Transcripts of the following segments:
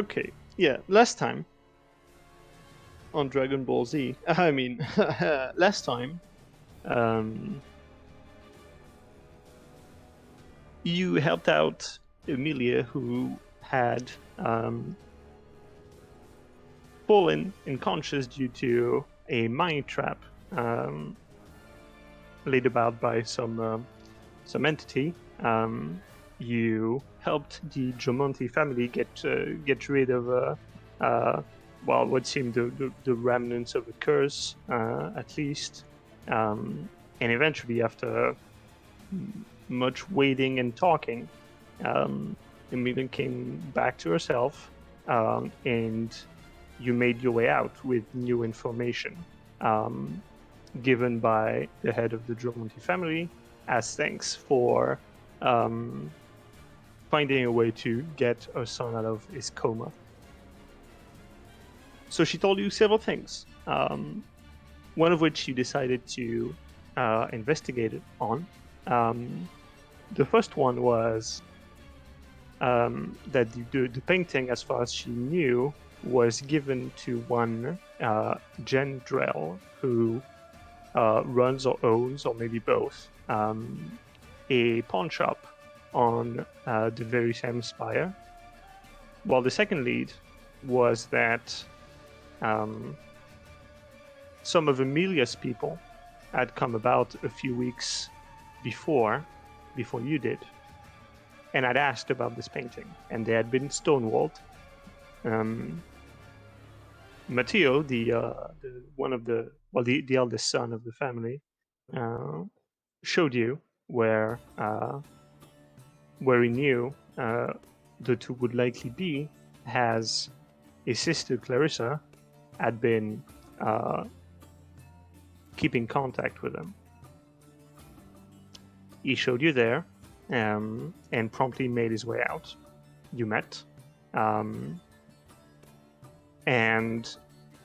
Okay, yeah. Last time on Dragon Ball Z, last time, um, you helped out Emilia, who had fallen unconscious due to a mine trap um, laid about by some entity. You helped the Jomonti family get rid of what seemed the remnants of a curse, at least. And eventually, after much waiting and talking, Emilia came back to herself, and you made your way out with new information given by the head of the Dromonti family as thanks for finding a way to get her son out of his coma. So she told you several things, one of which you decided to investigate it on. The first one was that the painting, as far as she knew, was given to one Jen Drell, who runs or owns, or maybe both, a pawn shop on the very same spire. While the second lead was that some of Emilia's people had come about a few weeks before you did, and had asked about this painting, and they had been stonewalled. Matteo, the eldest son of the family, showed you where he knew the two would likely be, as his sister Clarissa had been keeping contact with them. He showed you there, and promptly made his way out. You met, and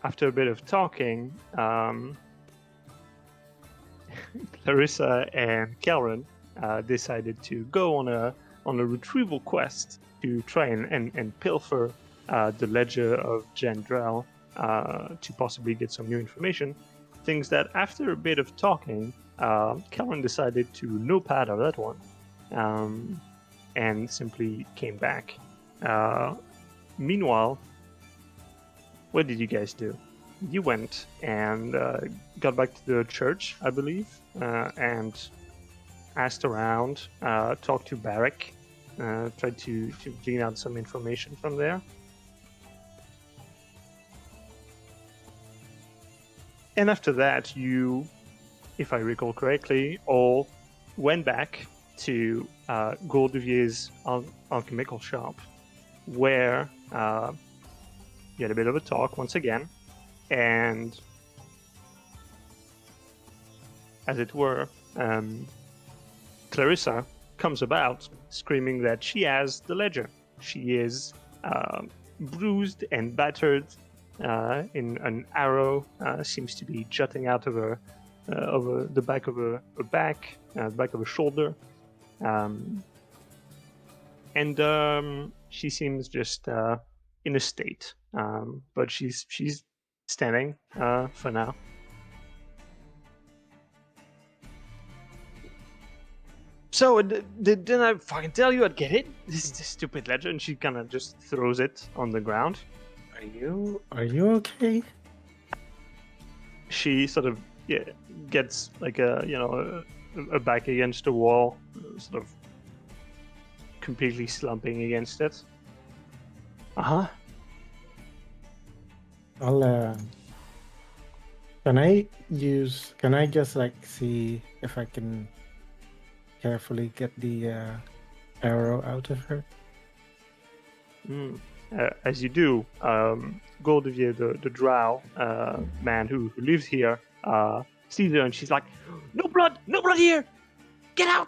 after a bit of talking, Clarissa and Karen decided to go on a retrieval quest to try and pilfer the ledger of Jandrel to possibly get some new information. Things that, after a bit of talking, Karen decided to no part of that one, and simply came back. Meanwhile, what did you guys do? You went and got back to the church, I believe, and asked around, talked to Kaprek, tried to glean out some information from there. And after that, you, if I recall correctly, all went back to Gourdevier's alchemical shop, where you had a bit of a talk once again, and, as it were, Clarissa comes about screaming that she has the ledger. She is bruised and battered, in an arrow seems to be jutting out of her over the back of her back, the back of her shoulder, and she seems just in a state, but she's standing for now. So didn't I fucking tell you I'd get it? This stupid ledger, and she kind of just throws it on the ground. Are you okay? She sort of gets like a back against the wall, sort of completely slumping against it. I'll can I just like see if I can carefully get the arrow out of her? As you do, Goldevier, the drow man who lives here, sees her, and she's like, no blood here! Get out!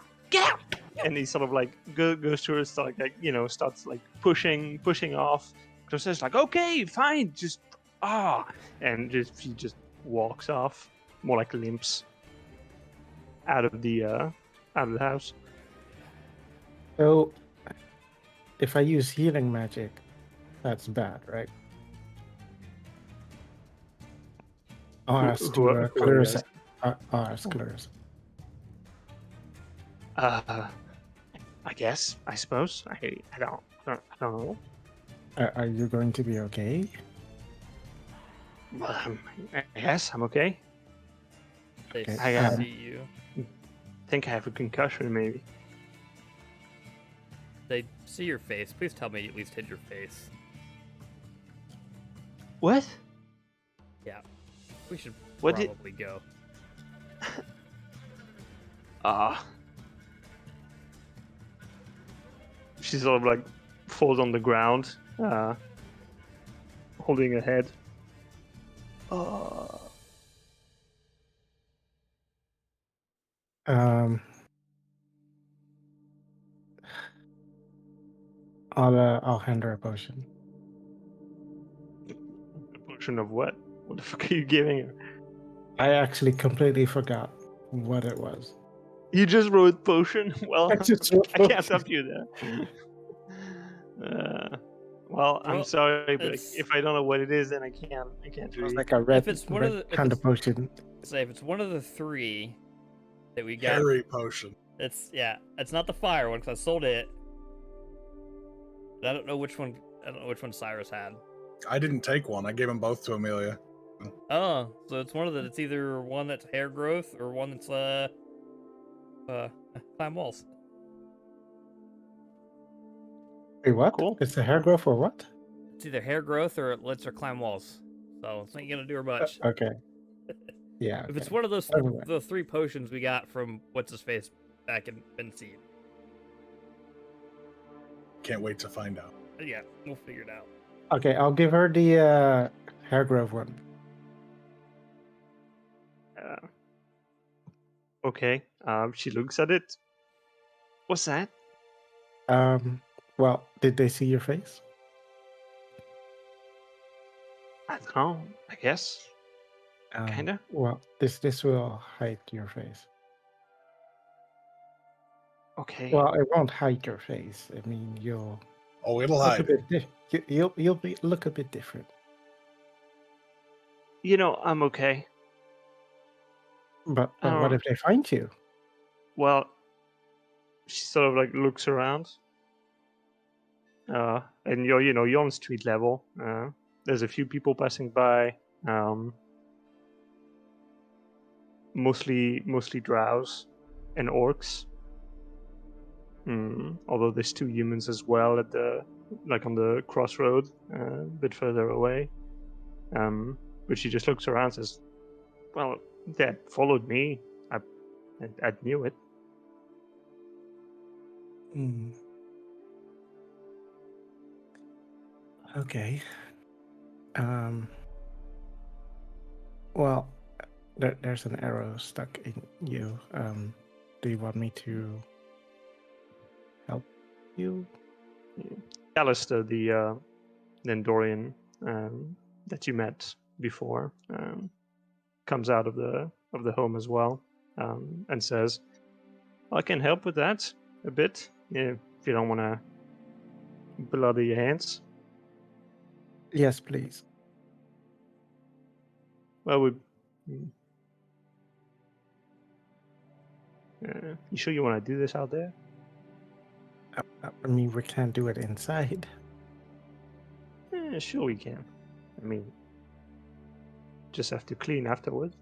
And he sort of like goes to her, starts like pushing off. Clarissa's like, okay, fine, just and she just walks off, more like limps out of the house. So, if I use healing magic, That's bad, right? I'll Who ask who to are- who are you Clarissa. asking? I'll ask Clarissa. Uh, I guess. I suppose. I don't know. Are you going to be okay? Well, I guess I'm okay. They Okay, I see you. think I have a concussion, maybe. They see your face. Please tell me you at least hit your face. What? Yeah. We should What did- probably go. She sort of like falls on the ground, holding her head. Um, I'll hand her a potion. A potion of what? What the fuck are you giving her? I actually completely forgot what it was. You just wrote potion? Well, I just wrote I can't potion. stop you there. Well, I'm Well, sorry, but it's- if I don't know what it is, then I can't It was really. like a red, it's one of red the- if kind of it's- potion. Say if it's one of the three that we got, Harry potion. it's not the fire one because I sold it. But I don't know which one. I don't know which one Cyrus had. I didn't take one. I gave them both to Amelia. Oh, so it's one of the. It's either one that's hair growth or one that's climb walls. Wait, what? Cool. It's a hair growth or what? It's either hair growth or it lets her climb walls. So it's not gonna do her much. Okay. Yeah. If it's okay. one of those Never mind. the three potions we got from what's his face back in Benzine. Can't wait to find out. Yeah, we'll figure it out. Okay, I'll give her the hair growth one. Okay. She looks at it. What's that? Well, did they see your face? I don't know. I guess. Kinda. Well, this will hide your face. Okay. Well, it won't hide your face. I mean, you'll Oh, it'll look a hide. bit. You'll be look a bit different. I'm okay. But what Oh. if they find you? Well, she sort of like looks around. And you're on street level. There's a few people passing by. Mostly drows and orcs. Although there's two humans as well on the crossroad, a bit further away. But she just looks around and says, "Well, that followed me. I knew it." Okay. Well, there's an arrow stuck in you. Do you want me to help you? Alistair, the Nendorian that you met before, comes out of the home as well, and says, "I can help with that a bit if you don't want to bloody your hands." Yes, please. Well, you sure you want to do this out there? I mean, we can't do it inside. Sure we can. I mean, just have to clean afterwards.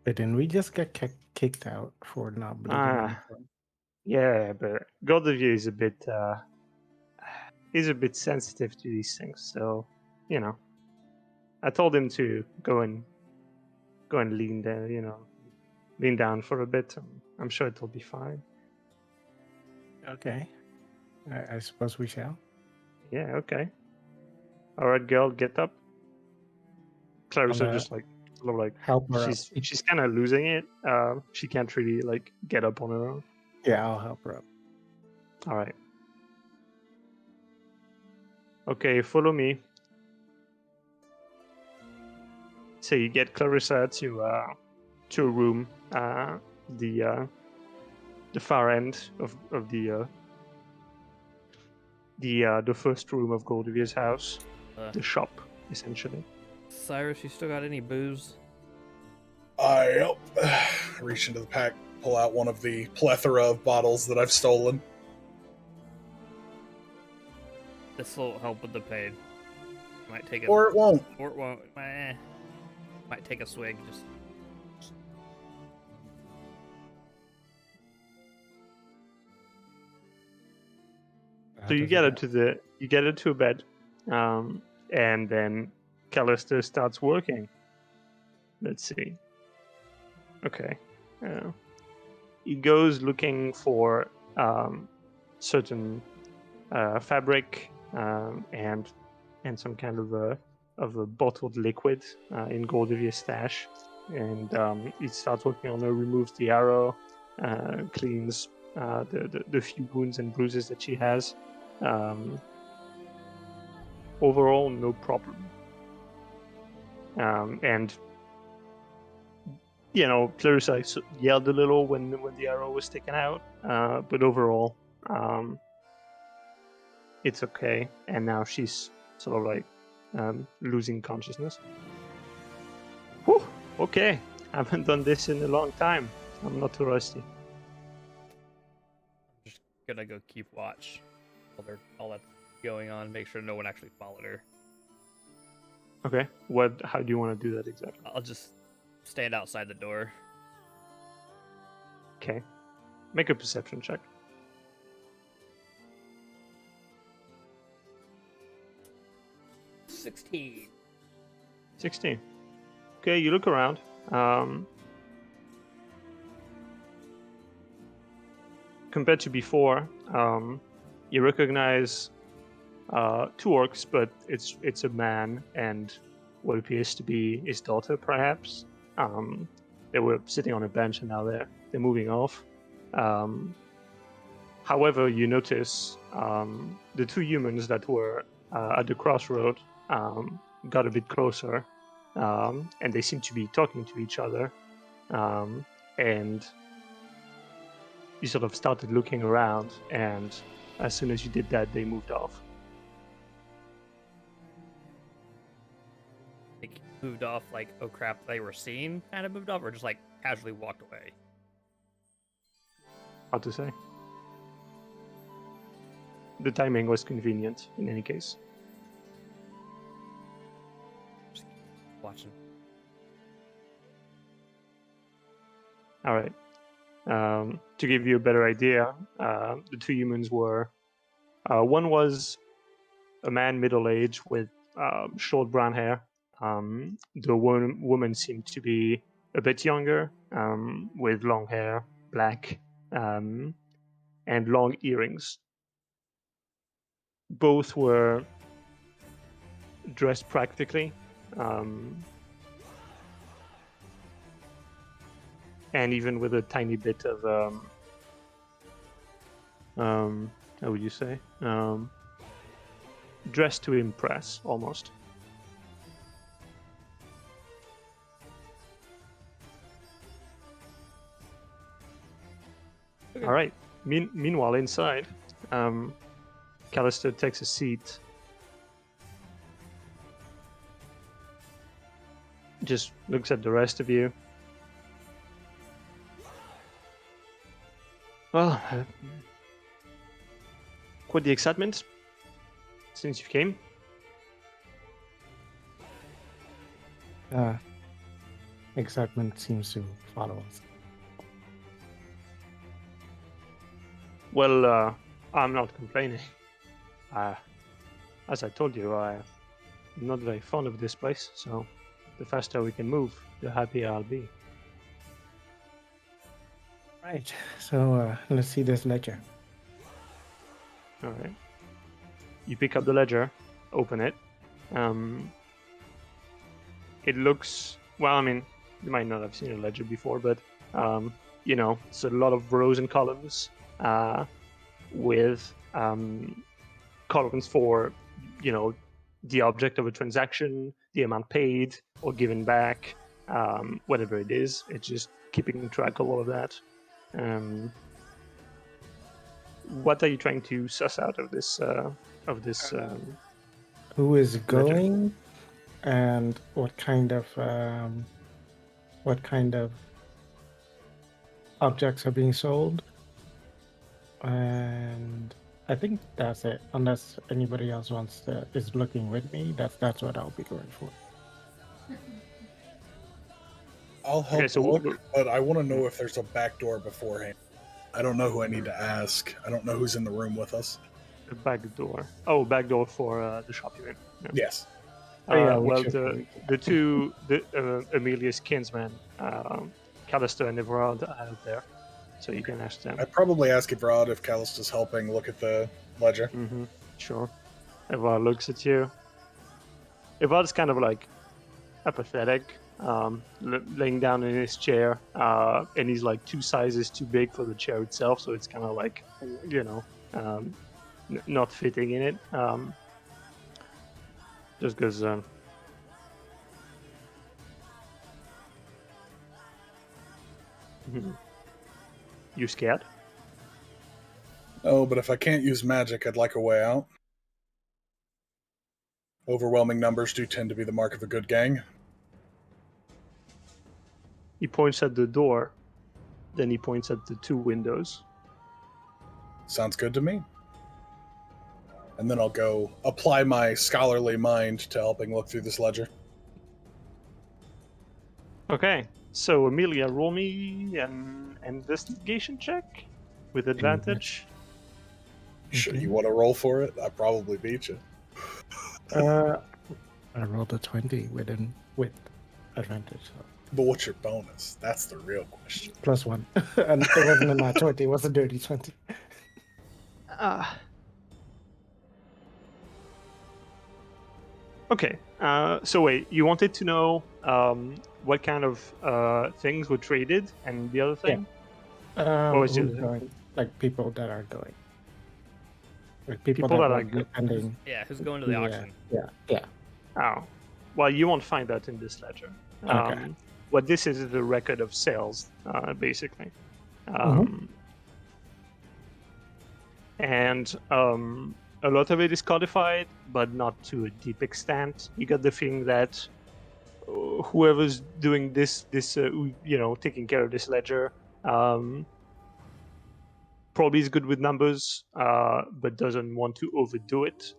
But then we just get kicked out for not bleeding on the floor. Yeah, but God of you is a bit sensitive to these things, so I told him to go and lean there, lean down for a bit. I'm sure it'll be fine. Okay. I suppose we shall. Yeah, okay. All right, girl, get up. Clarissa I'll, just sort of like help her up. she's kind of losing it. She can't really get up on her own. Yeah, I'll help her up. All right. Okay, follow me. So you get Clarissa to a room, the far end of the the first room of Goldivia's house, the shop, essentially. Cyrus, you still got any booze? I reach into the pack, pull out one of the plethora of bottles that I've stolen. This will help with the pain. Might take a Or it won't. or it won't. Might take a swig. Just So you get it to a bed, and then Callister starts working. Let's see. Okay, he goes looking for certain fabric and some kind of a bottled liquid in Goldivia's stash, and he starts working on it. Removes the arrow, cleans the few wounds and bruises that she has. Overall, no problem. And Clarissa yelled a little when the arrow was taken out, but overall, it's okay. And now she's sort of like losing consciousness. Whew, okay, I haven't done this in a long time. I'm not too rusty. just gonna go keep watch while all that's going on. Make sure no one actually followed her. Okay, how do you want to do that exactly? I'll just stand outside the door. Okay, make a perception check. 16. 16. Okay, you look around. Compared to before, you recognize two orcs, but it's a man and what appears to be his daughter, perhaps. They were sitting on a bench and now they're moving off. However, you notice the two humans that were at the crossroad got a bit closer, and they seem to be talking to each other. And you sort of started looking around, and as soon as you did that, they moved off. Like, moved off like, oh crap, they were seen, kind of moved off, or just like casually walked away? Hard to say. The timing was convenient in any case. Just watching. All right. To give you a better idea, the two humans were... one was a man middle-aged with short brown hair. The woman seemed to be a bit younger, with long hair, black, and long earrings. Both were dressed practically, and even with a tiny bit of how would you say, dressed to impress almost. Okay. All right. Meanwhile, inside, Callister takes a seat. Just looks at the rest of you. Well, quite the excitement since you came. Excitement seems to follow us. Well, I'm not complaining. As I told you, I'm not very fond of this place, so the faster we can move, the happier I'll be. Right. So let's see this ledger. All right. You pick up the ledger, open it. It looks... Well, I mean, you might not have seen a ledger before, but, it's a lot of rows and columns with columns for, the object of a transaction, the amount paid or given back, whatever it is. It's just keeping track of all of that. What are you trying to suss out of this this. Who is Ledger. going, and what kind of objects are being sold, and I think that's it. Unless anybody else is looking with me, that's what I'll be going for. I'll help so look, but I want to know if there's a back door beforehand. I don't know who I need to ask. I don't know who's in the room with us. the back door. Oh, back door for the shop you're in. Yeah. Yes. Oh, yeah, we Well, should the two Amelia's kinsmen, Callister and Everard, are out there, so you can ask them. I'd probably ask Evrod if Callista's helping look at the ledger. Mm-hmm. Sure. Everard looks at you. Everard's kind of like apathetic, laying down in his chair, and he's like 2 sizes too big for the chair itself, so it's kind of like, not fitting in it. Just because. You scared? Oh, but if I can't use magic, I'd like a way out. Overwhelming numbers do tend to be the mark of a good gang. He points at the door, then he points at the 2 windows. Sounds good to me. And then I'll go apply my scholarly mind to helping look through this ledger. Okay, so Amelia, roll me an investigation check with advantage. Sure, Okay. you want to roll for it? I probably beat you. I rolled a 20 with advantage. So. But what's your bonus? That's the real question. +1. And it wasn't a nat 20, it was a dirty 20. Okay, so wait, you wanted to know what kind of things were traded, and the other thing? What was Who's your- going? Like people that are going. Like people People that that are are go- attending. Yeah, who's going to the auction? Yeah. Oh, well, you won't find that in this ledger. Okay. What this is a record of sales, basically. And a lot of it is codified, but not to a deep extent. You get the feeling that whoever's doing this, taking care of this ledger, probably is good with numbers, but doesn't want to overdo it.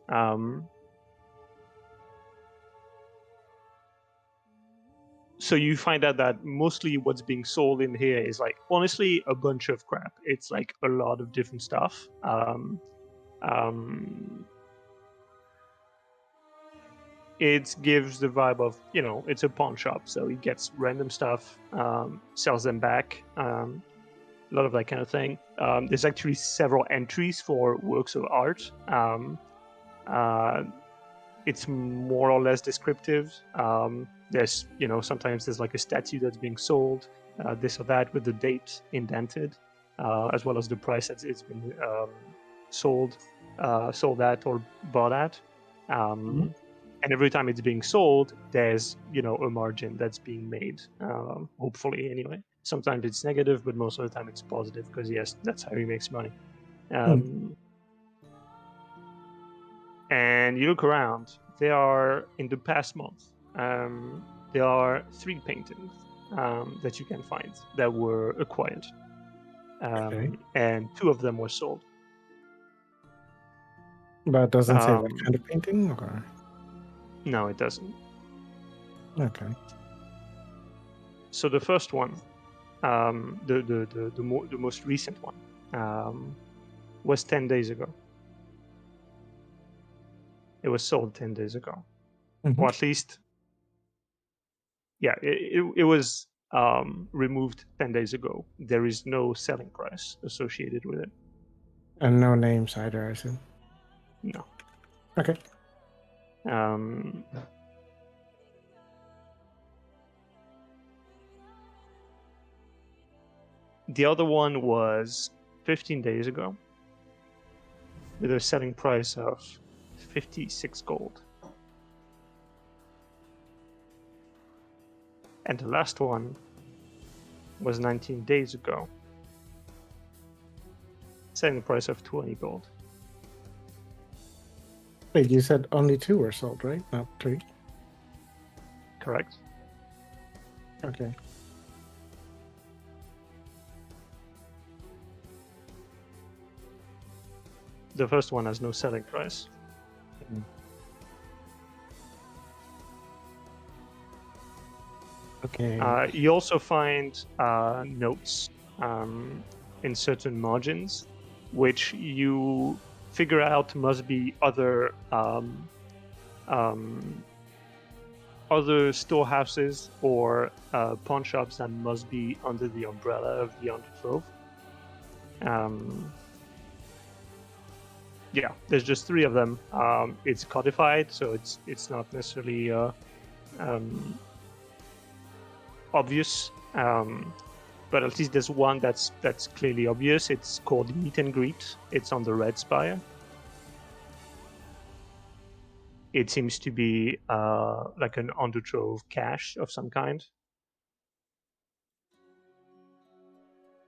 So you find out that mostly what's being sold in here is like honestly a bunch of crap. It's like a lot of different stuff. It gives the vibe of, it's a pawn shop, so he gets random stuff, sells them back, a lot of that kind of thing. There's actually several entries for works of art. It's more or less descriptive. There's, sometimes there's like a statue that's being sold, this or that, with the date indented, as well as the price that it's been sold at or bought at. And every time it's being sold, there's, a margin that's being made, hopefully anyway. Sometimes it's negative, but most of the time it's positive because, yes, that's how he makes money. And you look around, there are, in the past month, there are 3 paintings that you can find that were acquired. Okay. And 2 of them were sold. But it doesn't say what kind of painting, or? No, it doesn't. Okay. So the first one, the most recent one, was 10 days ago. It was sold 10 days ago, or at least, yeah, it was removed 10 days ago. There is no selling price associated with it. And no names either, I assume. No. Okay. The other one was 15 days ago with a selling price of 56 gold. And the last one was 19 days ago, selling price of 20 gold. Wait, you said only 2 were sold, right? Not 3. Correct. Okay. The first one has no selling price. Okay. You also find notes in certain margins, which you figure out must be other storehouses or pawn shops that must be under the umbrella of the Undertrove. Yeah, there's just 3 of them. It's codified, so it's not necessarily obvious. But at least there's one that's clearly obvious. It's called Meet and Greet. It's on the Red Spire. It seems to be like an Undertrove cache of some kind,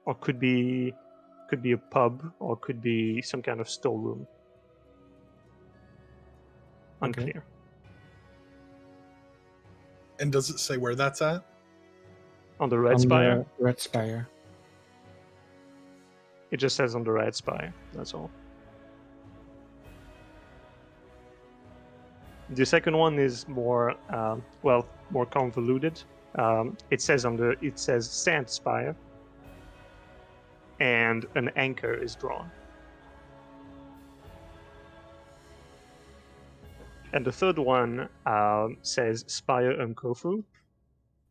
or could be a pub, or could be some kind of storeroom. Unclear. And does it say where that's at? On the Red On Spire, the Red Spire. it just says on the Red Spire. That's all. The second one is more more convoluted. It says Sand Spire, and an anchor is drawn. And the third one says Spire Umkofu,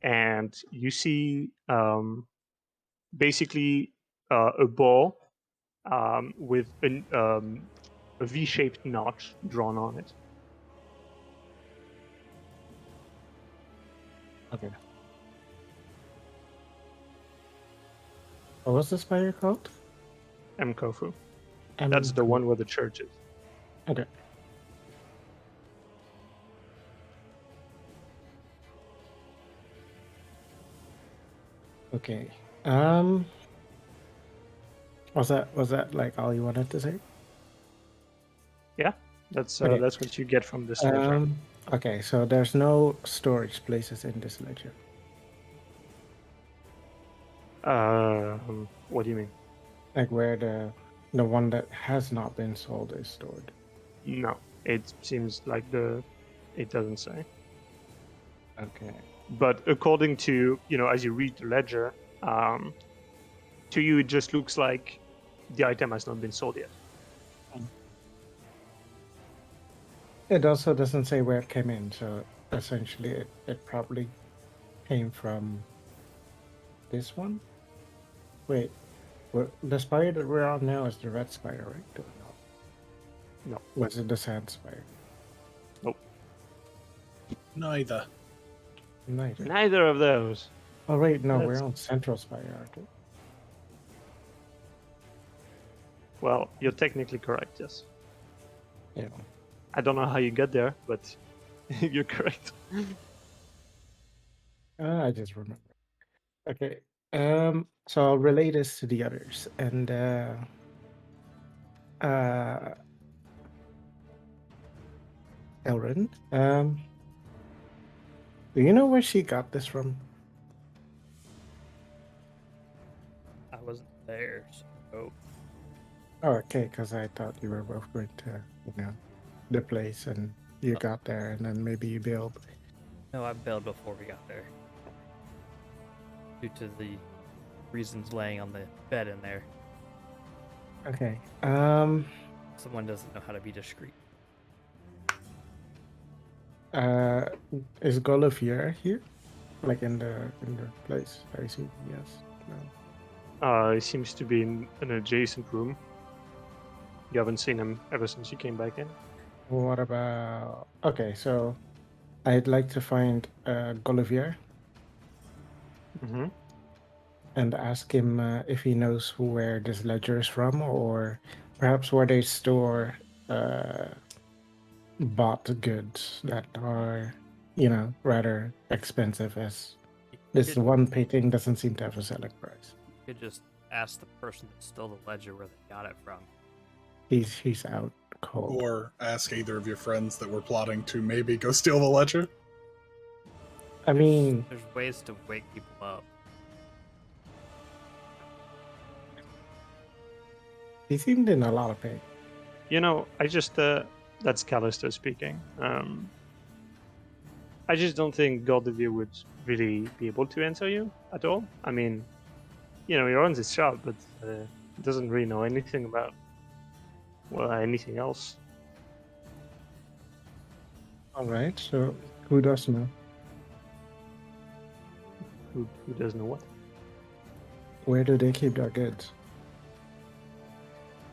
and you see basically a ball with a V-shaped notch drawn on it. Okay. What was the spire called? Mkofu. That's the one where the church is. Okay. Okay. Was that like all you wanted to say? Yeah, that's Okay. that's what you get from this ledger. Okay, so there's no storage places in this ledger. What do you mean? Like where the one that has not been sold is stored. No, it seems like it doesn't say. Okay. But according to, as you read the ledger, to you it just looks like the item has not been sold yet. It also doesn't say where it came in, so essentially it probably came from this one. Wait, the spire that we're on now is the red spire, right? No. Was it the sand spire? Nope. Neither. Neither. Neither of those. Oh wait, no, That's- we're on central spire, aren't we? Well, you're technically correct, yes. Yeah. I don't know how you got there, but you're correct. I just remember. Okay. So I'll relay this to the others, and Elrin, do you know where she got this from? I wasn't there, so Oh, okay, because I thought you were both going to, the place, and you got there, and then maybe you bailed. no, I bailed before we got there. Due to the reasons laying on the bed in there. Okay. Someone doesn't know how to be discreet. Is Golifier here? Like in the place? I see. Yes. No. He seems to be in an adjacent room. You haven't seen him ever since you came back in. What about? Okay, so I'd like to find Golifier Mm-hmm. and ask him if he knows where this ledger is from, or perhaps where they store bought goods that are, rather expensive, as this one painting doesn't seem to have a selling price. You could just ask the person that stole the ledger where they got it from. He's out cold. Or ask either of your friends that were plotting to maybe go steal the ledger. I mean, There's ways to wake people up. he seemed in a lot of pain. You know, I just that's Callister speaking. I just don't think Gordevere would really be able to answer you at all. I mean, you know, he runs his shop, but doesn't really know anything about anything else. All right, so who does know? Who doesn't know what? Where do they keep their goods?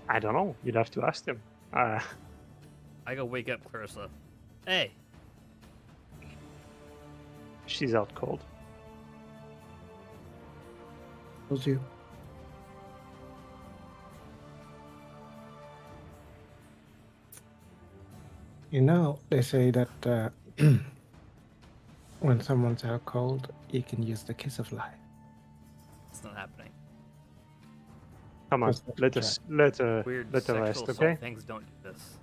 I don't know. You'd have to ask them. I go wake up Clarissa. Hey, She's out cold. Told you. You know, they say that when someone's out cold, you can use the kiss of life. it's not happening. Come on, That's not let the us let her Weird let her sexual rest, assault okay? things don't do this.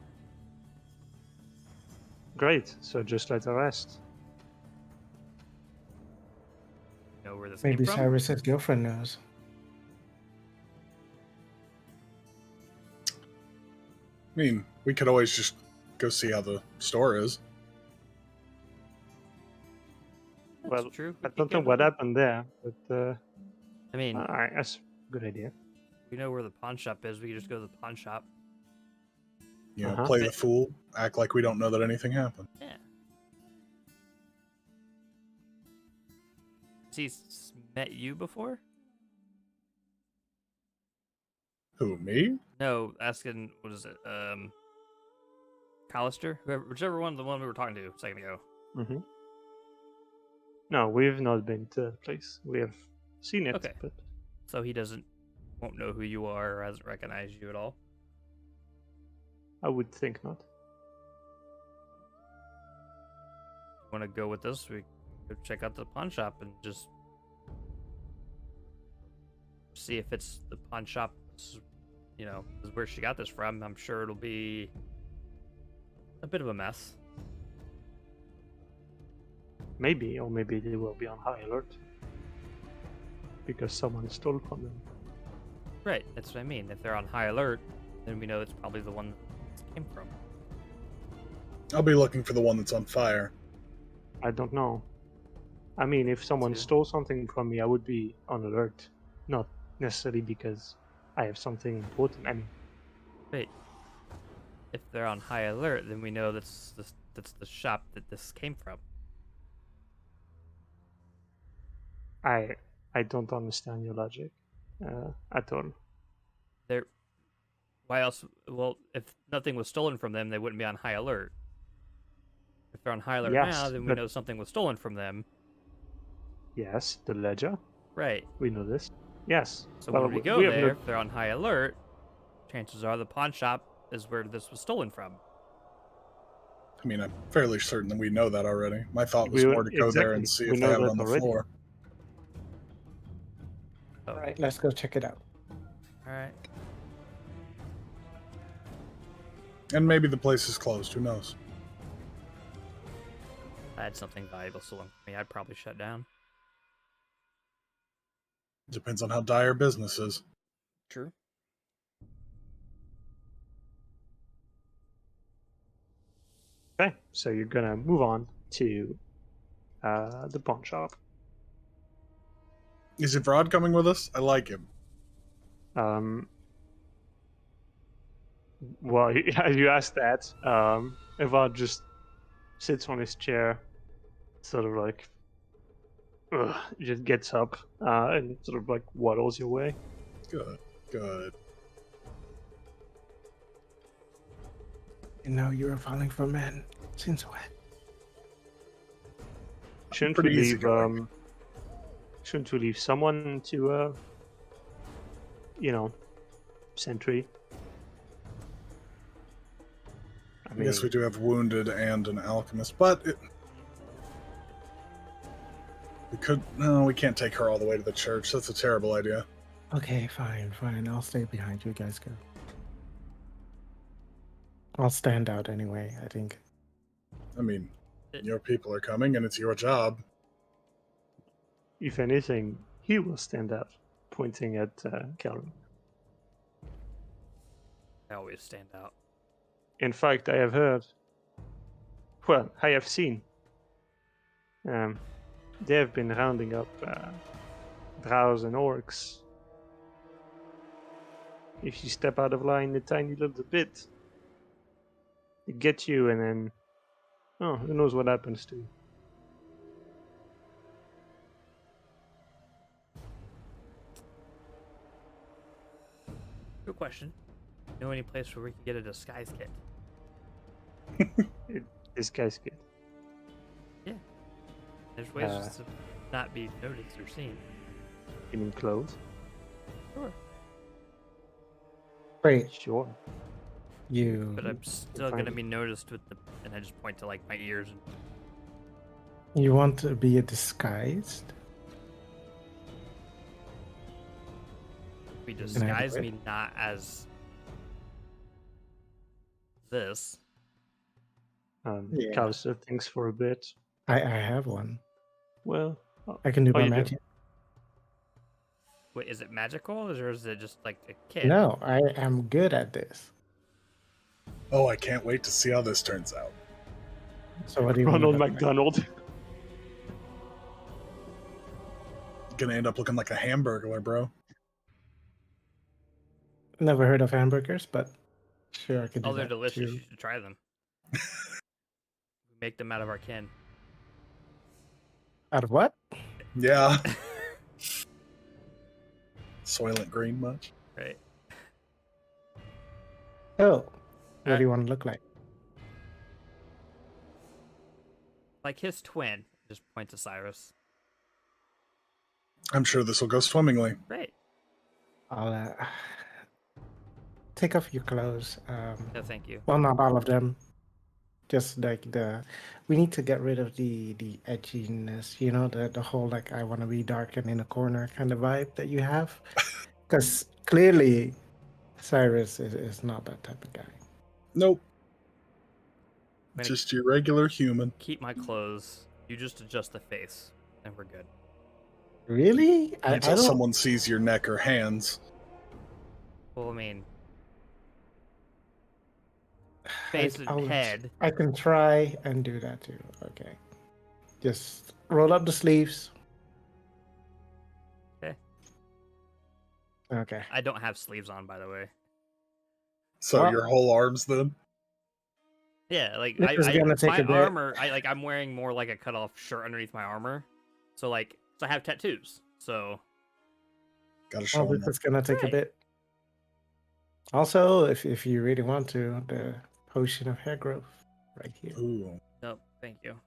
Great. So just let her rest. You know where this Maybe came from? Cyrus's girlfriend knows. I mean, we could always just go see how the store is. That's Well, true. I don't know what happened there, but I mean, alright, that's a good idea. we know where the pawn shop is. We can just go to the pawn shop. You know, Uh-huh. play the fool, act like we don't know that anything happened. Yeah. Has he met you before? Who, me? No, asking what is it? Callister? Whichever one, the one we were talking to a second ago. Mm-hmm. No, we've not been to the place. We have seen it, Okay. but So he won't know who you are or hasn't recognized you at all. I would think not. Want to go with us? We go check out the pawn shop and just see if it's the pawn shop. You know, is where she got this from. I'm sure it'll be a bit of a mess. Maybe, or maybe they will be on high alert because someone stole from them. Right, that's what I mean. If they're on high alert, then we know it's probably the one it came from. I'll be looking for the one that's on fire. I don't know. I mean, if someone Too. stole something from me, I would be on alert. Not necessarily because I have something important. I mean, Wait, if they're on high alert, then we know that's the shop that this came from. I don't understand your logic at all. They're why else? Well, if nothing was stolen from them, they wouldn't be on high alert. If they're on high alert Yes, now, then we but- know something was stolen from them. Yes, the ledger. Right. We know this. Yes. So Well, when we go we have there, no- if they're on high alert, chances are the pawn shop is where this was stolen from. I mean, I'm fairly certain that we know that already. My thought was We- more to go there and exactly. see We if they know have it that on the already. floor. Oh, All right, let's go check it out. All right. And maybe the place is closed. Who knows? If I had something valuable stolen from me, I'd probably shut down. Depends on how dire business is. True. Okay, so you're gonna move on to the pawn shop. Is Evrod coming with us? I like him. Well, as you asked that, Evad just sits on his chair, sort of like, just gets up and sort of like waddles your way. Good, good. You know, you were falling for men. Since when? Shouldn't we Pretty leave? easygoing. Shouldn't we leave someone to, sentry? I guess we do have wounded and an alchemist, but we could. No, we can't take her all the way to the church. That's a terrible idea. Okay, fine. I'll stay behind you guys go. I'll stand out anyway, I think. I mean, your people are coming, and it's your job. If anything, he will stand out, pointing at Calvin. I always stand out. In fact, I have heard. Well, I have seen. They have been rounding up drows and orcs. If you step out of line a tiny little bit, they get you, and then who knows what happens to you. Good question. Know any place where we can get a disguise kit? This guy's good. There's ways just to not be noticed or seen. You mean clothes? Sure. Wait, Sure. you But I'm still gonna be noticed with the, and I just point to like my ears. And you want to be disguised? we disguise me not as this. Yeah. Callister thinks for a bit. I have one. Well, I can do my you do? magic. Wait, is it magical or is it just like a kit? No, I am good at this. Oh, I can't wait to see how this turns out. So what do you want? Ronald McDonald. Gonna end up looking like a hamburglar, bro. Never heard of hamburgers, but sure, I can do Oh, they're that delicious. too. You should try them. We make them out of our kin. Out of what? Yeah. Soylent Green much? Right. Oh, what do you want to look like? Like his twin. Just point to Cyrus. I'm sure this will go swimmingly. Great. I'll take off your clothes. No, thank you. Well, not all of them. Just like we need to get rid of the edginess. You know, the whole like I want to be dark and in a corner kind of vibe that you have. Because clearly, Cyrus is not that type of guy. Nope. I'm gonna Just your regular human. keep my clothes. You just adjust the face, and we're good. Really? I Until don't. someone sees your neck or hands. Well, I mean, face and head. I can try and do that too. Okay. Just roll up the sleeves. Okay. Okay. I don't have sleeves on, by the way. So Well- your whole arms then? Yeah, like This is gonna take my a bit. armor. I'm wearing more like a cut-off shirt underneath my armor. So I have tattoos. So Gotta show Oh, them. this is gonna take a Right. bit. Also, if you really want to, the potion of hair growth right here. Ooh. no, thank you.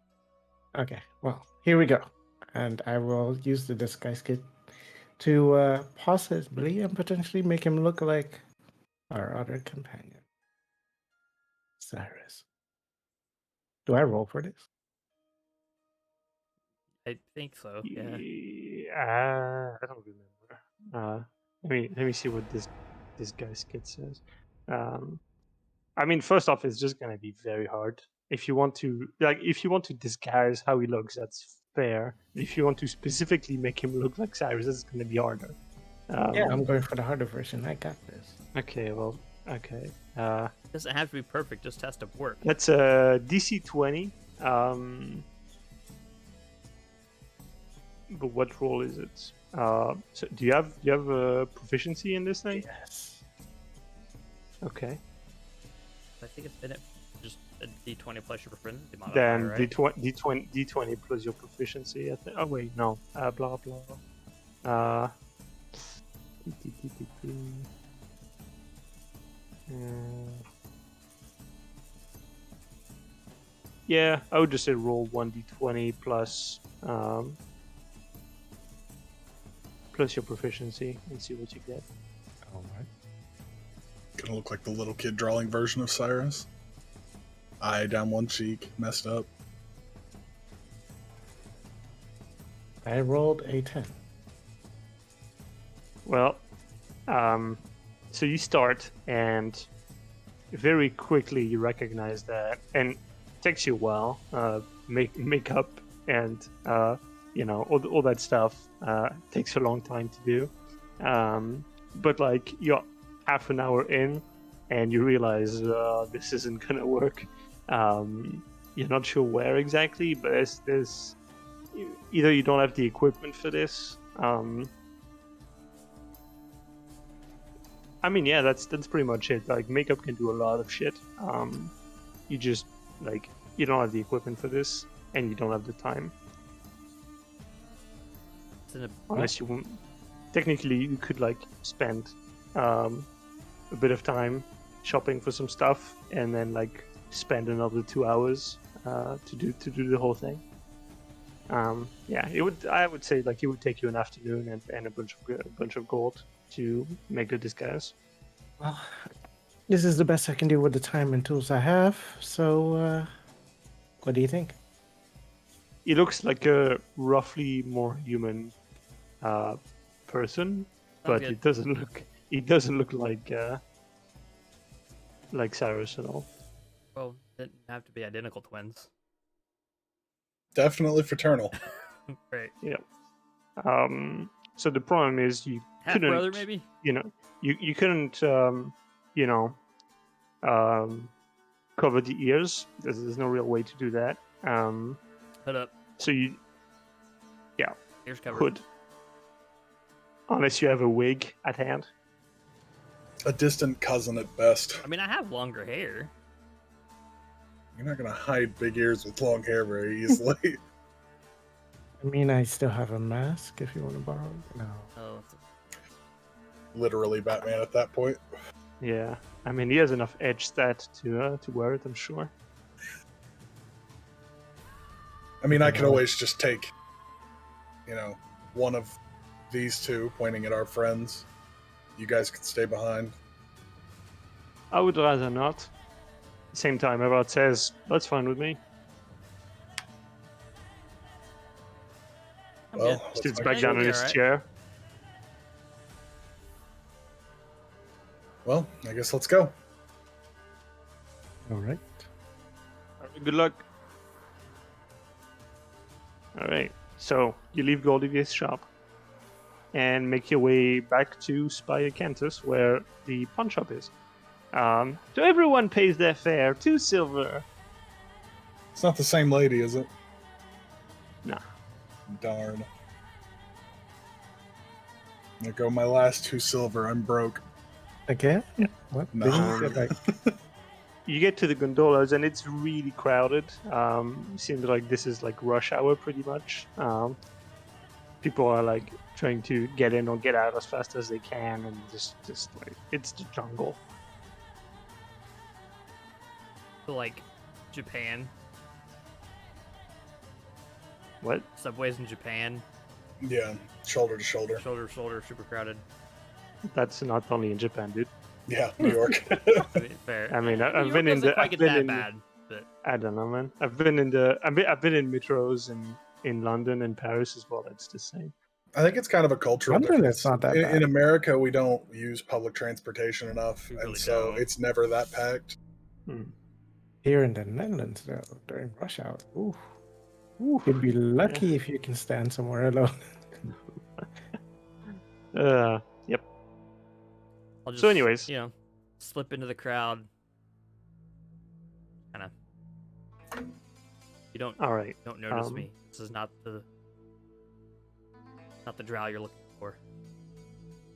Okay, well, here we go. And I will use the disguise kit to possibly and potentially make him look like our other companion, Cyrus. Do I roll for this? I think so. Yeah. I don't remember. Let me see what this guy's kid says. I mean, first off, it's just gonna be very hard. If you want to disguise how he looks, that's fair. If you want to specifically make him look like Cyrus, it's gonna be harder. Yeah, I'm going for the harder version. I got this. Okay. Well. Okay. It doesn't have to be perfect. Just has to work. That's a DC 20. But what role is it? So do you have a proficiency in this thing? Yes. Okay. I think it's in it. Just a D20 plus your proficiency modifier, Then right? D20 plus your proficiency. Oh wait, no. Blah blah. Yeah, I would just say roll 1d20 plus plus your proficiency and see what you get. All right. Gonna look like the little kid drawing version of Cyrus. Eye down one cheek, messed up. I rolled a 10. Well, so you start, and very quickly you recognize that, and it takes you a while. Makeup and all that stuff takes a long time to do. But like you're half an hour in, and you realize this isn't gonna work. You're not sure where exactly, but there's either you don't have the equipment for this. I mean, yeah, that's pretty much it. Like, makeup can do a lot of shit. You just you don't have the equipment for this, and you don't have the time. Unless you technically you could spend a bit of time shopping for some stuff, and then spend another 2 hours to do the whole thing. Yeah, it would. I would say it would take you an afternoon and a bunch of gold to make the disguise. Well, this is the best I can do with the time and tools I have. So, what do you think? He looks like a roughly more human person, but good. it doesn't look. He doesn't look like Cyrus at all. Well, didn't have to be identical twins. Definitely fraternal. Right. Yeah. So the problem is you Half couldn't. brother, maybe? You couldn't. Cover the ears. There's no real way to do that. Hood up. So you. Yeah. Ears covered. Could. Unless you have a wig at hand. A distant cousin at best. I mean, I have longer hair. You're not gonna hide big ears with long hair very easily. I mean, I still have a mask if you want to borrow it. No. Oh, Literally Batman at that point. Yeah. I mean, he has enough edge stat to wear it, I'm sure. I mean, I could always just take, one of these two, pointing at our friends. You guys could stay behind. I would rather not. At the same time, Everard says, that's fine with me. I'm Well, good. let's Sits make back it down in easier, his right? chair. Well, I guess let's go. All right. Good luck. Alright, so you leave Goldivier's shop and make your way back to Spire Cantus, where the pawn shop is. So everyone pays their fare, 2 silver. It's not the same lady, is it? Nah. Darn. There go my last 2 silver. I'm broke. Again? What? No. Didn't you get, You get to the gondolas and it's really crowded. It seems like this is rush hour pretty much. People are trying to get in or get out as fast as they can, and just it's the jungle. So, Japan. What? Subways in Japan. Yeah, shoulder to shoulder. Shoulder to shoulder, super crowded. That's not only in Japan, dude. Yeah, New York. I mean, fair. I mean, New I've York been in doesn't the. quite I've get been that in. bad, but I don't know, man. I've been in metros in London and Paris as well. It's the same. I think it's kind of a cultural London, difference. it's not that in bad. America, we don't use public transportation enough, We really and so don't. it's never that packed. here in the Netherlands, though, during rush hour? Ooh. You'd be lucky if you can stand somewhere alone. Yep. I'll just, So anyways. slip into the crowd. Kind of. You don't All right. notice me. This is not the drow you're looking for.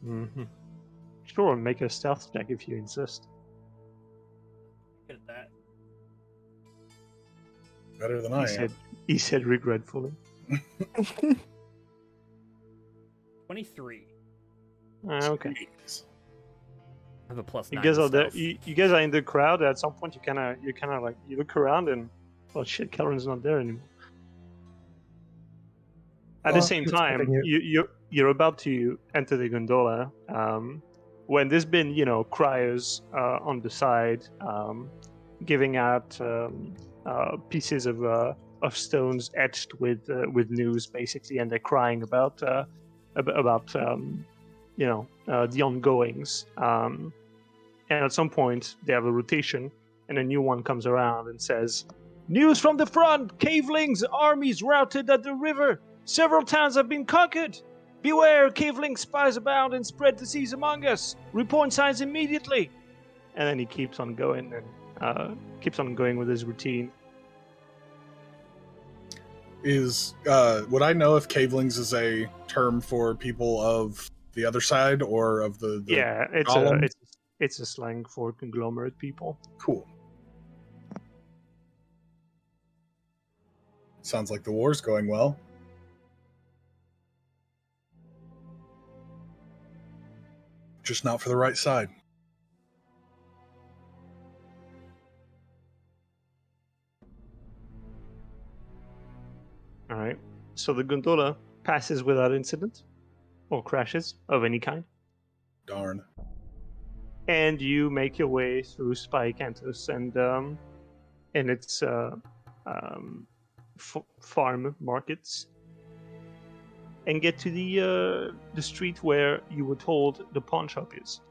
Mm-hmm. Sure, make a stealth check if you insist. Good at that. Better than I am. He said regretfully. 23. Okay. Jeez. I have a plus You 9. guys in are there. stealth. You guys are in the crowd. At some point, you look around and, oh shit, Karen's not there anymore. At the Well, same it's time, happening you're about to enter the gondola. When there's been criers on the side, giving out pieces of stones etched with news, basically, and they're crying about the ongoings. And at some point, they have a rotation, and a new one comes around and says, "News from the front! Cavelings' armies routed at the river. Several towns have been conquered. Beware, Caveling spies abound and spread disease among us. Report signs immediately." And then he keeps on going and keeps on going with his routine. Would I know if cavelings is a term for people of the other side or of the Yeah, golem? it's a slang for conglomerate people. Cool. Sounds like the war's going well. Just not for the right side. All right. So the gondola passes without incident or crashes of any kind, Darn. and you make your way through Spy Cantus and its farm markets, and get to the street where you were told the pawn shop is.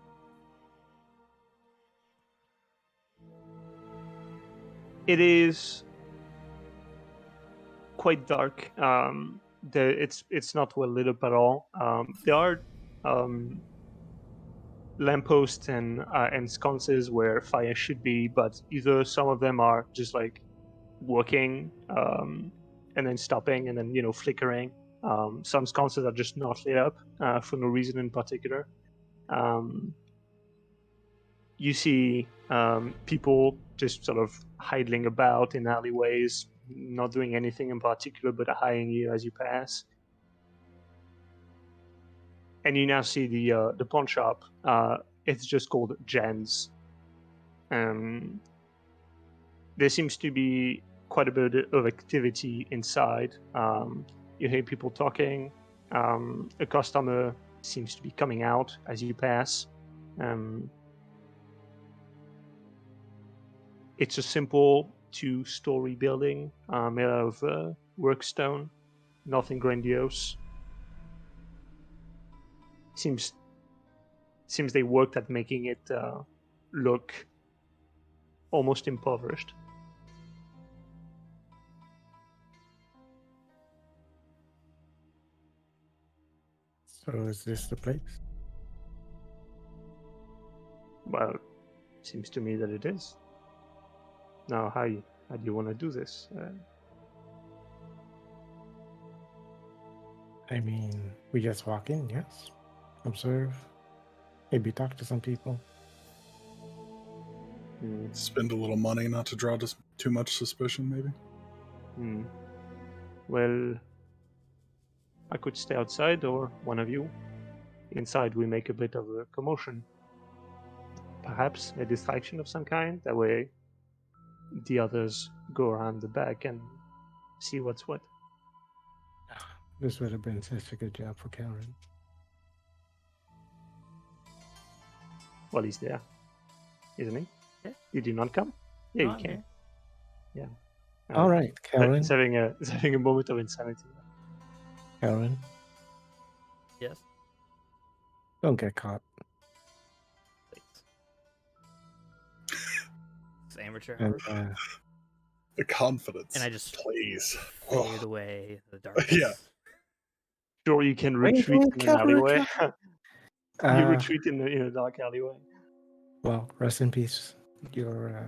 It is quite dark. It's not well lit up at all. There are lampposts and sconces where fire should be, but either some of them are just like working and then stopping and then flickering. Some sconces are just not lit up for no reason in particular. You see people just sort of idling about in alleyways, not doing anything in particular, but eyeing you as you pass. And you now see the pawn shop. It's just called Jen's. There seems to be quite a bit of activity inside. You hear people talking. A customer seems to be coming out as you pass. It's a simple 2-story building made out of work stone. Nothing grandiose. Seems they worked at making it look almost impoverished. So is this the place? Well, seems to me that it is. Now, how do you want to do this? I mean, we just walk in, yes? Observe. Maybe talk to some people. Spend a little money not to draw too much suspicion, maybe? Well, I could stay outside, or one of you. Inside, we make a bit of a commotion. Perhaps a distraction of some kind. That way, the others go around the back and see what's what. This would have been such a good job for Karen. Well, he's there, isn't he? Yeah. You do not come? Yeah, No, you I'm can. here. Yeah. All right, Karen. It's having a moment of insanity. Karen, Yes. don't get caught. Thanks. It's amateur And hour. The confidence. And I just please. fade away in the darkness. Yeah. Sure, you can Wait, retreat wait, in an alleyway. Karen. You retreat in a dark alleyway. Well, rest in peace. Your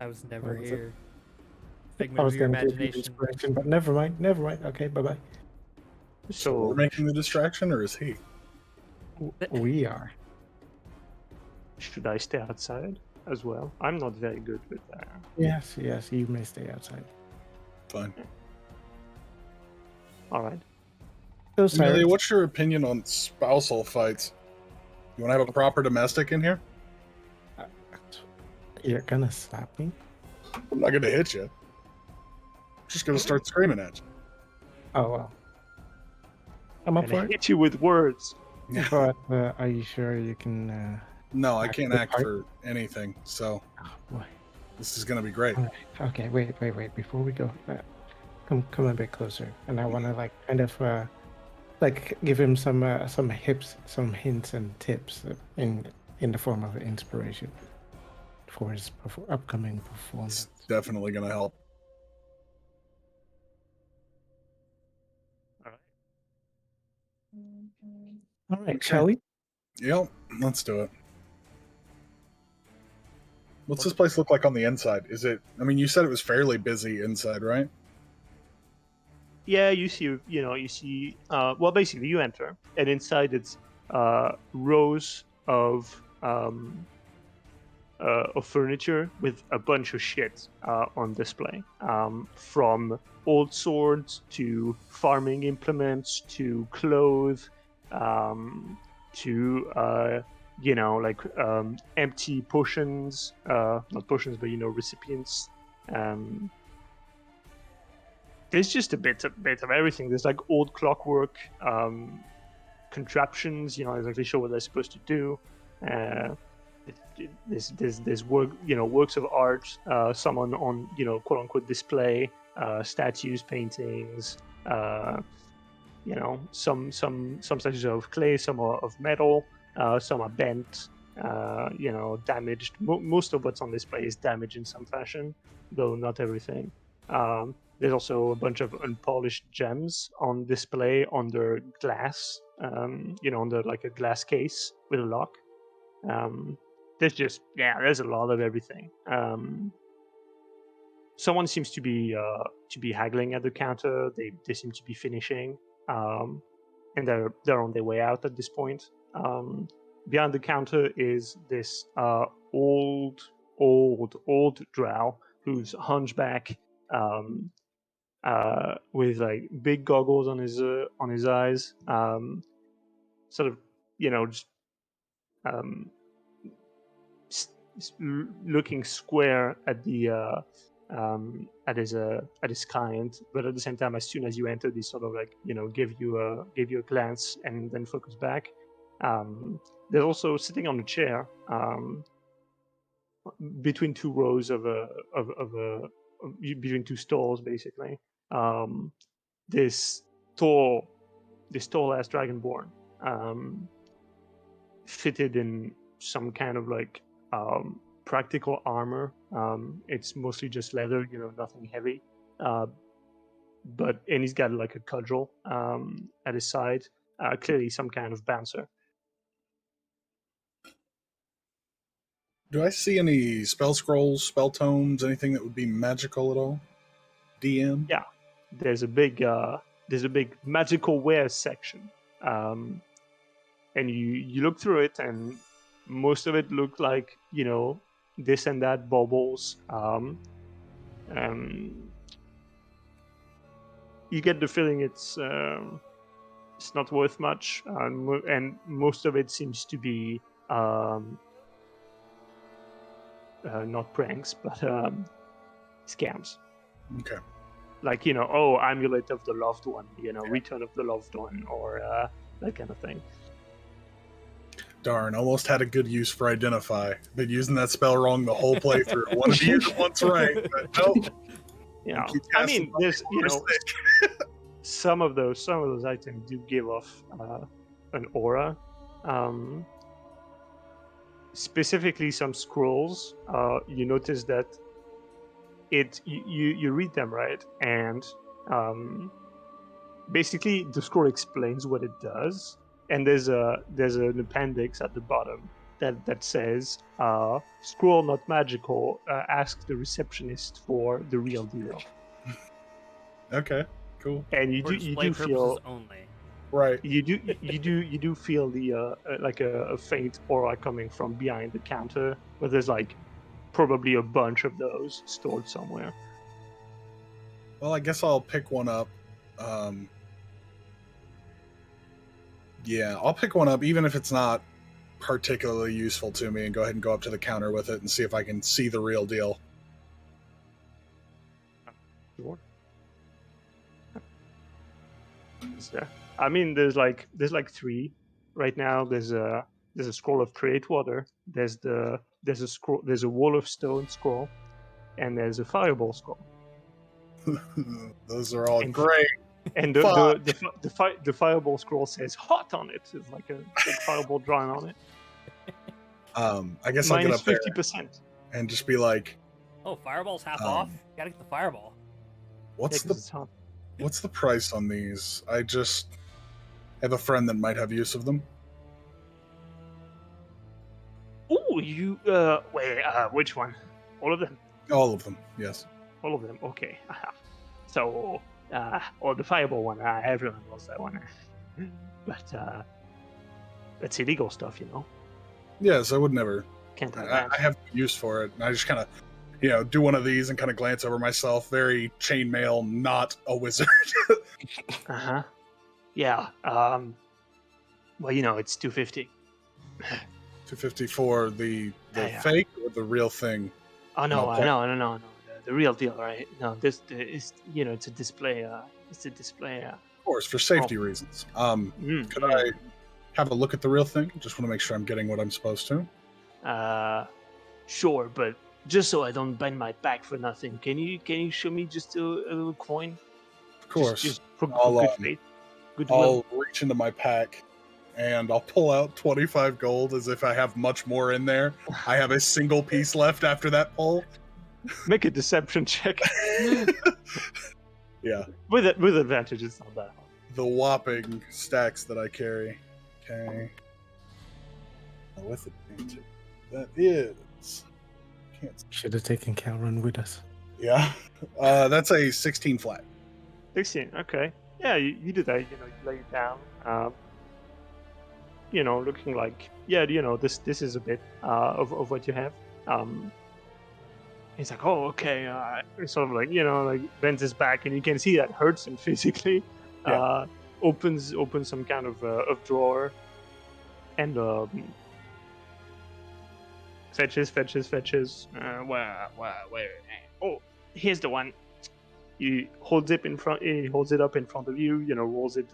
I was never What was it? here. I Figment was of your going to give you imagination. inspiration, but never mind. Never mind. Okay, bye bye. So we're So making the distraction, or is he? We are. should I stay outside as well? I'm not very good with that. Yes, you may stay outside. Fine. All right. So Amelia, sorry. what's your opinion on spousal fights? You want to have a proper domestic in here? You're gonna slap me? I'm not going to hit you. I'm just going to start screaming at you. Oh well. I'm up And for I it. hit you with words. But are you sure you can? No, I Act can't the act part? for anything, so Oh boy. this is going to be great. All right. Okay. Wait. Before we go, come a bit closer, and I want to like kind of give him some hints and tips in in the form of inspiration for his upcoming It's performance. definitely gonna help. All right, shall we? Yep, let's do it. What's this place look like on the inside? Is it? I mean, you said it was fairly busy inside, right? Yeah, you see, well, basically, you enter, and inside it's rows of furniture with a bunch of shit on display, from old swords to farming implements to clothes, to empty potions, not potions, but recipients. Um, there's just a bit of everything. There's like old clockwork contraptions. You're not exactly sure what they're supposed to do. There's works of art, some on quote unquote display, statues, paintings, some statues are of clay, some are of metal, some are bent, damaged. Most of what's on display is damaged in some fashion, though not everything. There's also a bunch of unpolished gems on display under glass, under like a glass case with a lock. There's a lot of everything. Someone seems to be haggling at the counter. They seem to be finishing, and they're on their way out at this point. Behind the counter is this old drow who's hunchback, with like big goggles on his eyes, sort of just looking square at the at his client, but at the same time, as soon as you enter, he sort of like give you a glance and then focus back. There's also sitting on a chair, between two rows between two stalls, basically. This tall ass dragonborn, fitted in some kind of like practical armor. It's mostly just leather, nothing heavy. And he's got like a cudgel at his side. Clearly, some kind of bouncer. Do I see any spell scrolls, spell tomes, anything that would be magical at all? DM? Yeah, there's a big magical wares section, and you look through it, and most of it looked like this and that baubles. You get the feeling it's not worth much, and most of it seems to be not pranks, but scams. Okay. Like amulet of the loved one, return of the loved one, or that kind of thing. Darn, almost had a good use for identify. Been using that spell wrong the whole playthrough. Wanted to use it once right, but nope. Yeah, I mean, there's some of those items do give off an aura. Specifically, some scrolls. You notice that you read them, right, and basically the scroll explains what it does, and there's an appendix at the bottom that says scroll not magical, ask the receptionist for the real deal. Okay, cool. And you For do display purposes feel only. Right. you do feel the like a faint aura coming from behind the counter, but there's like probably a bunch of those stored somewhere. Well, I guess I'll pick one up. Yeah, I'll pick one up, even if it's not particularly useful to me, and go ahead and go up to the counter with it and see if I can see the real deal. Sure. I mean, there's like three right now. There's a scroll of create water. There's a scroll. There's a wall of stone scroll, and there's a fireball scroll. Those are all And- great. And the fireball scroll says hot on it. It's like a big fireball drawn on it. I guess I'll get Minus up there 50%. and just be like, Oh, fireball's half off. Gotta get the fireball. "What's Yeah, 'cause the it's hot. price on these? I just have a friend that might have use of them." Ooh, you wait, which one? All of them? All of them, yes. All of them. Okay. So, or the fireball one. Everyone knows that one. But that's illegal stuff, you know. Yes, I would never. Can't have I that. have use for it, and I just kind of, do one of these and kind of glance over myself. Very chainmail, not a wizard. Uh-huh. Yeah. Well, it's 250. 250 for the Yeah. fake or the real thing. Oh no, No, I know, no. The real deal, right? No, this is it's a display. It's a display. Of course, for safety reasons. Could I have a look at the real thing? Just want to make sure I'm getting what I'm supposed to. Sure, but just so I don't bend my back for nothing, can you show me just a little coin? Of course. Just for I'll, good faith, goodwill. I'll reach into my pack and I'll pull out 25 gold as if I have much more in there. I have a single piece left after that pull. Make a deception check. Yeah. With advantage, it's not that hard. The whopping stacks that I carry. Okay. With advantage. That is. Should have taken Calran with us. Yeah. That's a 16 flat. 16. Okay. Yeah, you do that. You lay it down. Looking like this is a bit of what you have. He's like, oh, okay. Sort of like bends his back, and you can see that hurts him physically. Yeah. Opens some kind of drawer, and fetches. Where? Oh, here's the one. He holds it up in front of you. Rolls it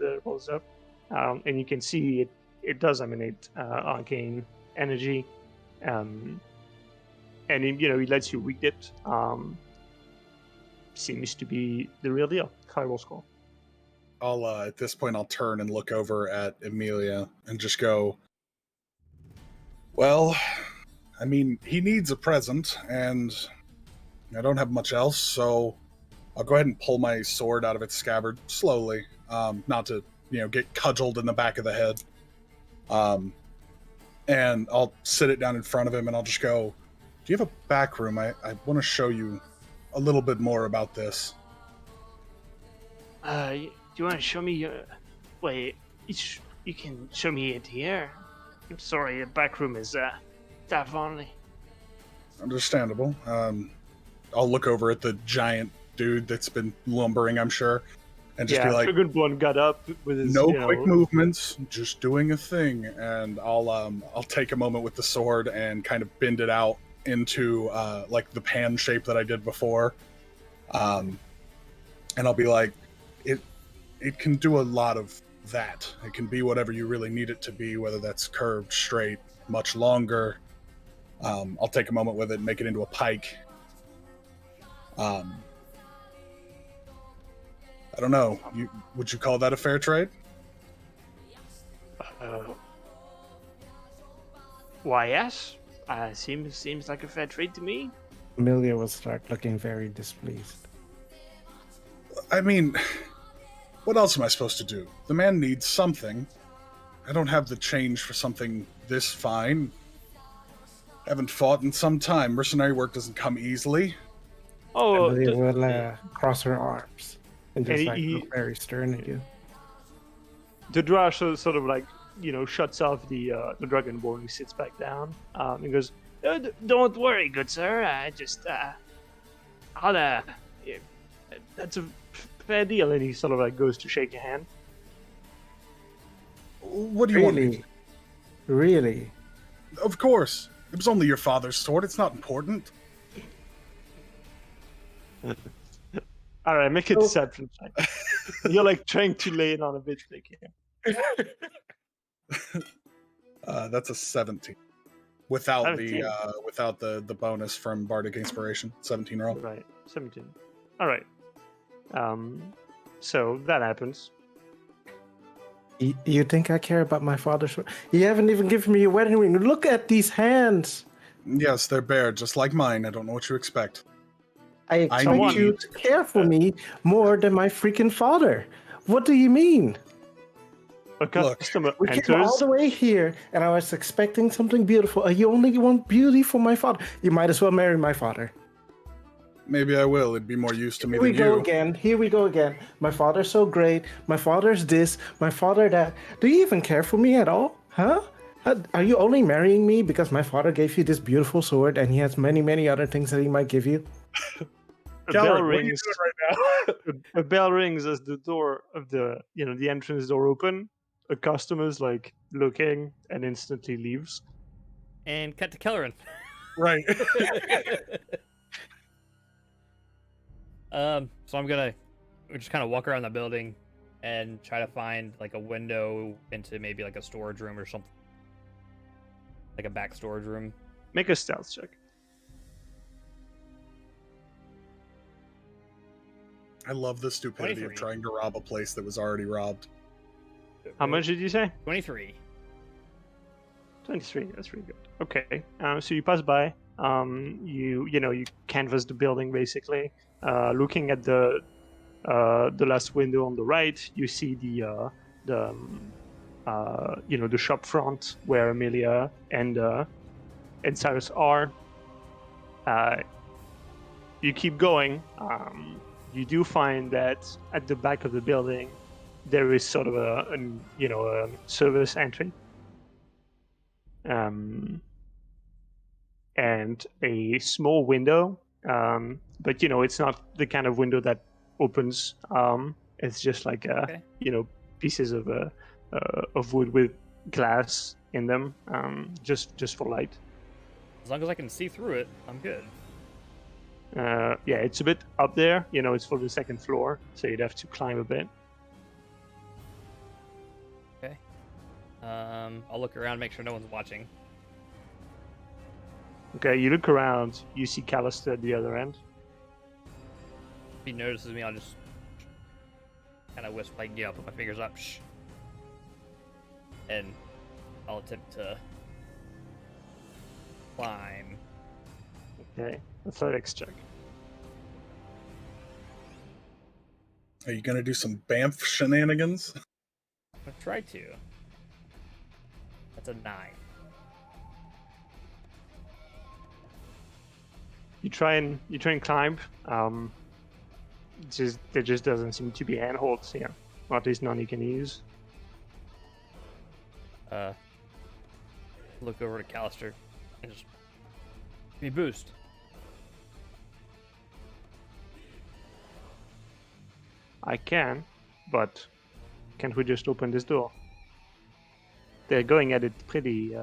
up, and you can see it does emanate arcane energy. And he lets you read it. Seems to be the real deal. Chiral Skull. I'll at this point I'll turn and look over at Emilia and just go, well, I mean, he needs a present, and I don't have much else, so I'll go ahead and pull my sword out of its scabbard slowly, not to get cudgeled in the back of the head. And I'll sit it down in front of him, and I'll just go, do you have a back room? I want to show you a little bit more about this. Do you want to show me your... Wait, you can show me it here. I'm sorry, the back room is staff only. Understandable. I'll look over at the giant dude that's been lumbering, I'm sure, and just be like, Dragonborn got up with his quick movements, just doing a thing. And I'll take a moment with the sword and kind of bend it out into like the pan shape that I did before, and I'll be like, it can do a lot of that. It can be whatever you really need it to be, whether that's curved, straight, much longer. I'll take a moment with it and make it into a pike. I don't know. Would you call that a fair trade? Why, yes. Seems like a fair trade to me. Amelia will start looking very displeased. I mean, what else am I supposed to do? The man needs something. I don't have the change for something this fine. Haven't fought in some time. Mercenary work doesn't come easily. Oh, Amelia will cross her arms and just and look very stern at you. The Drow sort of like shuts off the Dragonborn who sits back down. He goes, "Don't worry, good sir. I just I'll that's a fair deal." And he sort of like goes to shake your hand. What do you want? Me? Really? Of course. It was only your father's sword. It's not important. All right, make a deception check. You're like trying to lay it on a bit thick here. That's a 17. Without 17. the bonus from Bardic Inspiration. 17 roll. Right, 17. All right. So that happens. You think I care about my father's? You haven't even given me a wedding ring. Look at these hands. Yes, they're bare, just like mine. I don't know what you expect. I expect need- you to care for me more than my freaking father. What do you mean? A Look, customer We came all enters. the way here, and I was expecting something beautiful. You only want beauty for my father. You might as well marry my father. Maybe I will. It'd be more use to me Here we than go you. again. Here we go again. My father's so great. My father's this. My father that. Do you even care for me at all? Huh? Are you only marrying me because my father gave you this beautiful sword and he has many, many other things that he might give you? A Kaprek, bell what are you rings. doing right now? A bell rings as the door of the entrance door open. A customer's like looking and instantly leaves. And cut to Kelleran. Right. So I'm gonna just kind of walk around the building and try to find like a window into maybe like a storage room or something, like a back storage room. Make a stealth check. I love the stupidity of 23. trying to rob a place that was already robbed. How much did you say? 23. 23. That's really good. Okay. So you pass by. You canvass the building basically. Looking at the last window on the right, you see the shop front where Amelia and Cyrus are. You keep going. You do find that at the back of the building there is sort of a service entry. And a small window, but it's not the kind of window that opens. It's just like Okay. pieces of wood with glass in them, just for light. As long as I can see through it, I'm good. Yeah, it's a bit up there. It's for the second floor, so you'd have to climb a bit. Okay. I'll look around, make sure no one's watching. Okay, you look around. You see Callister at the other end. If he notices me, I'll just kind of whisper, like, put my fingers up, shh. And I'll attempt to climb. Okay, athletics check. Are you gonna do some Banff shenanigans? I'm gonna try to. That's a 9. You try and climb. There just doesn't seem to be handholds here, or at least none you can use. Look over to Callister and just give me a boost. I can, but can't we just open this door? They're going at it pretty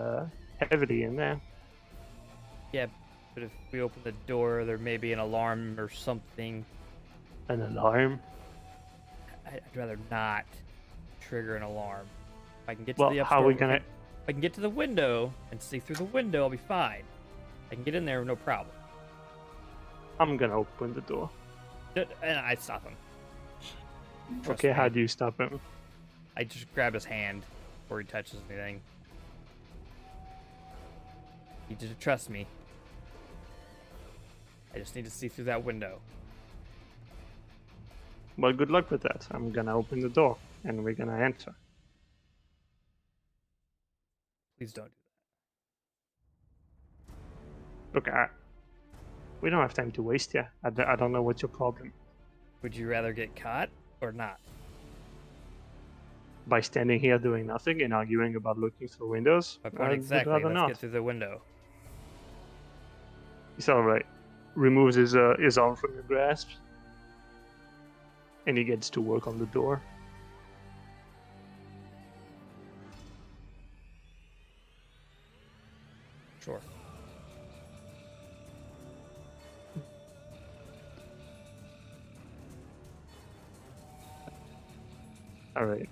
heavily in there. Yeah, but if we open the door, there may be an alarm or something. An alarm? I'd rather not trigger an alarm. If I can get to Well, the how are we upstairs, gonna? if I can get to the window and see through the window, I'll be fine. I can get in there, no problem. I'm gonna open the door. And I stop him. Trust Okay, me. how do you stop him? I just grab his hand before he touches anything. You need to trust me. I just need to see through that window. Well, good luck with that. I'm gonna open the door, and we're gonna enter. Please don't do Look, we don't have time to waste here. I don't know what's your problem. that. Would you rather get caught or not? By standing here doing nothing and arguing about looking through windows, My point I exactly. would rather Let's not. get through the window. He's all right. Removes his arm from your grasp, and he gets to work on the door. Sure. All right.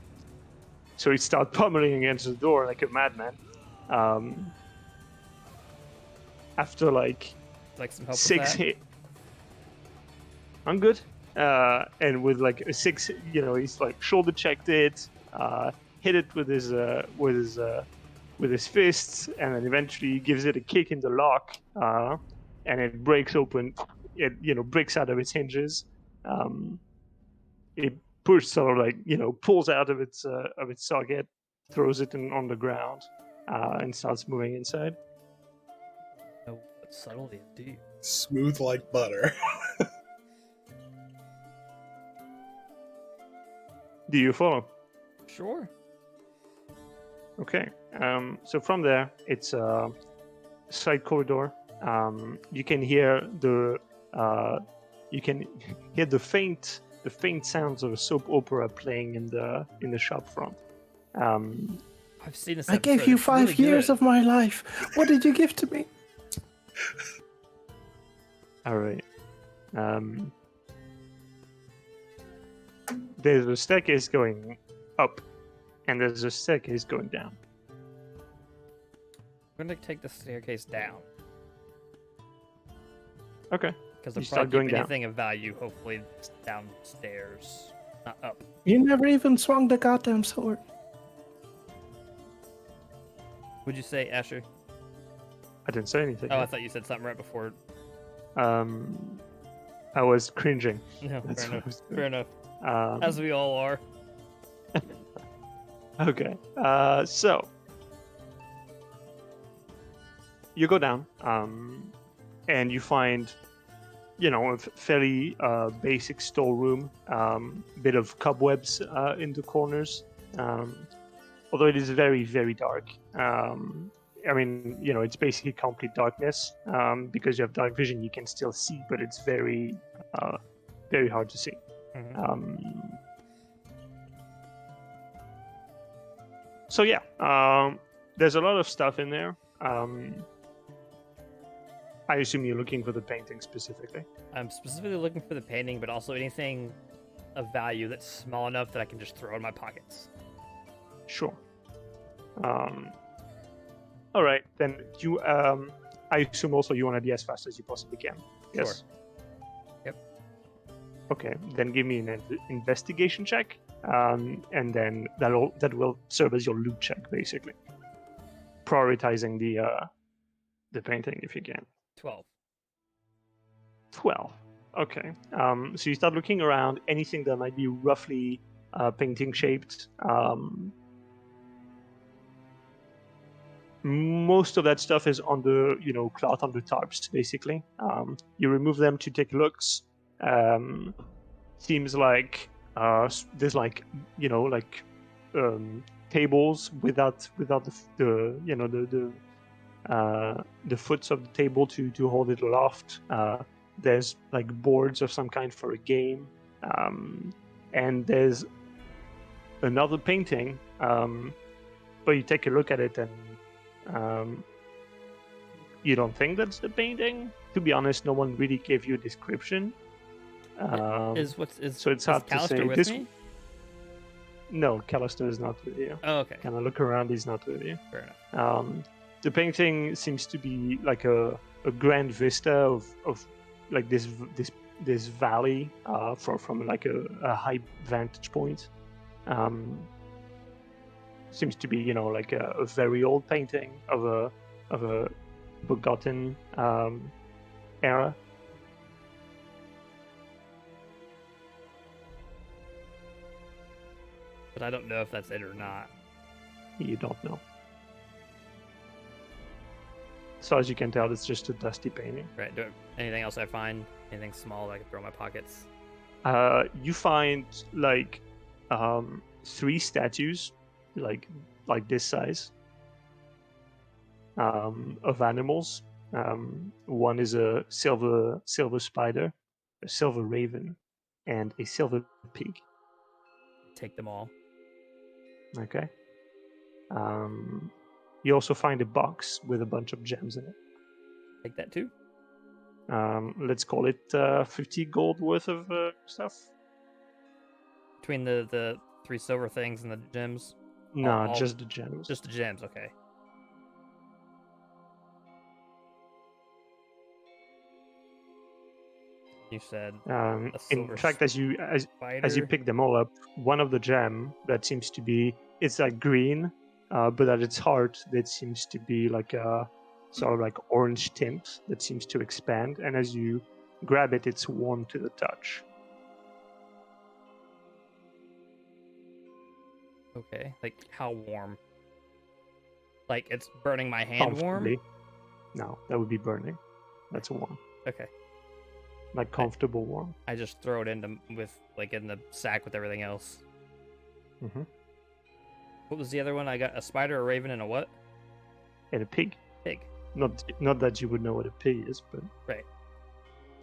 So he starts pummeling against the door like a madman. After like Like some help 6 with that? hit. I'm good. And with like a 6, he's like shoulder checked it, hit it with his fists, and then eventually gives it a kick in the lock, and it breaks open. It breaks out of its hinges. It sort of like pulls out of its socket, throws it on the ground, and starts moving inside. Oh, what subtlety indeed. Smooth like butter. Do you follow? Sure. Okay. So from there, it's a side corridor. You can hear the faint sounds of a soap opera playing in the shop front. I've seen this. I gave episode. you It's 5 really years good. of my life. What did you give to me? All right. There's a staircase going up, and there's a staircase going down. I'm gonna take the staircase down Okay. because You I'll start probably going keep down. anything of value. Hopefully, it's downstairs, not up. You never even swung the goddamn sword. Would you say, Asher? I didn't say anything. Oh, I thought you said something right before. I was cringing. No, That's fair what I enough. was doing. Fair enough. Um, As we all are. Okay. So you go down, and you find, a fairly basic storeroom. Bit of cobwebs in the corners. Although it is very, very dark. It's basically complete darkness. Because you have dark vision, you can still see, but it's very, very hard to see. Mhm. So yeah, there's a lot of stuff in there. I assume you're looking for the painting specifically. I'm specifically looking for the painting, but also anything of value that's small enough that I can just throw in my pockets. Sure. All right, then you. I assume also you want to be as fast as you possibly can. Yes. Sure. Yep. Okay, then give me an investigation check, and then that will serve as your loot check, basically. Prioritizing the painting if you can. 12. 12. Okay. So you start looking around. Anything that might be roughly painting shaped. Most of that stuff is on the cloth on the tarps, basically. You remove them to take looks. Seems like there's tables without the foots of the table to hold it aloft. There's like boards of some kind for a game, and there's another painting. But you take a look at it and you don't think that's the painting. To be honest, no one really gave you a description. So it's hard to Callister say. with me? No, Callister is not with you. Oh, okay. Kind of look around, he's not with you. Fair enough. The painting seems to be like a grand vista of like this valley from like a high vantage point. Seems to be like a very old painting of a forgotten era. But I don't know if that's it or not. You don't know. So as you can tell, it's just a dusty painting. Right. Anything else I find? Anything small that I can throw in my pockets? You find like 3 statues, like this size, of animals. One is a silver spider, a silver raven, and a silver pig. Take them all. Okay. You also find a box with a bunch of gems in it. Take that too. Let's call it 50 gold worth of stuff. Between the 3 silver things and the gems. No, just the gems. Just the gems. Okay. You said In silver fact, as you spider. pick them all up, one of the gem that seems to be it's like green, but at its heart, it seems to be like a sort of like orange tint that seems to expand. And as you grab it, it's warm to the touch. Okay, like how warm? Like it's burning my hand warm? Comfortably. No, that would be burning. That's warm. Okay. Like comfortable warm. I just throw it in the sack with everything else. Mm-hmm. What was the other one? I got a spider, a raven, and a what? And a pig. Pig. Not that you would know what a pig is, but Right.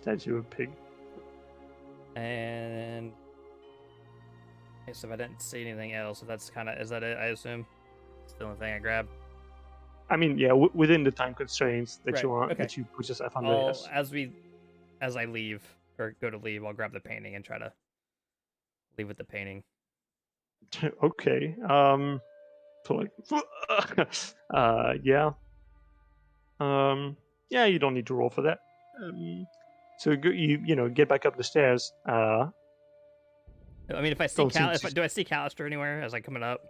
that you're a pig. And I guess if I didn't see anything else, if that's kind of, is that it? I assume. It's the only thing I grabbed. I mean, yeah, within the time constraints that Right, you want, okay. that you put yourself under. I'll, Yes. as I leave or go to leave, I'll grab the painting and try to leave with the painting. Okay. So like, yeah. Yeah, you don't need to roll for that. So you get back up the stairs. I mean, if I see Don't seem to- do I see Callister anywhere as I'm coming up?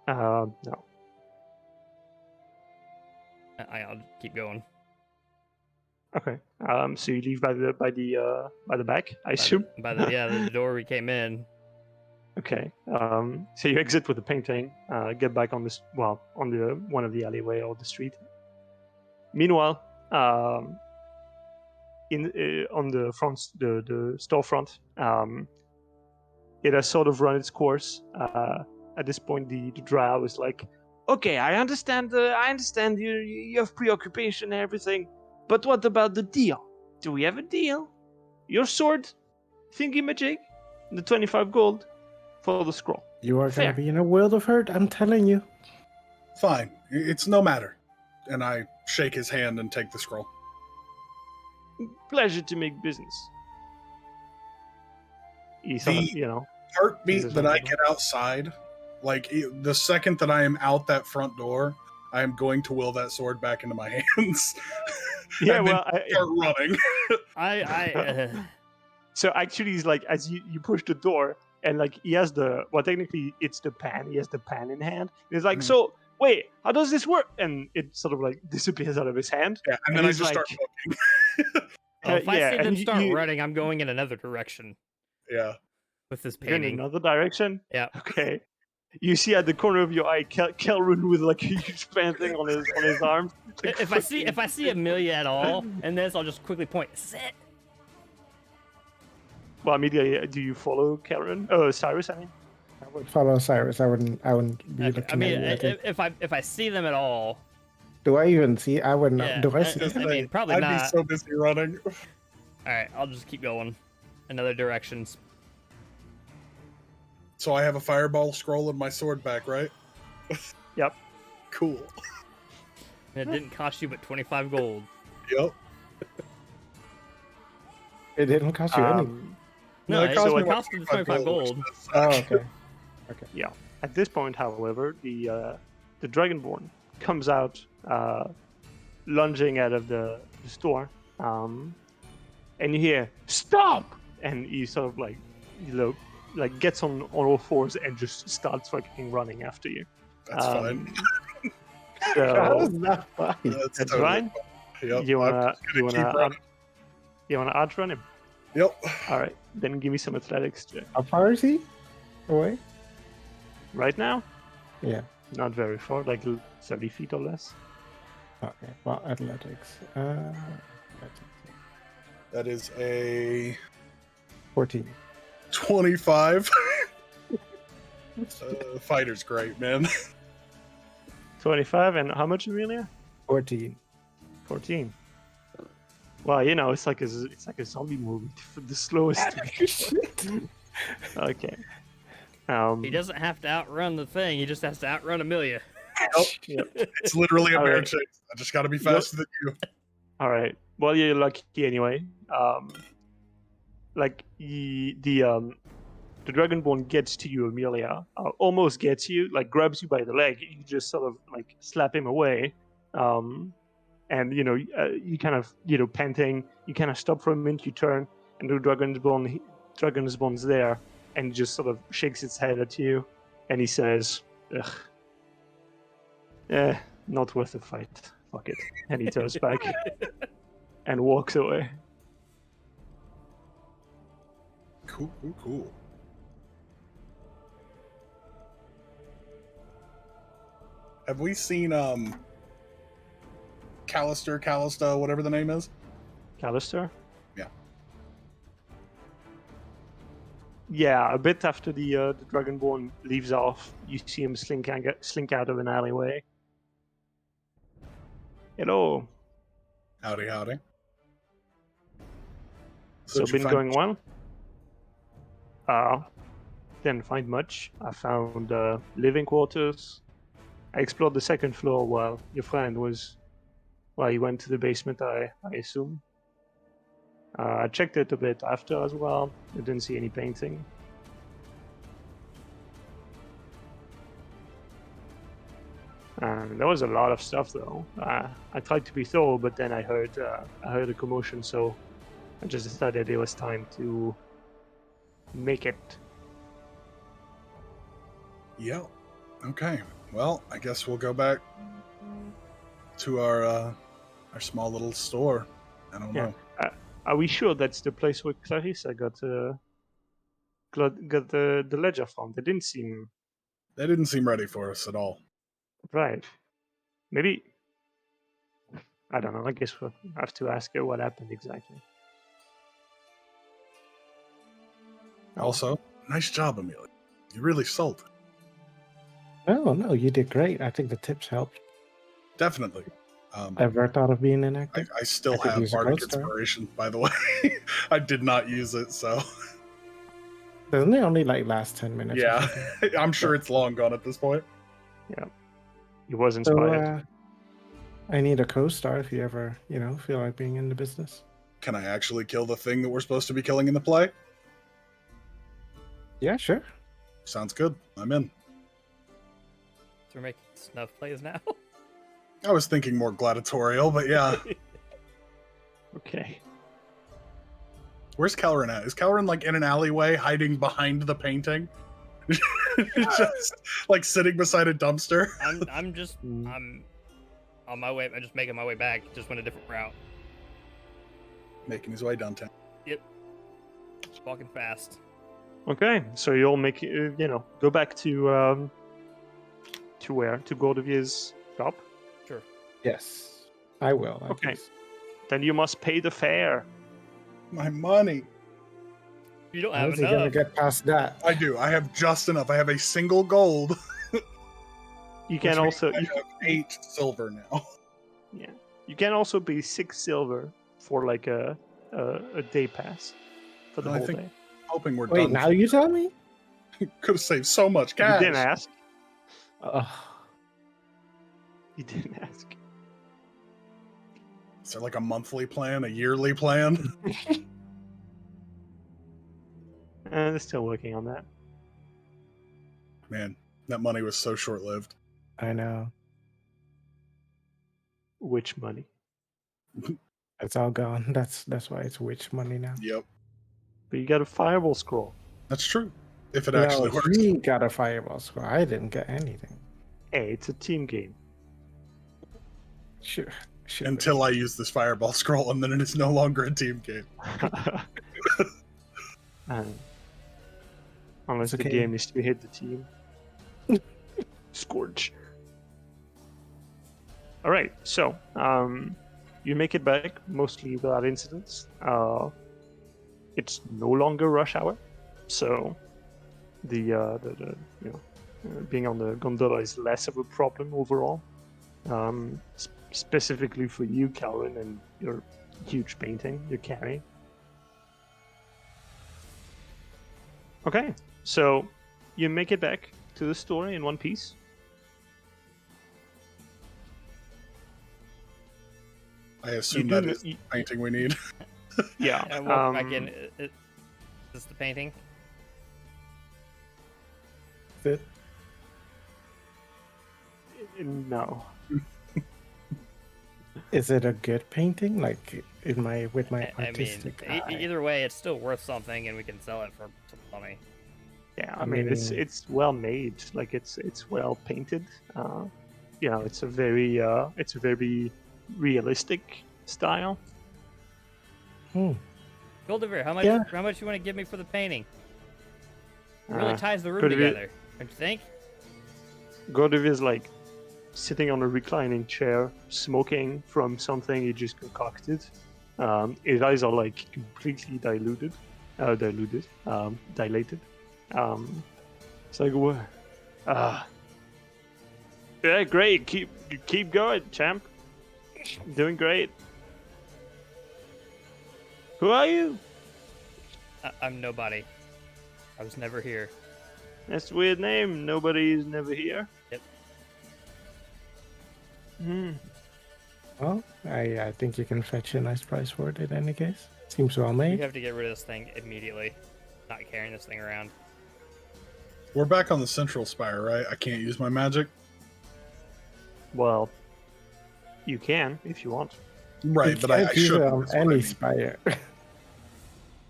No. I'll keep going. Okay. So you leave by the back, I assume. By the door we came in. Okay. So you exit with the painting. Get back on on the one of the alleyway or the street. Meanwhile, on the front, the storefront, it has sort of run its course. At this point, the drow is like, "Okay, I understand. You have preoccupation and everything, but what about the deal? Do we have a deal? Your sword, thingy majig, the 25 gold for the scroll. You are Fair. gonna be in a world of hurt, I'm telling you. Fine, it's no matter. And I shake his hand and take the scroll. Pleasure to make business." The- Heartbeat Jesus, that I Lord. get outside, like the second that I am out that front door, I am going to will that sword back into my hands. Yeah, and then well, start running. so actually, he's like, as you push the door, and like he has technically it's the pan. He has the pan in hand. And he's like, Mhm. "So wait, how does this work?" And it sort of like disappears out of his hand. Yeah, and then I he's just like, start looking. If I yeah, see them and start you- running, I'm going in another direction Yeah. with this You're in painting. another direction. Yeah. Okay. You see at the corner of your eye, Kelrun with like a huge pan thing on his arm. Like, If I see Amelia at all in this, I'll just quickly point. This is it. Well, Amelia, do you follow Kelrun? Oh, Cyrus, I mean. I would follow Cyrus. I wouldn't be Okay, looking I mean, at you. I think. if I see them at all, Do I even see? I would not. yeah, Do I see? I mean, probably I'd not. be so busy running. All right, I'll just keep going in other directions. So I have a fireball scroll and my sword back, right? Yep. Cool. And it didn't cost you but 25 gold. Yep. It didn't cost you any. No, it it cost me cost me 25 gold. Oh, okay. Yeah. At this point, however, the Dragonborn comes out, lunging out of the store, and you hear "Stop!" and he sort of like, gets on all fours and just starts fucking running after you. That's fine. How is So that fine? that's totally fine. Yep. You I'm wanna just gonna keep running. you wanna outrun him? Yep. All right, then give me some athletics check. How far is he away? Right now, Yeah. not very far, like 30 feet or less. Okay. Well, athletics. That is a 14. 25. Fighter's great, man. 25, and how much, Amelia? 14. 14. Well, it's like a zombie movie for the slowest. Okay. He doesn't have to outrun the thing. He just has to outrun Amelia. Yep. It's literally a All bear right. chase. I just gotta be faster than you. All right. Well, you're lucky anyway. The Dragonborn gets to you, Amelia. Almost gets you, like grabs you by the leg. You just sort of like slap him away. And you kind of panting. You kind of stop for a minute. You turn, and the Dragonborn's there, and just sort of shakes its head at you, and he says, "Ugh, not worth the fight. Fuck it." And he turns back and walks away. Cool. Have we seen Callista, whatever the name is? Callister? Yeah. Yeah, a bit after the Dragonborn leaves off, you see him slink out of an alleyway. Hello. Howdy. So did you been find- going well? Didn't find much. I found living quarters. I explored the second floor while your friend was... Well, he went to the basement, I assume. I checked it a bit after as well. I didn't see any painting. There was a lot of stuff though. I tried to be thorough, but then I heard a commotion, so I just decided it was time to make it. Yeah. Okay. Well, I guess we'll go back to our small little store. I don't Yeah. know. Are we sure that's the place where Clarissa got the ledger from? They didn't seem They didn't seem ready for us at all. right. Maybe, I don't know. I guess we'll have to ask her what happened exactly. Also, nice job, Amelia. You really sold it. No, you did great. I think the tips helped. Definitely. Ever thought of being an actor? I still I could have use a Bardic co-star. Inspiration, by the way. I did not use it, so Doesn't it only like last 10 minutes? Or yeah. something? I'm sure it's long gone at this point. Yeah, he was So inspired. I need a co-star if you ever, feel like being in the business. Can I actually kill the thing that we're supposed to be killing in the play? Yeah, sure. Sounds good. I'm in. So we're making snuff plays now. I was thinking more gladiatorial, but yeah. Okay. Where's Kelrin at? Is Kelrin like in an alleyway hiding behind the painting? Just like sitting beside a dumpster? I'm just I'm on my way. I'm just making my way back. Just went a different route. Making his way downtown. Just walking fast. Okay, so you'll make go back to where? To Gordovier's shop. Sure. Yes, I will. I Okay. guess. Then you must pay the fare. My money. You don't How have is he gonna enough. get past that? I do. I have just enough. I have a single gold. You can which also means I have 8 silver now. you can also be 6 silver for like a day pass for the I whole think- day. Hoping we're Wait, done. now you tell me? Could have saved so much You cash. didn't ask. Ugh. You didn't ask. Is there like a monthly plan, a yearly plan? They're still working on that. Man, that money was so short-lived. I know. Which money? It's all gone. That's why it's witch money now. Yep, But you got a fireball scroll. that's true. If it No, actually works. he got a fireball score. I didn't get anything. Hey, it's a team game. Sure. Until I use this fireball scroll, and then it is no longer a team game. Unless It's the okay. game is to hit the team. Scorch. All right, so you make it back mostly without incidents. It's no longer rush hour, so the being on the gondola is less of a problem overall. Specifically for you, Calvin, and your huge painting you're carrying. Okay, so you make it back to the store in one piece. I assume do that kn- is the you- painting we need. Yeah. I walk back in. Is this the painting? Fit. No. Is it a good painting? Like with my I mean, artistic eye? either way, it's still worth something, and we can sell it for some money. Yeah, I I mean mean- it's well made. Like it's well painted. You know, it's a very realistic style. Goldiver, how Yeah. much you want to give me for the painting? It really ties the room Goldiver- together, don't you think? Gordiv is like sitting on a reclining chair, smoking from something he just concocted. His eyes are like completely dilated. It's like, what? Yeah, great. Keep going, champ. Doing great. Who are you? I'm nobody. I was never here. That's a weird name. Nobody's never here. Yep. Hmm. Well, I think you can fetch a nice price for it in any case. Seems well We made. have to get rid of this thing immediately. Not carrying this thing around. We're back on the central spire, right? I can't use my magic. Well, you can if you want. Right, You but I can't use should. it on any spire.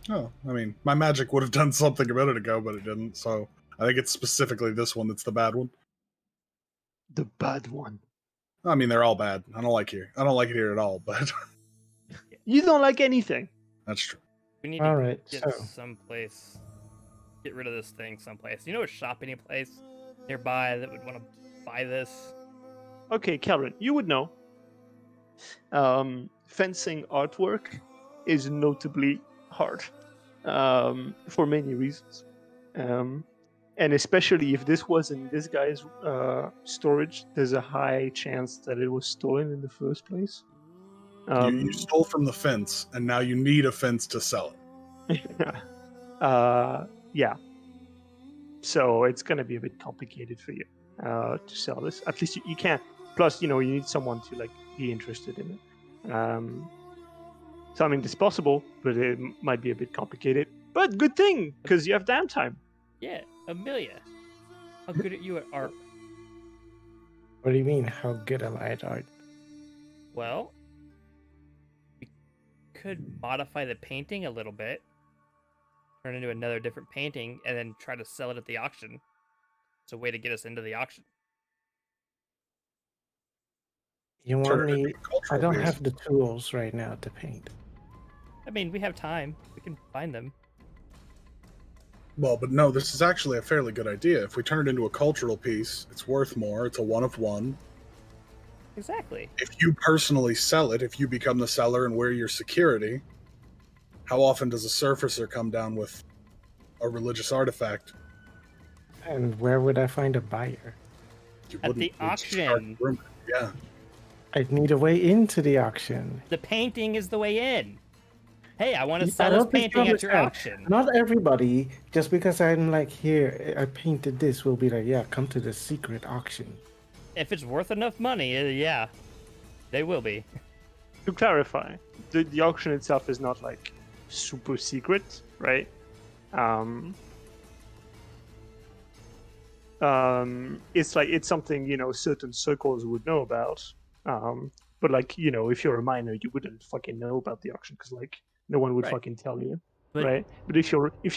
Oh, I mean, my magic would have done something a minute ago, but it didn't. So I think it's specifically this one that's the bad one. The bad one. I mean, they're all bad. I don't like here. I don't like it here at all. But You don't like anything. that's true. We need All to right, get so someplace. Get rid of this thing someplace. You know a shopping place nearby that would want to buy this? Okay, Karen, you would know. Fencing artwork is notably hard for many reasons. And especially if this was in this guy's storage, there's a high chance that it was stolen in the first place. You stole from the fence, and now you need a fence to sell it. Yeah. So it's going to be a bit complicated for you to sell this. At least you can't. Plus, you know, you need someone to like be interested in it. So I mean, it's possible, but it might be a bit complicated. But good thing, because you have downtime. Yeah, Amelia. How good are you at art? what do you mean? How good am I at art? Well, we could modify the painting a little bit, turn it into another different painting, and then try to sell it at the auction. It's a way to get us into the auction. You Turn want it into me? a cultural I don't piece. have the tools right now to paint. I mean, we have time. We can find them. Well, but no, this is actually a fairly good idea. If we turn it into a cultural piece, it's worth more. It's a one of one. Exactly. If you personally sell it, if you become the seller and we're your security, how often does a surfacer come down with a religious artifact? And where would I find a buyer? You At wouldn't. the You'd start auction. rumor. Yeah. I'd need a way into the auction. The painting is the way in. Hey, I want to I sell this don't think you painting at your understand. auction. Not everybody, just because I'm like, here, I painted this, will be like, yeah, come to the secret auction. If it's worth enough money, yeah, they will be. To clarify, the auction itself is not like super secret, right? It's like it's something, you know, certain circles would know about. But like, you know, if you're a minor, you wouldn't fucking know about the auction because like no one would Right. fucking tell you, But- right? But if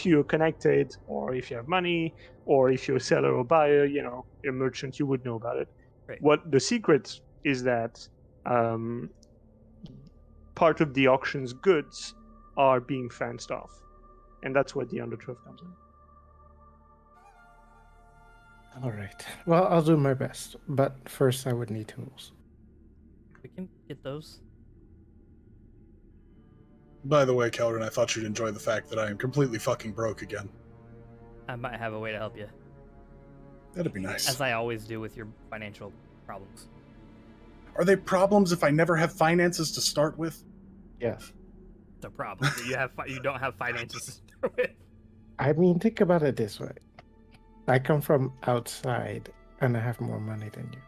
you're connected, or if you have money, or if you're a seller or buyer, you know, you're a merchant, you would know about it. Right. What the secret is that part of the auction's goods are being fenced off, and that's where the undertrove comes in. All right. Well, I'll do my best, but first I would need tools. We can get those. By the way, Kelvin, I thought you'd enjoy the fact that I am completely fucking broke again. I might have a way to help you, That'd be nice. as I always do with your financial problems. Are they problems if I never have finances to start with? Yes. It's a problem that you don't have finances to start with. I mean, think about it this way. I come from outside, and I have more money than you.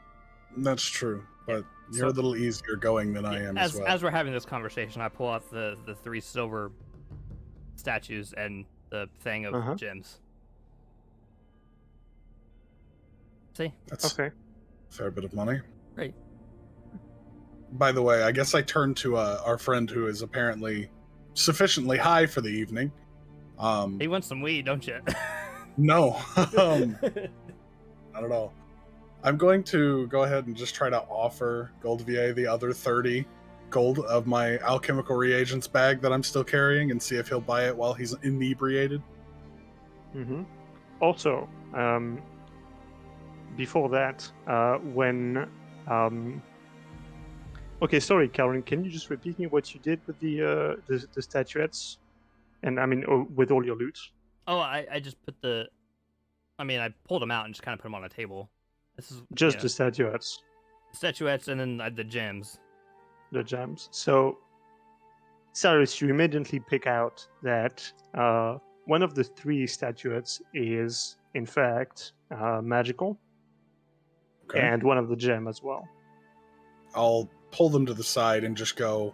That's true, but you're So- a little easier going than I am as well. As we're having this conversation, I pull out the 3 silver statues and the thing of Uh-huh. gems. See? That's Okay. a fair bit of money. Right. By the way, I guess I turned to our friend who is apparently sufficiently high for the evening. You want some weed, don't you? No. I don't know. I'm going to go ahead and just try to offer Goldvier the other 30 gold of my alchemical reagents bag that I'm still carrying and see if he'll buy it while he's inebriated. Mm-hmm. Also, before that, when okay, sorry, Karen, can you just repeat me what you did with the statuettes, and I mean with all your loot? Oh, I just put I pulled them out and just kind of put them on a table. This is Just the statuettes, statuettes and then the gems. the gems. So, Cyrus, you immediately pick out that one of the 3 statuettes is in fact magical, Okay. and one of the gem as well. I'll pull them to the side and just go,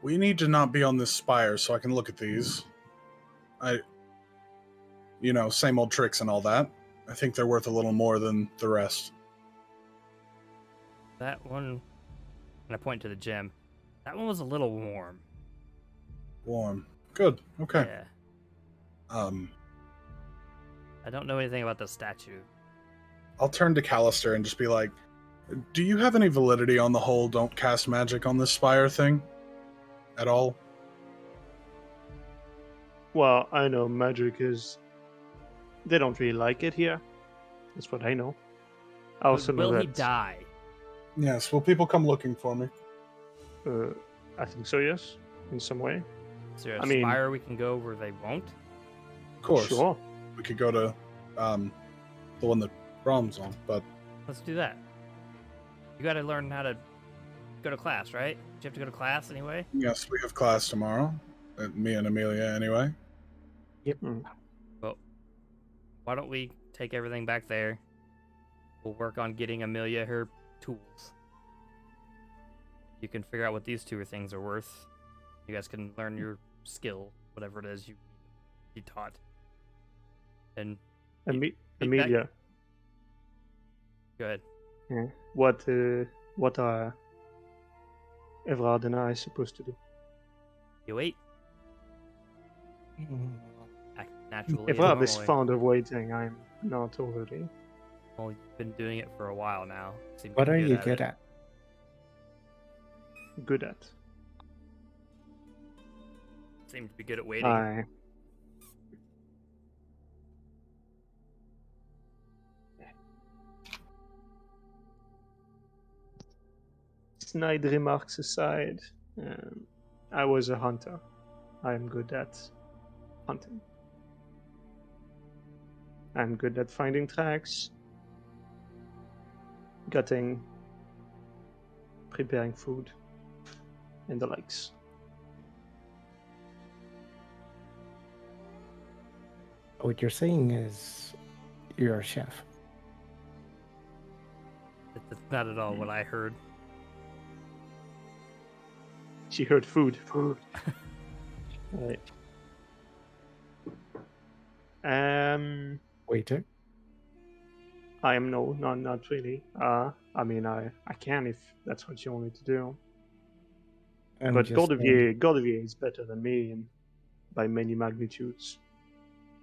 we need to not be on this spire so I can look at these. Same old tricks and all that. I think they're worth a little more than the rest. That one, and I point to the gem. That one was a little warm. Warm. Good. Okay. Yeah. Um, I don't know anything about the statue. I'll turn to Callister and just be like, do you have any validity on the whole don't cast magic on this spire thing? At all? Well, I know magic is. They don't really like it here. That's what I know. I also know Will that. he die? Yes. Will people come looking for me? I think so. Yes, in some way. Is there a I mean- spire we can go where they won't? Of course. Sure. We could go to the one that Brahm's on, but Let's do that. You got to learn how to go to class, right? Do you have to go to class anyway? yes, we have class tomorrow. Me and Amelia, anyway. Mm. Well, why don't we take everything back there? We'll work on getting Amelia her tools. You can figure out what these 2 things are worth. You guys can learn your skill, whatever it is you need to be taught. And Amelia, go ahead. yeah. What are Evrard and I supposed to do? You wait. Act naturally. and Evrard is normally. fond of waiting. I'm not already. Well, you've been doing it for a while now. Seem What pretty are you at good it. at? Good at. Seem to be good at waiting. I. Snide remarks aside, I was a hunter. I am good at hunting. I'm good at finding tracks, gutting, preparing food, and the likes. What you're saying is you're a chef. That's not at all what I heard. She heard food. Food. Right. Waiter. I am not really. I mean, I can if that's what you want me to do. And But just, Godevier is better than me by many magnitudes.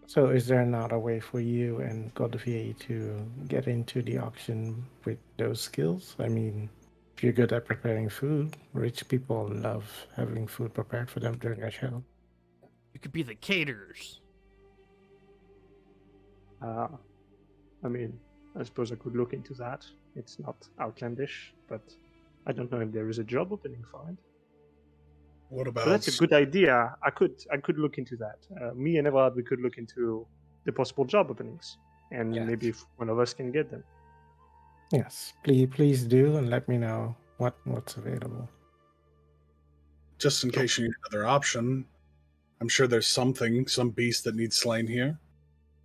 So is there not a way for you and Godvier to get into the auction with those skills? I mean, if you're good at preparing food, rich people love having food prepared for them during a show. You could be the caterers. I mean, I suppose I could look into that. It's not outlandish, but I don't know if there is a job opening for it. What about? But that's a good idea. I could look into that. Me and Evad, we could look into the possible job openings, and Yes. maybe if one of us can get them. Yes, please do, and let me know what's available. Just in case you need another option, I'm sure there's some beast that needs slain here.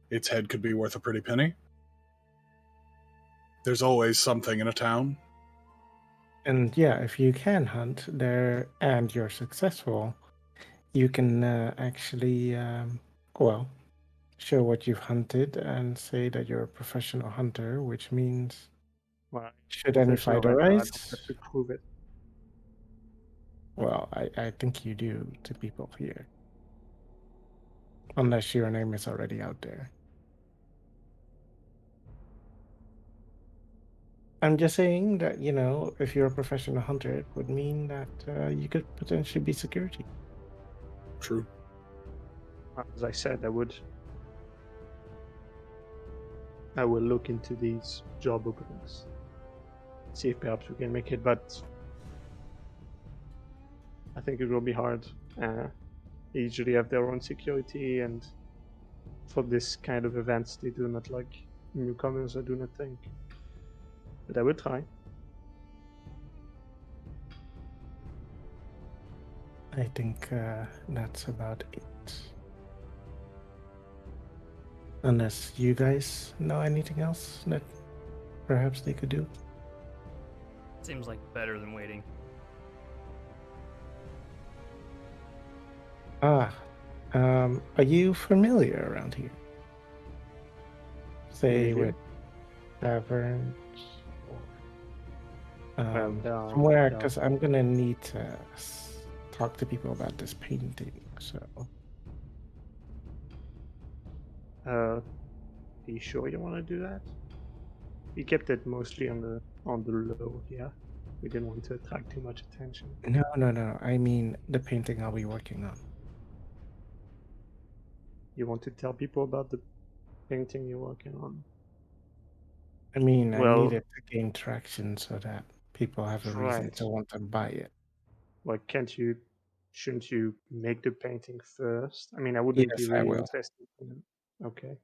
Its head could be worth a pretty penny. There's always something in a town. And yeah, if you can hunt there and you're successful, you can actually, show what you've hunted and say that you're a professional hunter, which means Well, should any professional fight hunter, I arise, don't have to prove it. well, I think you do to people here. Unless your name is already out there. I'm just saying that, if you're a professional hunter, it would mean that you could potentially be security. True. As I said, I will look into these job openings, see if perhaps we can make it, but I think it will be hard. They usually have their own security, and for this kind of events, they do not like newcomers, I do not think. But I will try. I think that's about it. Unless you guys know anything else that perhaps they could do. Seems like better than waiting. Are you familiar around here? Say Familiar? with taverns or somewhere, there are- because I'm gonna need to talk to people about this painting. So Are you sure you want to do that? We kept it mostly on the low here. We didn't want to attract too much attention. no. I mean the painting I'll be working on. You want to tell people about the painting you're working on? I mean, I Well- need it to gain traction so that people have a reason Right. to want to buy it. Like, shouldn't you make the painting first? I mean, I wouldn't be Yes, I really will. interested in it. Okay.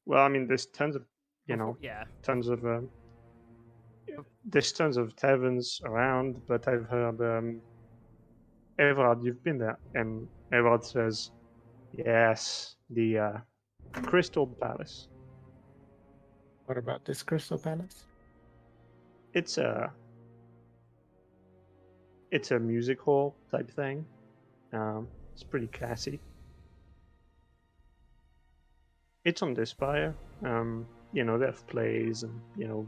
Well, I mean, there's tons of, Yeah. tons of, there's tons of taverns around, but I've heard, Everard, you've been there, and Everard says, yes, the Crystal Palace. What about this Crystal Palace? It's a music hall type thing. It's pretty classy. It's on the Spire. They have plays and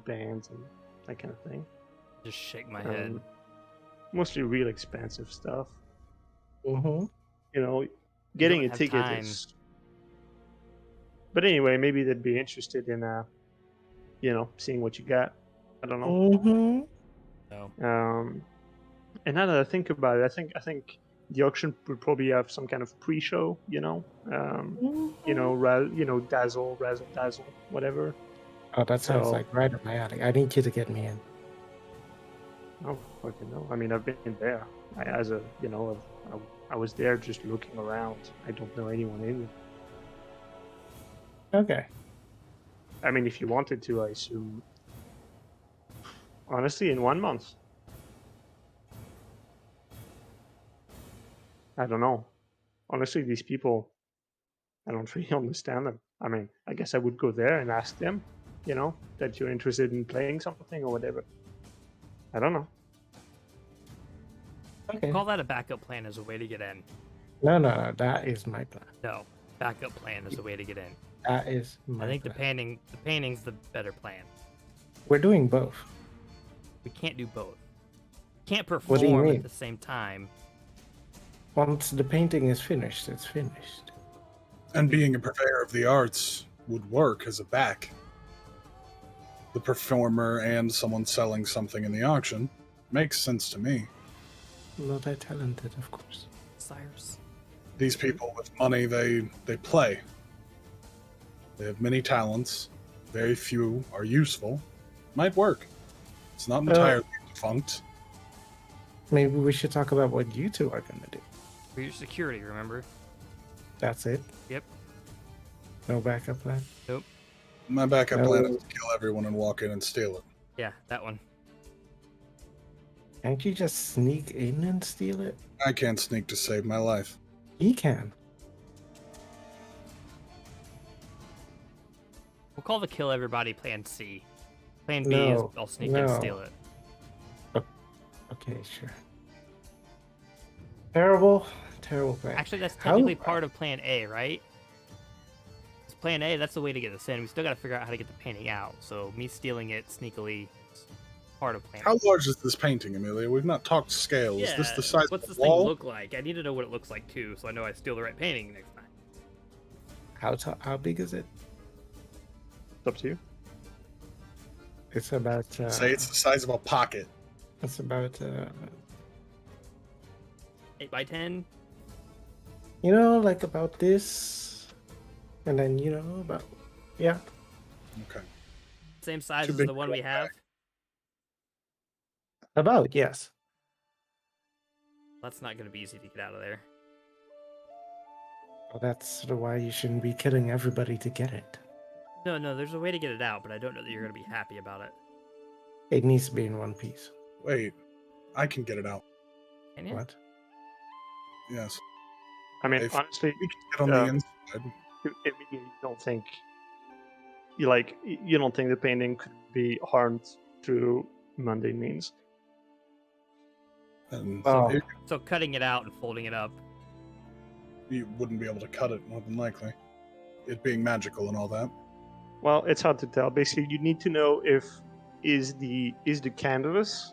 bands and that kind of thing. Just shake my head. Mostly real expensive stuff. Mm-hmm. Getting don't a have ticket time. is. But anyway, maybe they'd be interested in seeing what you got. I don't know. Mm-hmm. No. And now that I think about it, I think the auction would probably have some kind of pre-show, dazzle, razzle, dazzle, whatever. Oh, that sounds So- like right up my alley. I need you to get me in. Oh, fucking no. I mean, I've been there. I was there just looking around. I don't know anyone in there. Okay. I mean, if you wanted to, I assume. Honestly, in 1 month. I don't know. Honestly, these people, I don't really understand them. I mean, I guess I would go there and ask them, that you're interested in playing something or whatever. I don't know. Okay. Call that a backup plan as a way to get in. No. That is my plan. No. Backup plan is a way to get in. That is my I think plan. the painting's the better plan. We're doing both. We can't do both. Can't What do you perform mean? at the same time. Once the painting is finished, it's finished. And being a purveyor of the arts would work as a back. The performer and someone selling something in the auction makes sense to me. Multi-talented, of course. Cyrus. These people with money, they play. They have many talents. Very few are useful. Might work. It's not entirely defunct. Maybe we should talk about what you two are going to do. For your security, remember? That's it? Yep. No backup plan? My backup No. plan is to kill everyone and walk in and steal it. Yeah, that one. Can't you just sneak in and steal it? I can't sneak to save my life. He can. We'll call the kill everybody plan C. Plan B is No, I'll sneak in and no. steal it. Okay, sure. Terrible plan. Actually, that's How- technically part of plan A, right? It's plan A, that's the way to get this in. We still got to figure out how to get the painting out. So me stealing it sneakily is part of plan How A. large is this painting, Amelia? We've not talked scale. Is this the size what's of this the thing wall? look like? I need to know what it looks like too, so I know I steal the right painting next time. How big is it? It's up to you. It's about. Say it's the size of a pocket. It's about. 8 by 10. Like about this, and then about. Yeah. Okay. Same size Too as big the for one one we have. About, yes. That's not going to be easy to get out of there. Well, that's sort of why you shouldn't be killing everybody to get it. No, there's a way to get it out, but I don't know that you're going to be happy about it. It needs to be in one piece. Wait, I can get it out. Can you? What? Yes. I mean, If honestly, we can get on the inside. you don't think you don't think the painting could be harmed through mundane means. And Oh. So cutting it out and folding it up. you wouldn't be able to cut it, more than likely. It being magical and all that. Well, it's hard to tell. Basically, you need to know if is the canvas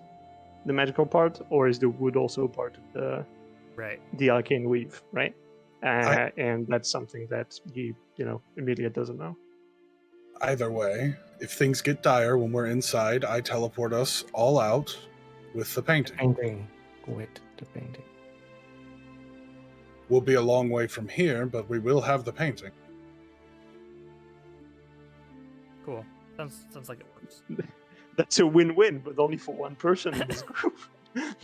the magical part, or is the wood also part of Right. the arcane weave, right? I- And that's something that Emilia doesn't know. Either way, if things get dire when we're inside, I teleport us all out with the painting. Painting with the painting. We'll be a long way from here, but we will have the painting. Cool. Sounds like it works. That's a win-win, but only for one person in this group. But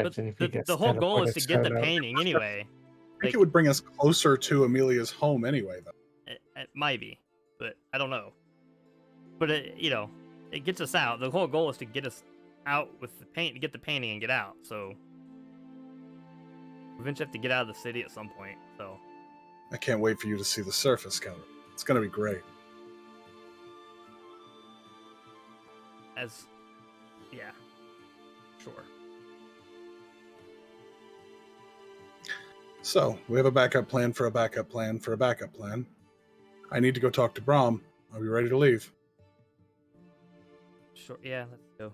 Imagine if he gets the whole goal is to teleported get the solo. painting anyway. I think it would bring us closer to Amelia's home anyway, though. It might be, but I don't know. But it gets us out. The whole goal is to get us out with the paint, to get the painting and get out. So we eventually have to get out of the city at some point. So I can't wait for you to see the surface counter. It's going to be great. yeah, sure. So, we have a backup plan for a backup plan for a backup plan. I need to go talk to Brahm. Are we ready to leave? Sure. Yeah, let's go.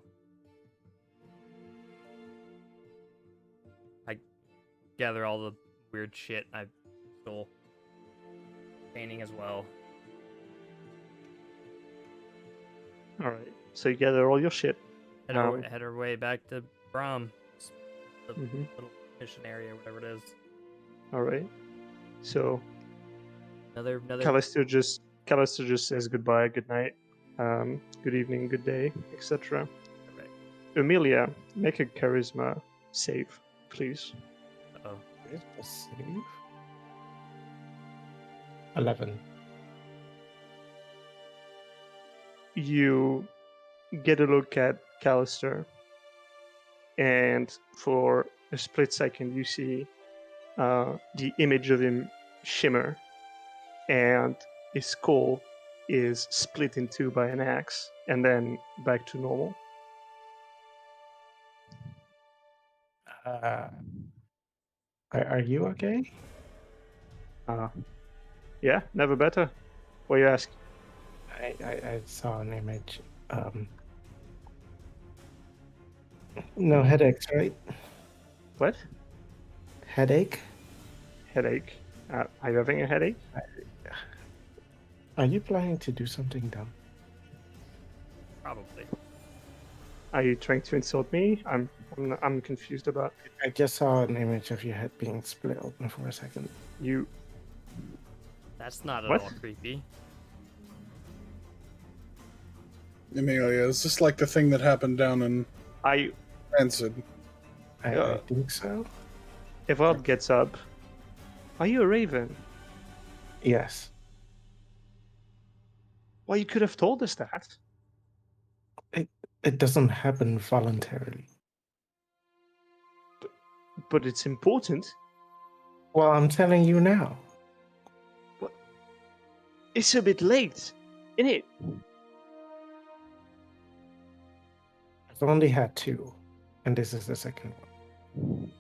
I gather all the weird shit. I stole painting as well. All right. So you gather all your shit. Head our way back to Brahm, the Mhm. little mission area, whatever it is. All right. So Another. Callister just says goodbye, good night, good evening, good day, etc. Right. Emilia, make a charisma save, please. Oh. Where's the save? 11. You get a look at Callister, and for a split second, you see the image of him shimmer, and his skull is split in two by an axe, and then back to normal. Are you okay? Yeah, never better. What you ask? I saw an image. No headaches, right? What? Headache? Headache. Are you having a headache? Are you planning to do something dumb? Probably. Are you trying to insult me? I'm confused about I just saw an image of your head being split open for a second. you. That's not at What? all creepy. Amelia, is this like the thing that happened down in I Rancid? I think so. Evrard gets up. Are you a raven? Yes. Well, you could have told us that. It doesn't happen voluntarily. But it's important. Well, I'm telling you now. It's a bit late, isn't it? I've only had 2, and this is the second one.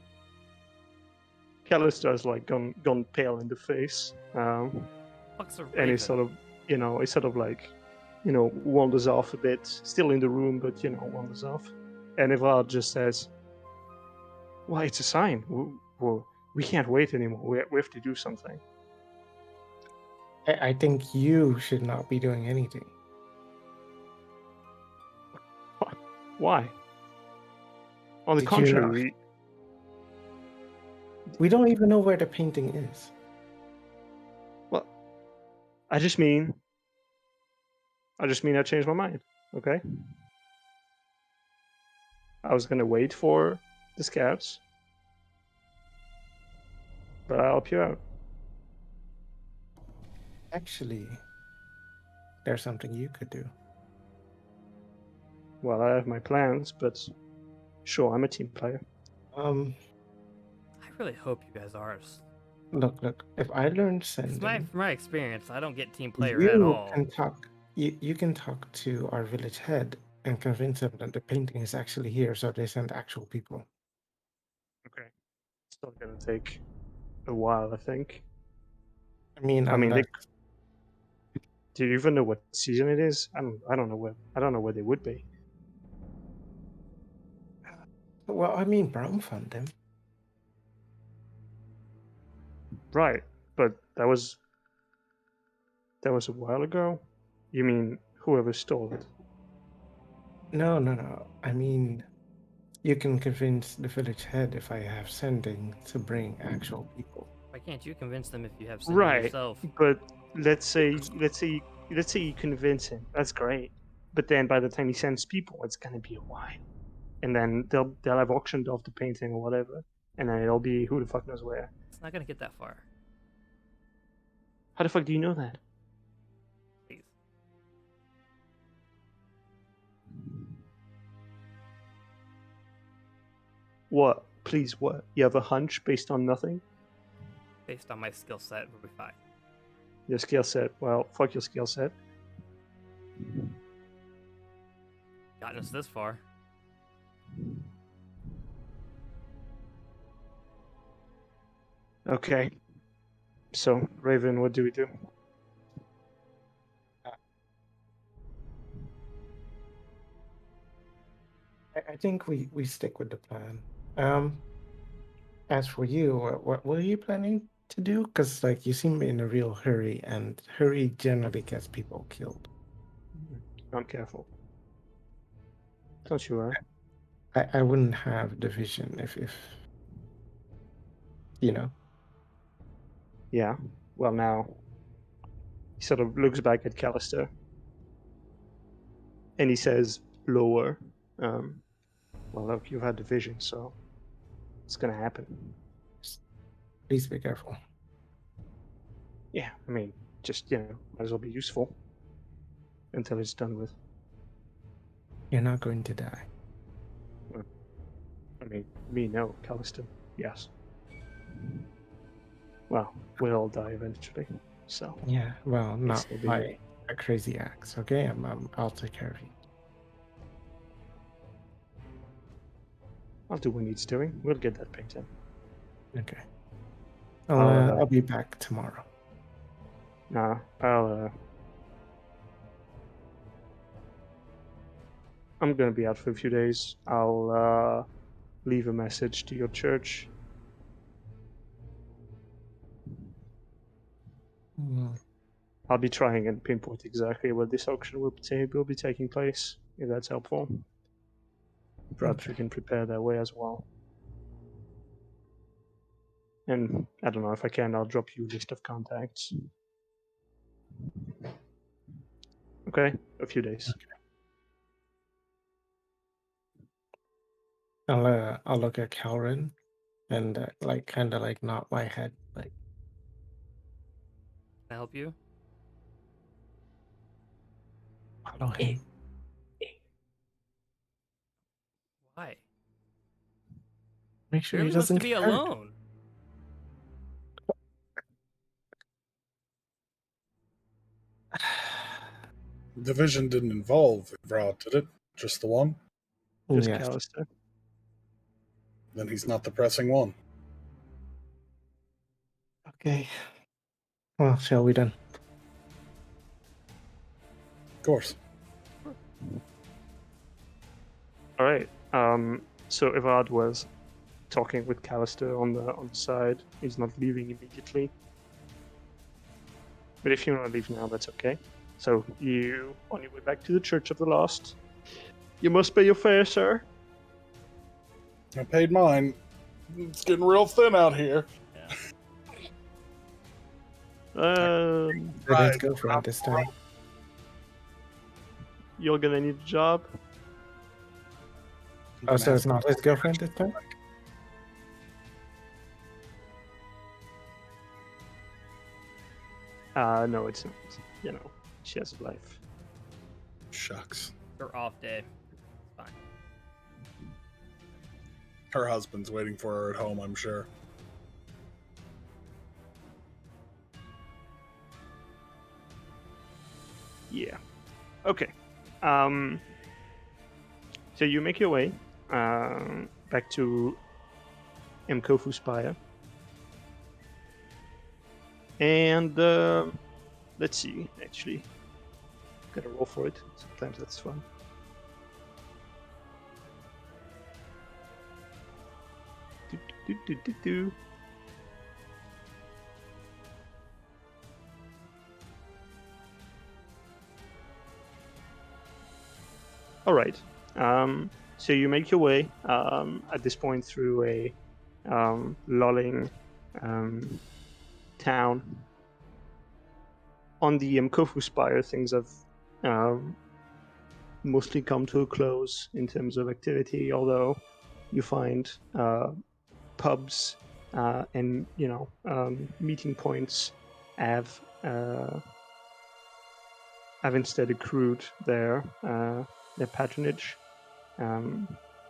Callister's like gone pale in the face, Fuck's a and raven? he sort of like, wanders off a bit, still in the room, but wanders off. And Evrard just says, "Well, it's a sign. We can't wait anymore. We have to do something." I think you should not be doing anything. Why? On the Did you not- contrary, We don't even know where the painting is. well, I just mean I changed my mind. Okay. I was gonna wait for the scouts, but I'll help you out. Actually, there's something you could do. Well, I have my plans, but sure, I'm a team player. Um, I really hope you guys are. look. If I learn Because sending, from my experience, I don't get team player you at all. can talk. You can talk to our village head and convince them that the painting is actually here, so they send actual people. Okay. Still gonna take a while, I think. I mean, I mean, unless do you even know what season it is? I don't know where they would be. well, I mean, Brown found them. Right, but that was a while ago. You mean whoever stole it? No. I mean, you can convince the village head if I have sending to bring actual people. Why can't you convince them if you have sending Right, yourself? but let's say you convince him. That's great. But then by the time he sends people, it's gonna be a while, and then they'll have auctioned off the painting or whatever, and then it'll be who the fuck knows where. It's not gonna get that far. How the fuck do you know that? Please. What? Please, what? You have a hunch based on nothing? Based on my skill set, we'll be fine. Your skill set? Well, fuck your skill set. Gotten us this far. Okay. So, Raven, what do we do? I think we stick with the plan. As for you, what were you planning to do? Because like you seem in a real hurry, and hurry generally gets people killed. I'm careful. Don't you worry. I wouldn't have the vision if you know. Yeah. Well, now he sort of looks back at Callister, and he says, "Lower." Well, look, you've had the vision, so it's gonna happen. Please be careful. Yeah, I mean, just might as well be useful until it's done with. You're not going to die. I mean, me no, Callister, yes. Well, we'll all die eventually, so Yeah, well, not still be by a crazy axe. Okay, I'll take care of you. I'll do what needs doing. We'll get that painted. Okay. I'll, I'll be back tomorrow. Nah, I'm gonna be out for a few days. I'll leave a message to your church. Mm, I'll be trying and pinpoint exactly where this auction will be taking place, if that's helpful. Perhaps we Okay. can prepare that way as well. And I don't know if I can, I'll drop you a list of contacts. Okay, a few days. I'll look at Calvin and like kind of like nod my head like Can I help you? follow him. Why? Make sure he Barely wants doesn't to be get hurt. alone. The vision didn't involve Vrod, did it? Just the one? Just Yes. Callister. Then he's not the pressing one. Okay. Well, shall we then? Of course. Alright. So Ivard was talking with Callister on the side. He's not leaving immediately. But if you want to leave now, that's okay. So you on your way back to the Church of the Lost. You must pay your fare, sir. I paid mine. It's getting real thin out here. Um, But his Right. girlfriend this time. you're gonna need a job. I'm Oh, gonna so have it's not his girlfriend this time? No, it's not. You know, she has a life. Shucks. Her off day. Fine. Her husband's waiting for her at home, I'm sure. Yeah. Okay. So you make your way back to Mkofu Spire. And let's see, actually. Gotta roll for it. Sometimes that's fun. Do. All right. So you make your way at this point through a lolling town. On the Mkofu Spire, things have mostly come to a close in terms of activity, although you find pubs and meeting points have instead accrued their patronage.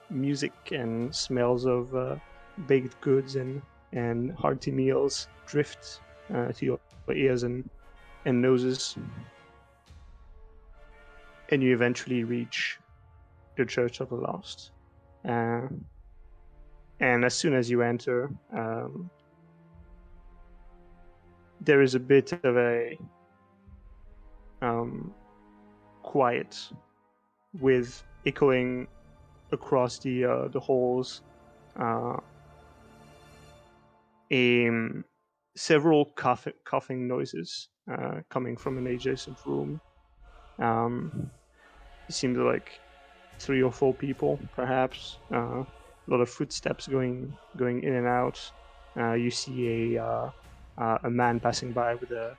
Music and smells of baked goods and hearty meals drift to your ears and noses, and you eventually reach the Church of the Lost. And as soon as you enter, there is a bit of a quiet, with echoing across the halls, several coughing noises coming from an adjacent room. It seems like 3 or 4 people, perhaps. A lot of footsteps going in and out. You see a man passing by with a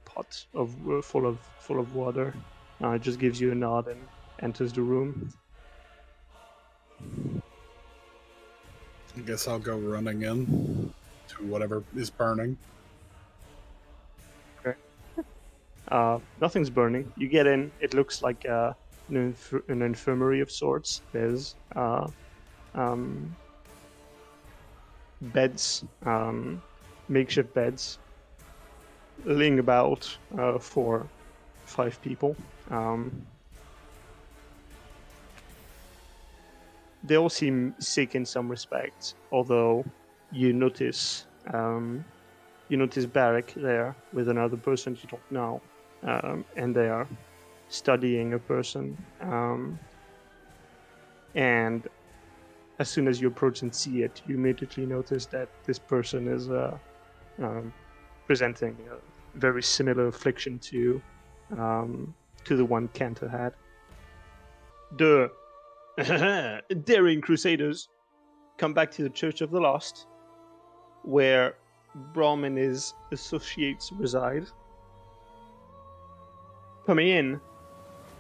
pot of full of water. Just gives you a nod and enters the room. I guess I'll go running in to whatever is burning. Nothing's burning. You get in. It looks like an infirmary of sorts. There's beds, makeshift beds, laying about for 5 people. They all seem sick in some respects, although you notice Barak there with another person you don't know, and they are studying a person. And as soon as you approach and see it, you immediately notice that this person is presenting a very similar affliction to the one Kanta had. The daring crusaders come back to the Church of the Lost, where Brom and his associates reside. Coming in,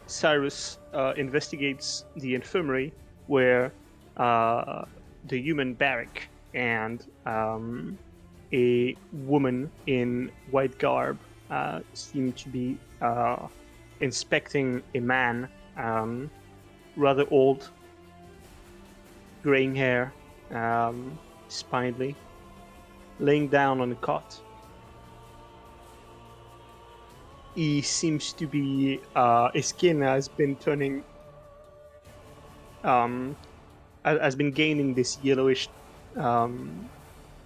Cyrus investigates the infirmary where the human Barak and a woman in white garb seem to be inspecting a man, rather old, graying hair, spindly, laying down on a cot. He seems to be his skin has been turning has been gaining this yellowish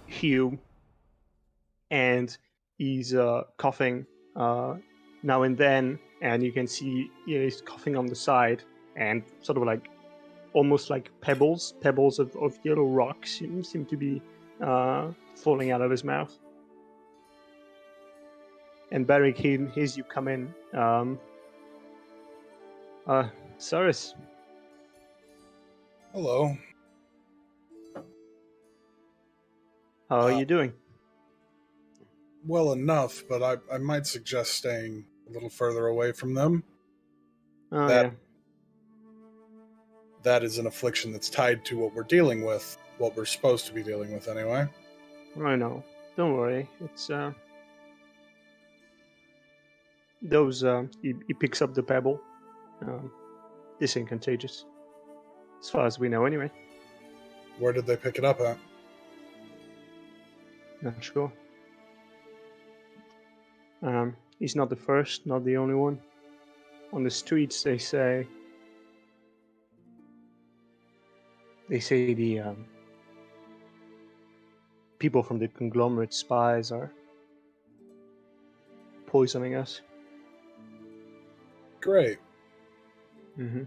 hue, and he's coughing now and then, and you can see he's coughing on the side, and sort of like almost like pebbles of yellow rock seem to be falling out of his mouth. And Barak hears you come in. Cyrus, Hello. how are Uh, you doing? Well enough, but I might suggest staying a little further away from them. Oh, that- yeah. That is an affliction that's tied to what we're dealing with, what we're supposed to be dealing with anyway. I know. Don't worry. It's, those, he picks up the pebble. This ain't contagious. As far as we know, anyway. Where did they pick it up at? Not sure. He's not the first, not the only one. On the streets, they say the people from the conglomerate spies are poisoning us. Great. Mm-hmm.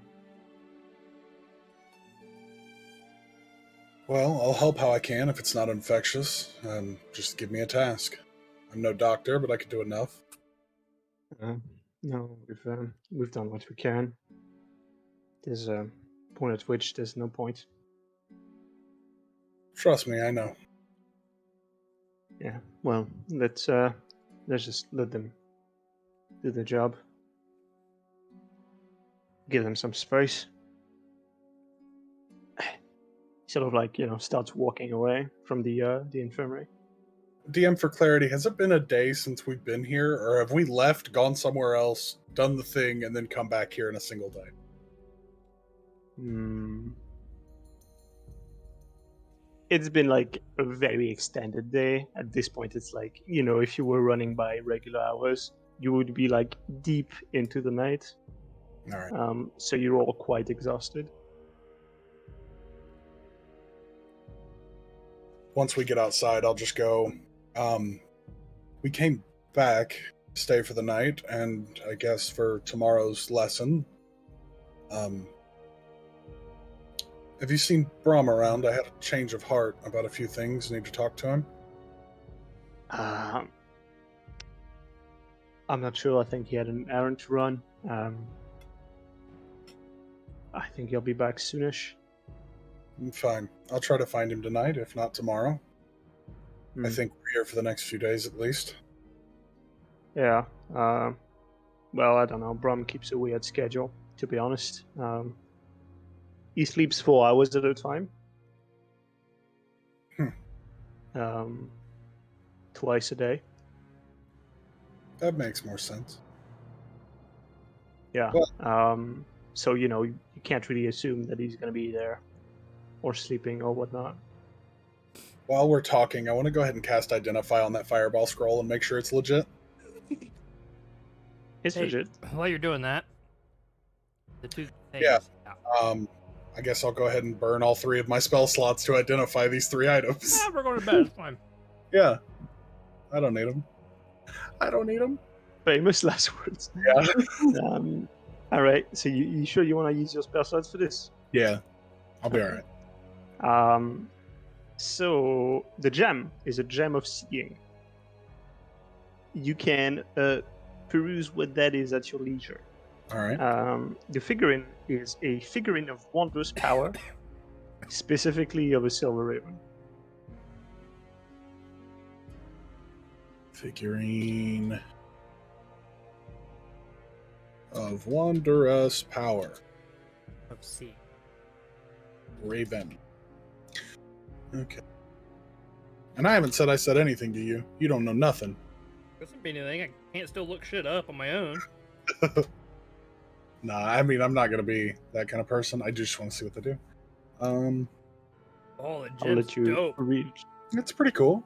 Well, I'll help how I can if it's not infectious, and just give me a task. I'm no doctor, but I could do enough. No, we've done what we can. There's a point at which there's no point. Trust me, I know. Yeah. Well, let's just let them do the job. Give them some space. Sort of like, starts walking away from the infirmary. DM, for clarity, has it been a day since we've been here, or have we left, gone somewhere else, done the thing, and then come back here in a single day? It's been like a very extended day. At this point, it's like, if you were running by regular hours, you would be like deep into the night. All right. So you're all quite exhausted. Once we get outside, I'll just go. We came back to stay for the night, and I guess for tomorrow's lesson. Have you seen Brahm around? I had a change of heart about a few things. Need to talk to him. I'm not sure. I think he had an errand to run. I think he'll be back soonish. Fine. I'll try to find him tonight, if not tomorrow. I Hmm. think we're here for the next few days at least. Yeah. Well, I don't know. Brum keeps a weird schedule, to be honest. He sleeps 4 hours at a time. Twice a day. That makes more sense. Yeah. Well- So, you can't really assume that he's going to be there or sleeping or whatnot. While we're talking, I want to go ahead and cast Identify on that fireball scroll and make sure it's legit. It's Hey, legit. while you're doing that, the two things. Yeah. I guess I'll go ahead and burn all 3 of my spell slots to identify these 3 items. We're going to bed. It's fine. Yeah. I don't need them. I don't need them. Famous last words. Yeah. All right. So you sure you want to use your spell slots for this? Yeah. I'll be Okay. alright. So the gem is a gem of seeing. You can peruse what that is at your leisure. Alright. The figurine is a figurine of wondrous power, specifically of a silver raven. Figurine of wondrous power. Let's see. Raven. Okay. And I haven't said I said anything to you. You don't know nothing. Doesn't mean anything. I can't still look shit up on my own. Nah, I mean, I'm not going to be that kind of person. I just want to see what they do. Oh, the I'll gem's let you dope. read. It's pretty cool.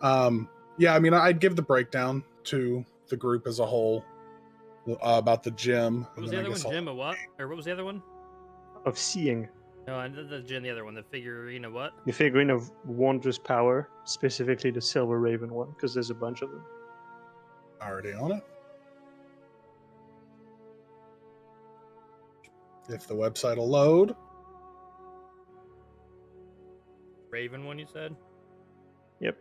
Yeah, I mean, I'd give the breakdown to the group as a whole about the gym. What was the other one? Gem of what? Or what was the other one? Of seeing. No, I did the gem, the other one. The figurine of what? The figurine of wondrous power, specifically the silver raven one, because there's a bunch of them. Already on it. If the website will load. Raven one, you said? Yep.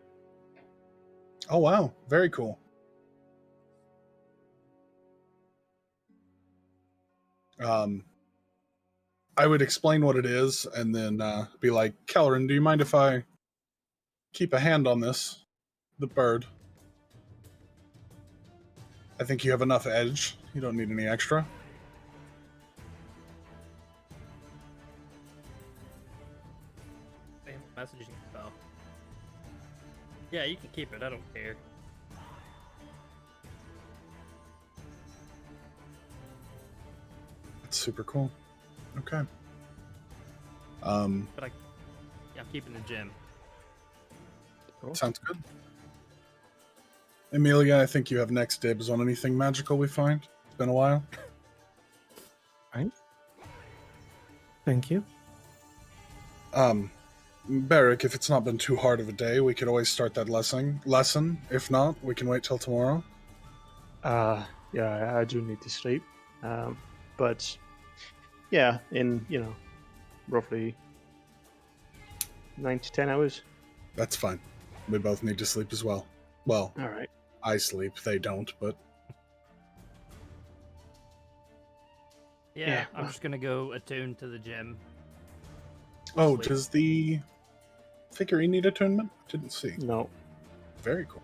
Oh, wow. Very cool. I would explain what it is and then be like, Kellerin, do you mind if I keep a hand on this? The bird. I think you have enough edge. You don't need any extra. Messaging spell. Yeah, you can keep it. I don't care. That's super cool. Okay. But I'm keeping the gem. Sounds good. Amelia, I think you have next dibs on anything magical we find. It's been a while. Right. Thank you. Barrick, if it's not been too hard of a day, we could always start that lesson. If not, we can wait till tomorrow. Yeah, I do need to sleep. But yeah, in roughly 9 to 10 hours. That's fine. We both need to sleep as well. Well, All right. I sleep, they don't, but Yeah, I'm just gonna go attune to the gem. oh, Sleep. does the figurine need attunement? Didn't see. No, Very cool.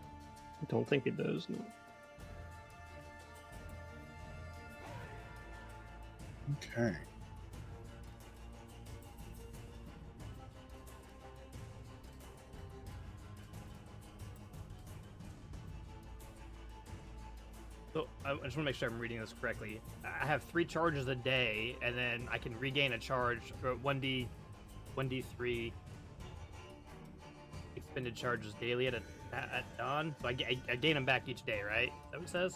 I don't think it does. No. Okay. So I just want to make sure I'm reading this correctly. I have 3 charges a day, and then I can regain a charge or 1d3 expended charges daily at dawn. So I gain them back each day, right? Is that what it says?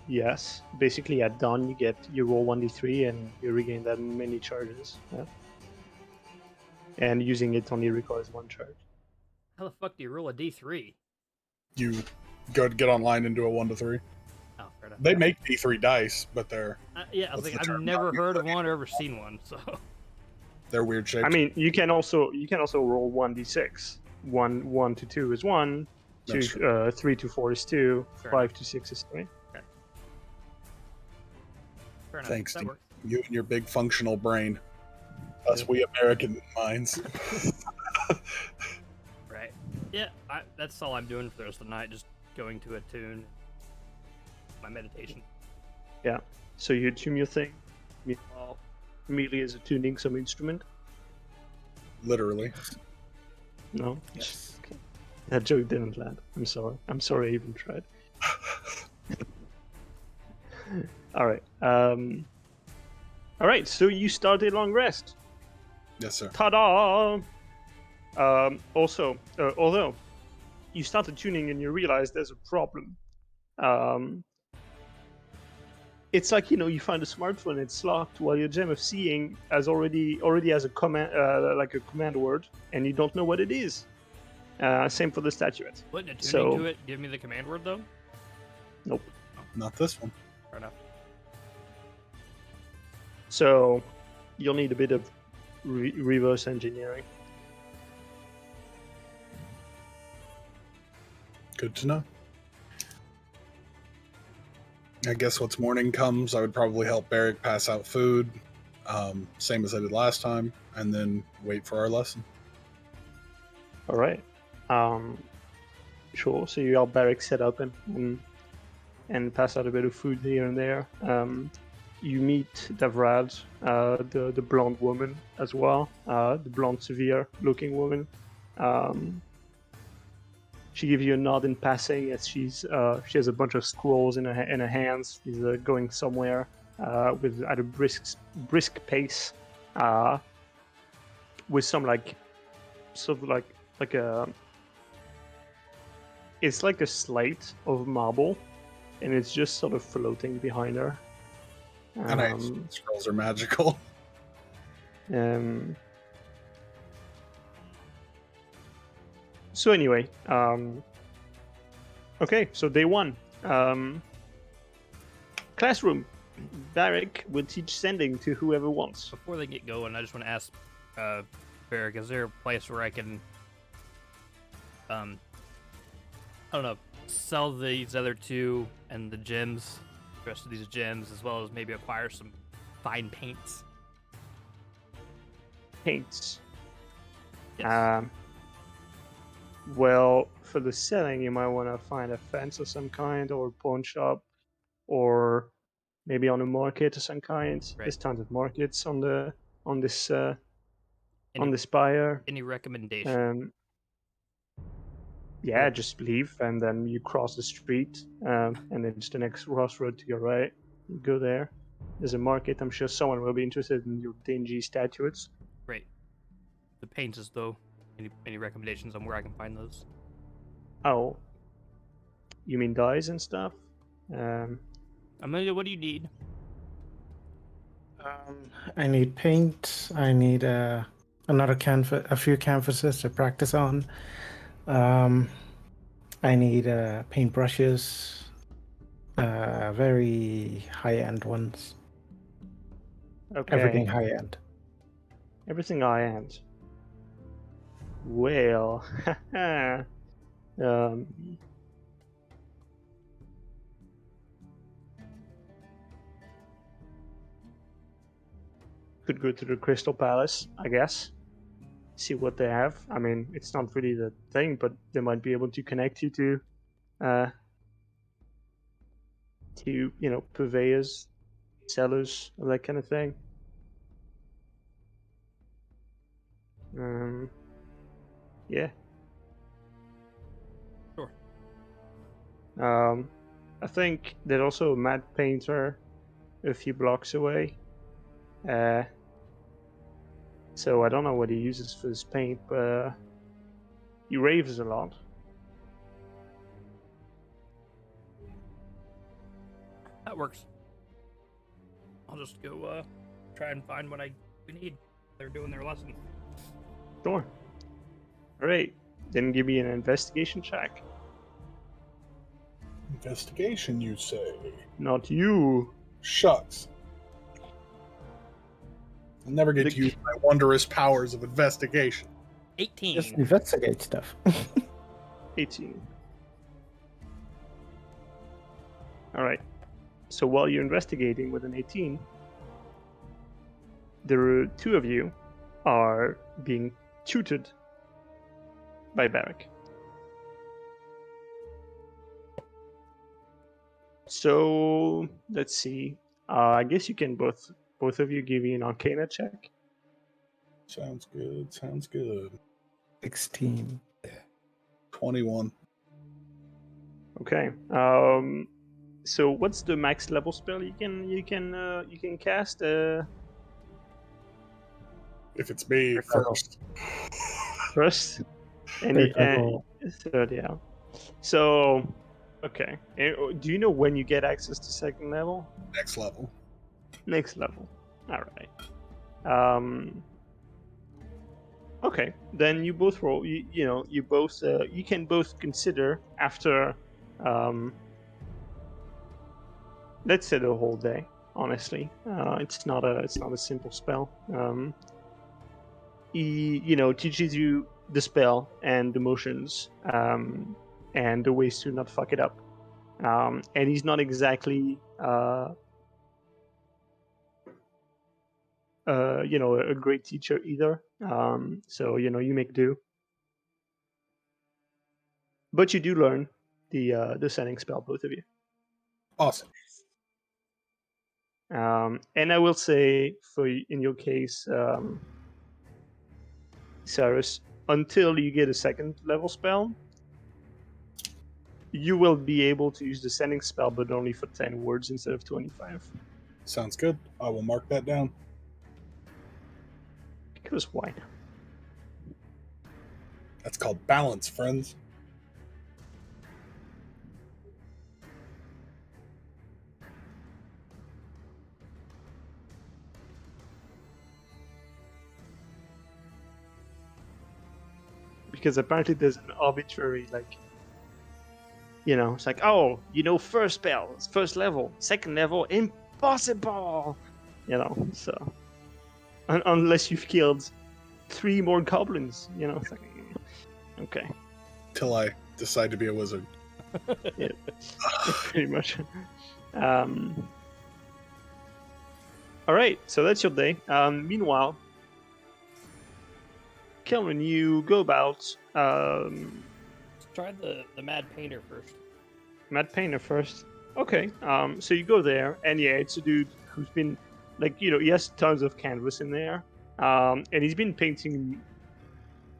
Yes. Basically, at dawn you roll 1d3 and you regain that many charges. Yeah. And using it only requires 1 charge. How the fuck do you roll a d3? You go get online and do a 1 to 3. Oh, fair enough. They make D3 dice, but they're Yeah, I was What's like, the I've term? never heard of one or ever seen one. So weird shaped. I mean, you can also roll 1d6. 1 to 2 is 1. That's 3 to 4 is 2. Fair 5 to 6 is 3. fair enough. Thanks, That Steve. works. You and your big functional brain. Us, we American minds. Right. Yeah, that's all I'm doing for the rest of the night. Just going to attune my meditation. Yeah. So you attune your thing. Meanwhile, Amelia is attuning some instrument. Literally. No? Yes. Okay. That joke didn't land. I'm sorry. I'm sorry I even tried. Alright. Alright, so you start a long rest. Yes, sir. Ta-da! Also, although you started tuning and you realize there's a problem. It's like you find a smartphone, it's locked, while your gem of seeing already has a command, like a command word, and you don't know what it is. Same for the statuette. Wouldn't attuning So- to it give me the command word though? Nope. Not this one. Fair enough. So you'll need a bit of reverse engineering. Good to know. I guess once morning comes, I would probably help Barrick pass out food, same as I did last time, and then wait for our lesson. All right. Sure. So you help Barrick set up and pass out a bit of food here and there. You meet Davrad, the blonde woman as well, the blonde, severe-looking woman. She gives you a nod in passing as she has a bunch of scrolls in her hands. She's going somewhere at a brisk pace, with some like a. It's like a slate of marble, and it's just sort of floating behind her. And I scrolls are magical. So anyway, okay, so day 1. Classroom. Barrick will teach sending to whoever wants. Before they get going, I just want to ask Barrick, is there a place where I can I don't know, sell these other two and the gems, the rest of these gems, as well as maybe acquire some fine paints. Paints. Yes. Well, for the selling, you might want to find a fence of some kind, or a pawn shop, or maybe on a market of some kind. Right. There's tons of markets on this on Any, this spire. any recommendation? Yeah, Well- just leave, and then you cross the street, and then it's the next crossroad to your right. You go there. There's a market. I'm sure someone will be interested in your dingy statuettes. Great. The paints, though. Any recommendations on where I can find those? Oh, you mean dyes and stuff? Amelia, what do you need? I need paint. I need another canvas, a few canvases to practice on. I need paint brushes, very high-end ones. Okay. Everything high-end. Everything I end. Well, could go to the Crystal Palace, I guess. See what they have. I mean, it's not really the thing, but they might be able to connect you to purveyors, sellers, that kind of thing. Yeah. Sure. I think there's also a matte painter a few blocks away. So I don't know what he uses for his paint, but he raves a lot. That works. I'll just go try and find what we need. They're doing their lesson. Sure. Alright, then give me an investigation check. Investigation, you say? Not you. Shucks. I'll never get The- to use my wondrous powers of investigation. 18. Just investigate stuff. 18. Alright. So while you're investigating with an 18, the two of you are being tutored by Barrack. So let's see. I guess you can both of you give me an Arcana check. Sounds good. Sounds good. 16. 21. Okay. So what's the max level spell you can cast? If it's me Referral. first. First. Any Third level. third, yeah. So, okay. Do you know when you get access to second level? Next level. Next level. All right. Okay. Then you both roll. You both. You can both consider after. Let's say the whole day. Honestly, it's not a simple spell. He teaches you the spell and the motions, and the ways to not fuck it up. And he's not exactly a great teacher either. So you make do, but you do learn the sending spell, both of you. Awesome. And I will say, in your case, Cyrus, until you get a second level spell, you will be able to use the sending spell, but only for 10 words instead of 25. Sounds good. I will mark that down. Because why not? That's called balance, friends. Because apparently there's an arbitrary, it's like, oh, first spell, first level, second level, impossible! So. Unless you've killed 3 more goblins, it's like, okay. till I decide to be a wizard. Yeah, pretty much. All right, so that's your day. Meanwhile, Kelvin, you go about Let's try the Mad Painter first. Matt Painter first. Okay, so you go there, and yeah, it's a dude who's been, like, he has tons of canvas in there, and he's been painting.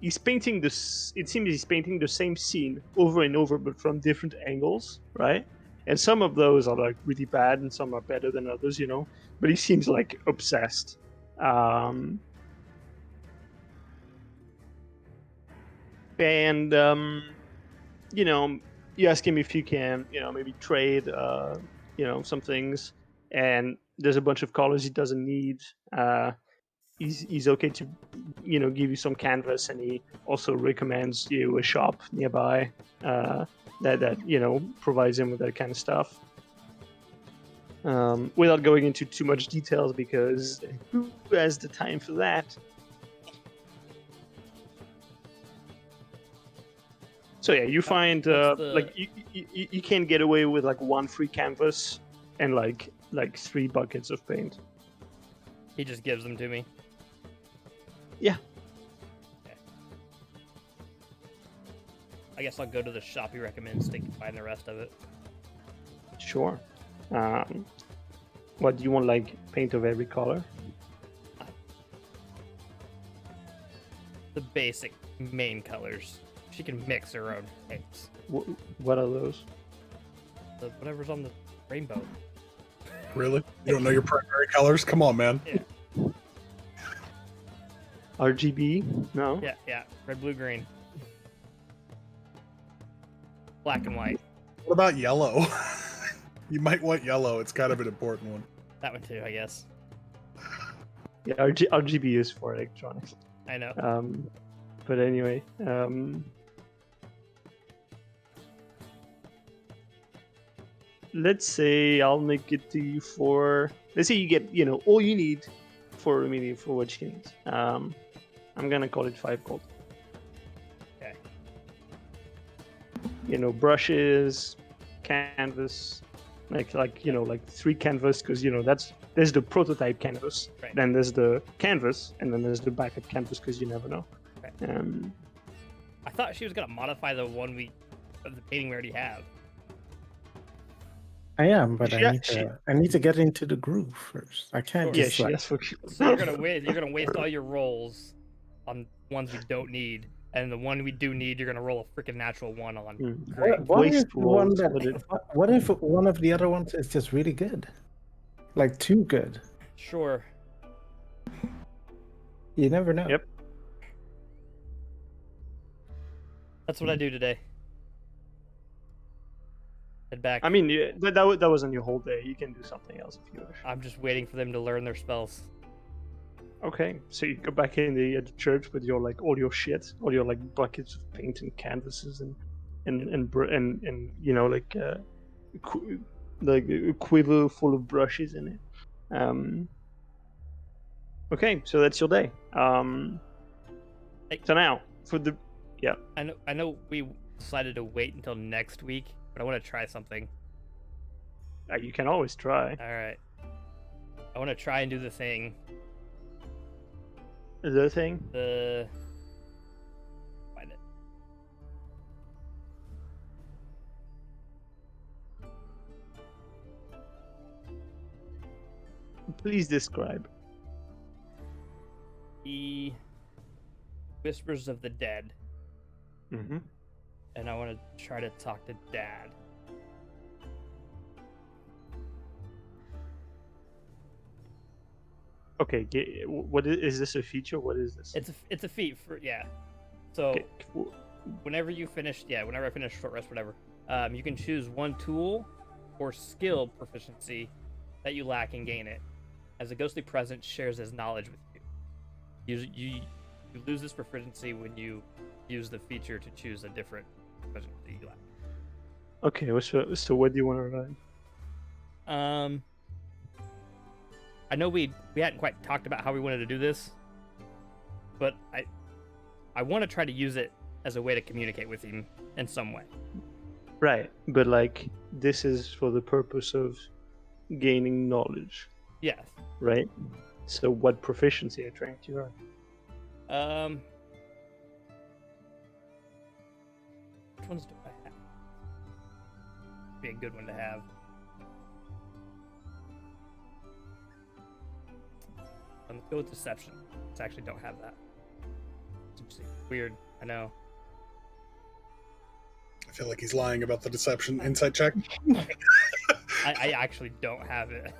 He's painting this. It seems he's painting the same scene over and over, but from different angles, right? And some of those are like really bad, and some are better than others, But he seems like obsessed. And you ask him if you can, maybe trade, some things. And there's a bunch of colors he doesn't need. He's okay to, give you some canvas, and he also recommends you a shop nearby that provides him with that kind of stuff. Without going into too much details, because who has the time for that? So yeah, you find like you can get away with like 1 free canvas and like 3 buckets of paint. He just gives them to me. Yeah. Okay. I guess I'll go to the shop he recommends to find the rest of it. Sure. What do you want? Like paint of every color? The basic main colors. She can mix her own paints. What are those? Whatever's on the rainbow. Really? You don't know your primary colors? Come on, man. Yeah. RGB? No. Yeah. Red, blue, green. Black and white. What about yellow? You might want yellow. It's kind of an important one. That one too, I guess. Yeah, RGB is for electronics. I know. But anyway, let's say I'll make it to you for. Let's say you get all you need for what you need. I'm gonna call it 5 gold. Okay. Brushes, canvas, like 3 canvas, because there's the prototype canvas, Right. then there's the canvas, and then there's the backup canvas, because you never know. Right. I thought she was gonna modify the painting we already have. I am, but She- I need to get into the groove first. I can't Sure. Yeah, just she like, has for. So you're gonna waste all your rolls on ones we don't need, and the one we do need, you're gonna roll a freaking natural 1 on. Great. what if Waste the one rolls, that but it- what if one of the other ones is just really good, like too good? Sure. You never know. Yep. That's what I do today. Head back. I mean, that wasn't your whole day. You can do something else if you wish. I'm just waiting for them to learn their spells. Okay, so you go back in the church with your all your shit, all your buckets of paint and canvases and a quiver full of brushes in it. Okay, so that's your day. Hey. So now for the I know we decided to wait until next week, but I want to try something. you can always try. All right. I want to try and do the thing. The thing. Find it. Please describe. The Whispers of the Dead, Mm-hmm. and I want to try to talk to Dad. Okay, what is this a feature? What is this? It's a feat for So Okay. whenever I finish short rest, whatever, you can choose 1 tool or skill proficiency that you lack and gain it, as a ghostly presence shares his knowledge with you. You lose this proficiency when you use the feature to choose a different proficiency you lack. Okay, so what do you want to run? I know we hadn't quite talked about how we wanted to do this, but I want to try to use it as a way to communicate with him in some way. Right, but like this is for the purpose of gaining knowledge, Yes. right? So what proficiency are you trying to earn? Which ones do I have? Be a good one to have. Let's go with deception. I actually don't have that. It's weird. I know. I feel like he's lying about the deception. Insight check. I actually don't have it.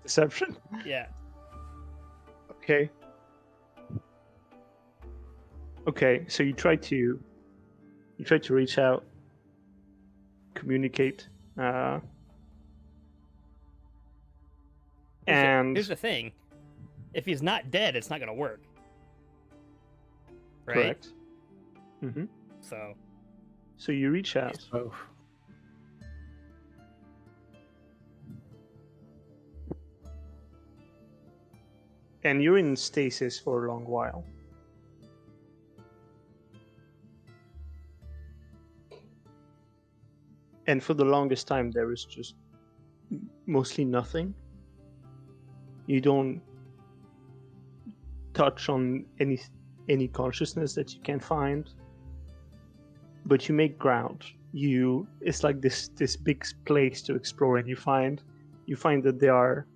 Deception? Yeah. Okay. Okay, so you try to reach out, communicate, and Here's the thing. If he's not dead, it's not gonna work. Right? correct. Mm-hmm. So you reach out, Oh, and you're in stasis for a long while. And for the longest time, there is just mostly nothing. You don't touch on any consciousness that you can find, but you make ground. It's like this big place to explore, and you find that there are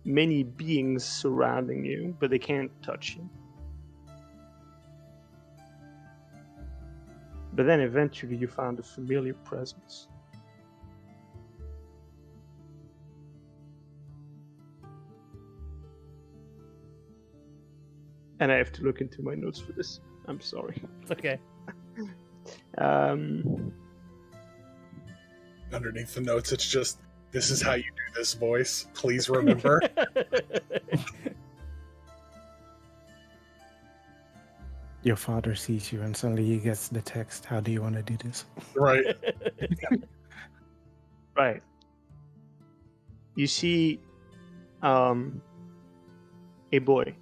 many beings surrounding you, but they can't touch you. But then eventually you found a familiar presence. And I have to look into my notes for this. I'm sorry. it's okay. Underneath the notes, it's just, this is how you do this voice. Please remember. your father sees you and suddenly he gets the text. How do you want to do this? Right. Right. You see a boy,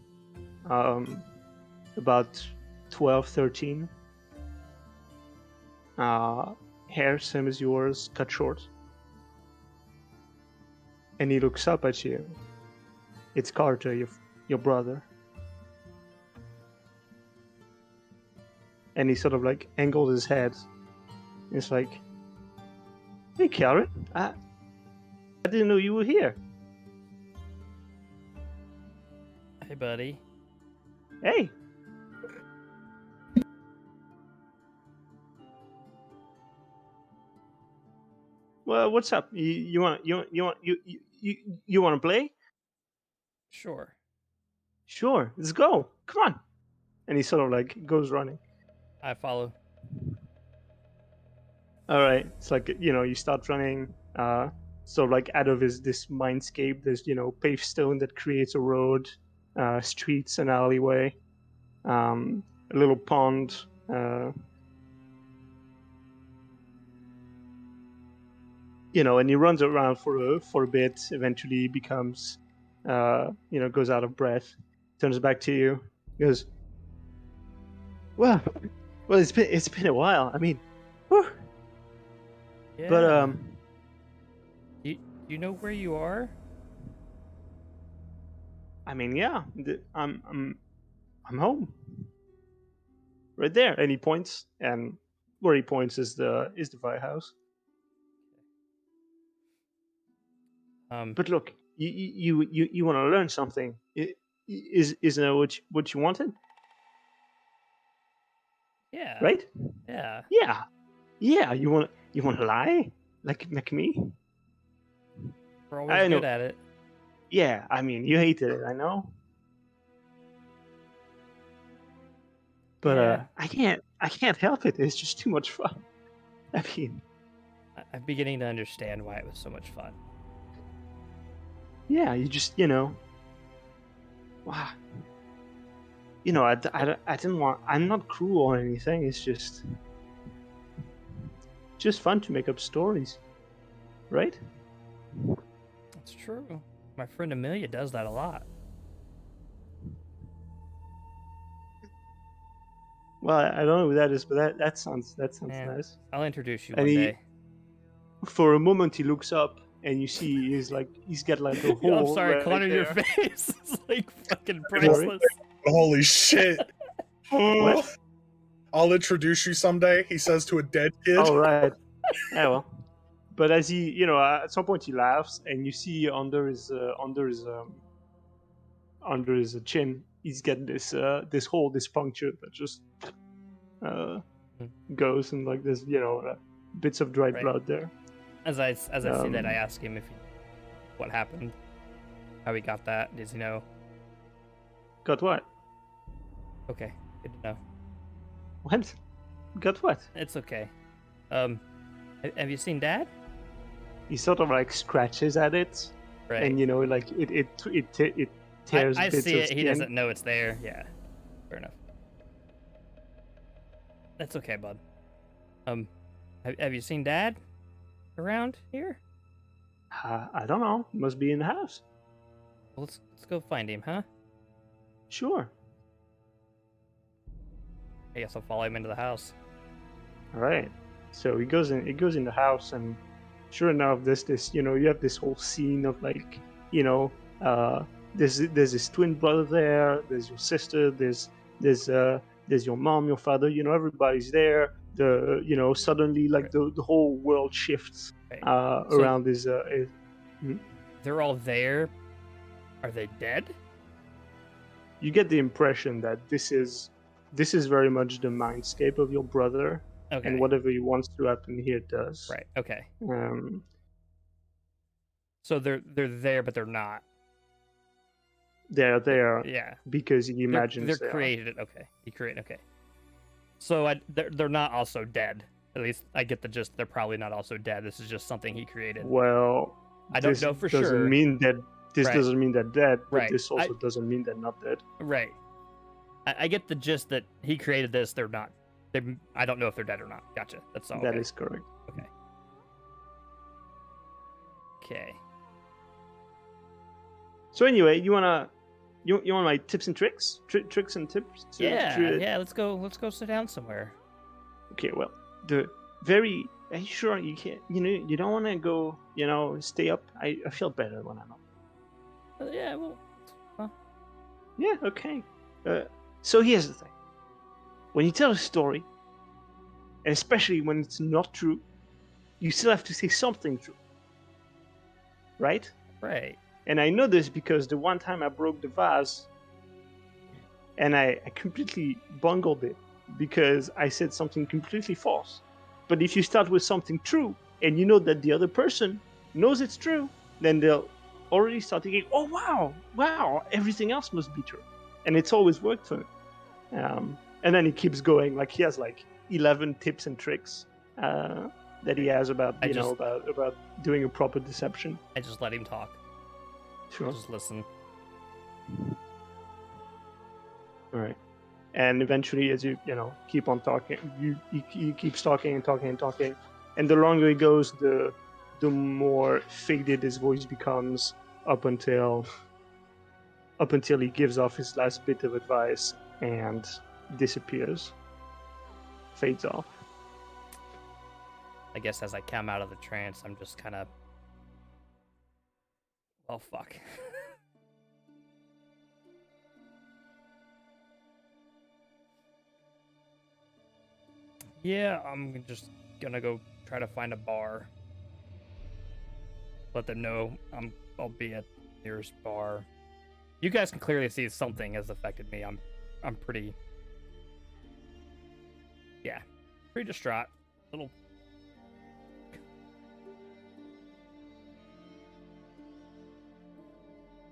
about 12, 13. Hair same as yours, cut short. And he looks up at you. It's Carter, your brother. And he sort of like angled his head. It's like, hey, Karen, I didn't know you were here. Hey, buddy. Hey. Well, what's up? You want to play? Sure. Sure, let's go. Come on. And he sort of like goes running. I follow. All right. It's like, you start running. So like out of this mindscape, there's, paved stone that creates a road, streets, an alleyway, a little pond. And he runs around for a bit. Eventually, he becomes, goes out of breath. Turns back to you. He goes, well, it's been a while. I mean, whew. Yeah. But you know where you are? I mean, yeah, I'm home. Right there, and he points, and where he points is the firehouse. But look, you want to learn something? Isn't that what you wanted? Yeah. Right? Yeah. Yeah. You want to lie like me? We're I always know. good at it. Yeah, I mean, you hated it, I know. But Yeah. I can't help it. It's just too much fun. I mean, I'm beginning to understand why it was so much fun. yeah, you just wow. I didn't want. I'm not cruel or anything. It's just fun to make up stories, right? That's true. My friend Amelia does that a lot. Well, I don't know who that is, but that sounds Yeah. nice. I'll introduce you And one he- day. For a moment, he looks up and you see he's got like a hole. I'm sorry, right Connor, your there. face is like fucking Sorry? priceless. Holy shit! What? I'll introduce you someday. He says to a dead kid. Oh right. Yeah, well. But as he, at some point he laughs, and you see under his chin, he's got this hole, this puncture that just goes, and like there's bits of dried Right. blood there. As I see that, I Um, ask him if what happened, how he got that. Does he know? Got what? Okay, good to know. What? Got what? It's okay. Have you seen Dad? He sort of like scratches at it, Right. and like it tears I bits see of it. skin. He doesn't know it's there. Yeah. Fair enough. That's okay, bud. Have you seen Dad around here? I don't know. Must be in the house. Well, let's go find him, huh? Sure. I guess I'll follow him into the house. All right. So he goes in. It goes in the house, and sure enough, this you have this whole scene of like there's this twin brother there. There's your sister. There's your mom, your father. Everybody's there. Suddenly like the whole world shifts Right. around this. They're all there. Are they dead? You get the impression that this is very much the mindscape of your brother, Okay. and whatever he wants to happen here does. Right. Okay. Um, So they're there, but they're not. they're there Yeah. because he imagines they're they are. created it. Okay. He created. Okay. So they're not also dead. At least I get the gist. They're probably not also dead. This is just something he created. Well, I don't this know for doesn't sure. mean that this Right. doesn't mean they're dead, but Right. this also doesn't mean they're not dead. Right. I get the gist that he created this. They're not. I don't know if they're dead or not. Gotcha. That's all. That okay. is correct. Okay. So anyway, you want my tips and tricks? Tricks and tips? Yeah. Let's go sit down somewhere. Okay, well, are you sure you can't? You don't want to go. Stay up. I feel better when I'm up. Yeah. Well. Yeah. Okay. So here's the thing. When you tell a story, and especially when it's not true, you still have to say something true. Right? Right. And I know this because the one time I broke the vase, and I completely bungled it because I said something completely false. But if you start with something true, and you know that the other person knows it's true, then they'll already start thinking, oh, wow, everything else must be true. And it's always worked for me. And then he keeps going, like he has like 11 tips and tricks that he has about, about doing a proper deception. I just let him talk. Sure. Just listen. All right. And eventually, as you keep on talking, he keeps talking and talking and talking, and the longer he goes, the more faded his voice becomes, up until he gives off his last bit of advice and disappears, fades off. I guess as I come out of the trance, I'm just kind of, well, fuck. Yeah, I'm just gonna go try to find a bar. Let them know I'll be at the nearest bar. You guys can clearly see something has affected me. I'm pretty, yeah, pretty distraught. Little.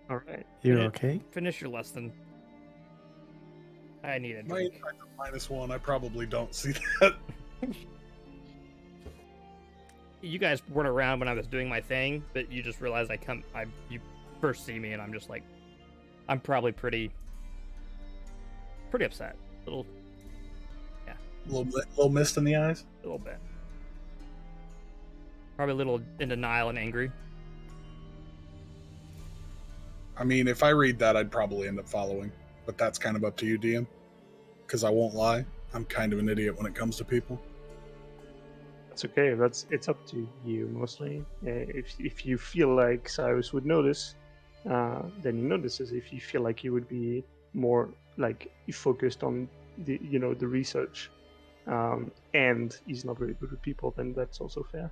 All right. You Yeah. okay? Finish your lesson. I need a My drink. insight is -1. I probably don't see that. You guys weren't around when I was doing my thing, but you just realized you first see me, and I'm just like, I'm probably pretty upset. Little little mist in the eyes. little bit. Probably a little in denial and angry. I mean, if I read that, I'd probably end up following. But that's kind of up to you, DM. Because I won't lie. I'm kind of an idiot when it comes to people. That's okay. It's up to you mostly. If you feel like Cyrus would notice, then he notices. If you feel like he would be more like focused on the the research, and he's not very good with people, then that's also fair.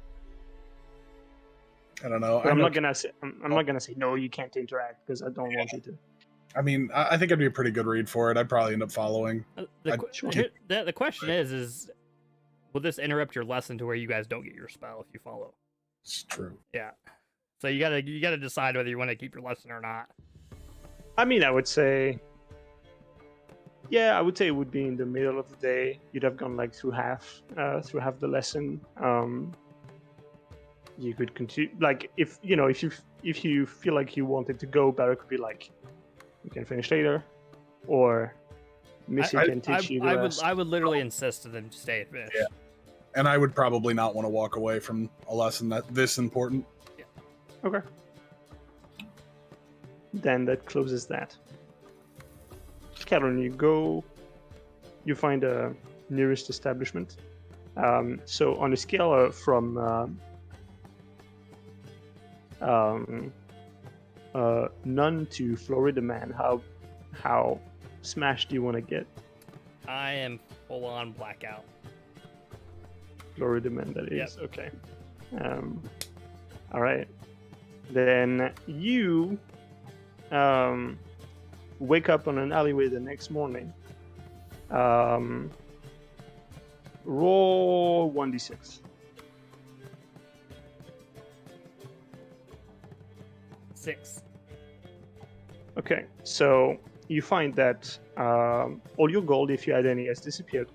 I don't know. But I'm know not gonna say I'm not gonna say no. You can't interact because I don't want you to. I mean, I think I'd be a pretty good read for it. I'd probably end up following. The, the question is, will this interrupt your lesson to where you guys don't get your spell if you follow? It's true. Yeah. So you gotta decide whether you want to keep your lesson or not. I mean, I would say it would be in the middle of the day. You'd have gone like through half the lesson. You could continue, like if you feel like you wanted to go, Barry could be like, you can finish later, or Missy can teach you the rest. I would literally insist to them to stay and finish. Yeah. And I would probably not want to walk away from a lesson that this important. Yeah. Okay. Then that closes that. Calvin, you find a nearest establishment. So on a scale from none to Florida Man, how smashed do you want to get? I am full on blackout. Florida Man, that is. Yep. Okay. All right. Then you wake up on an alleyway the next morning. Roll 1d6. 6. Okay, so you find that all your gold, if you had any, has disappeared.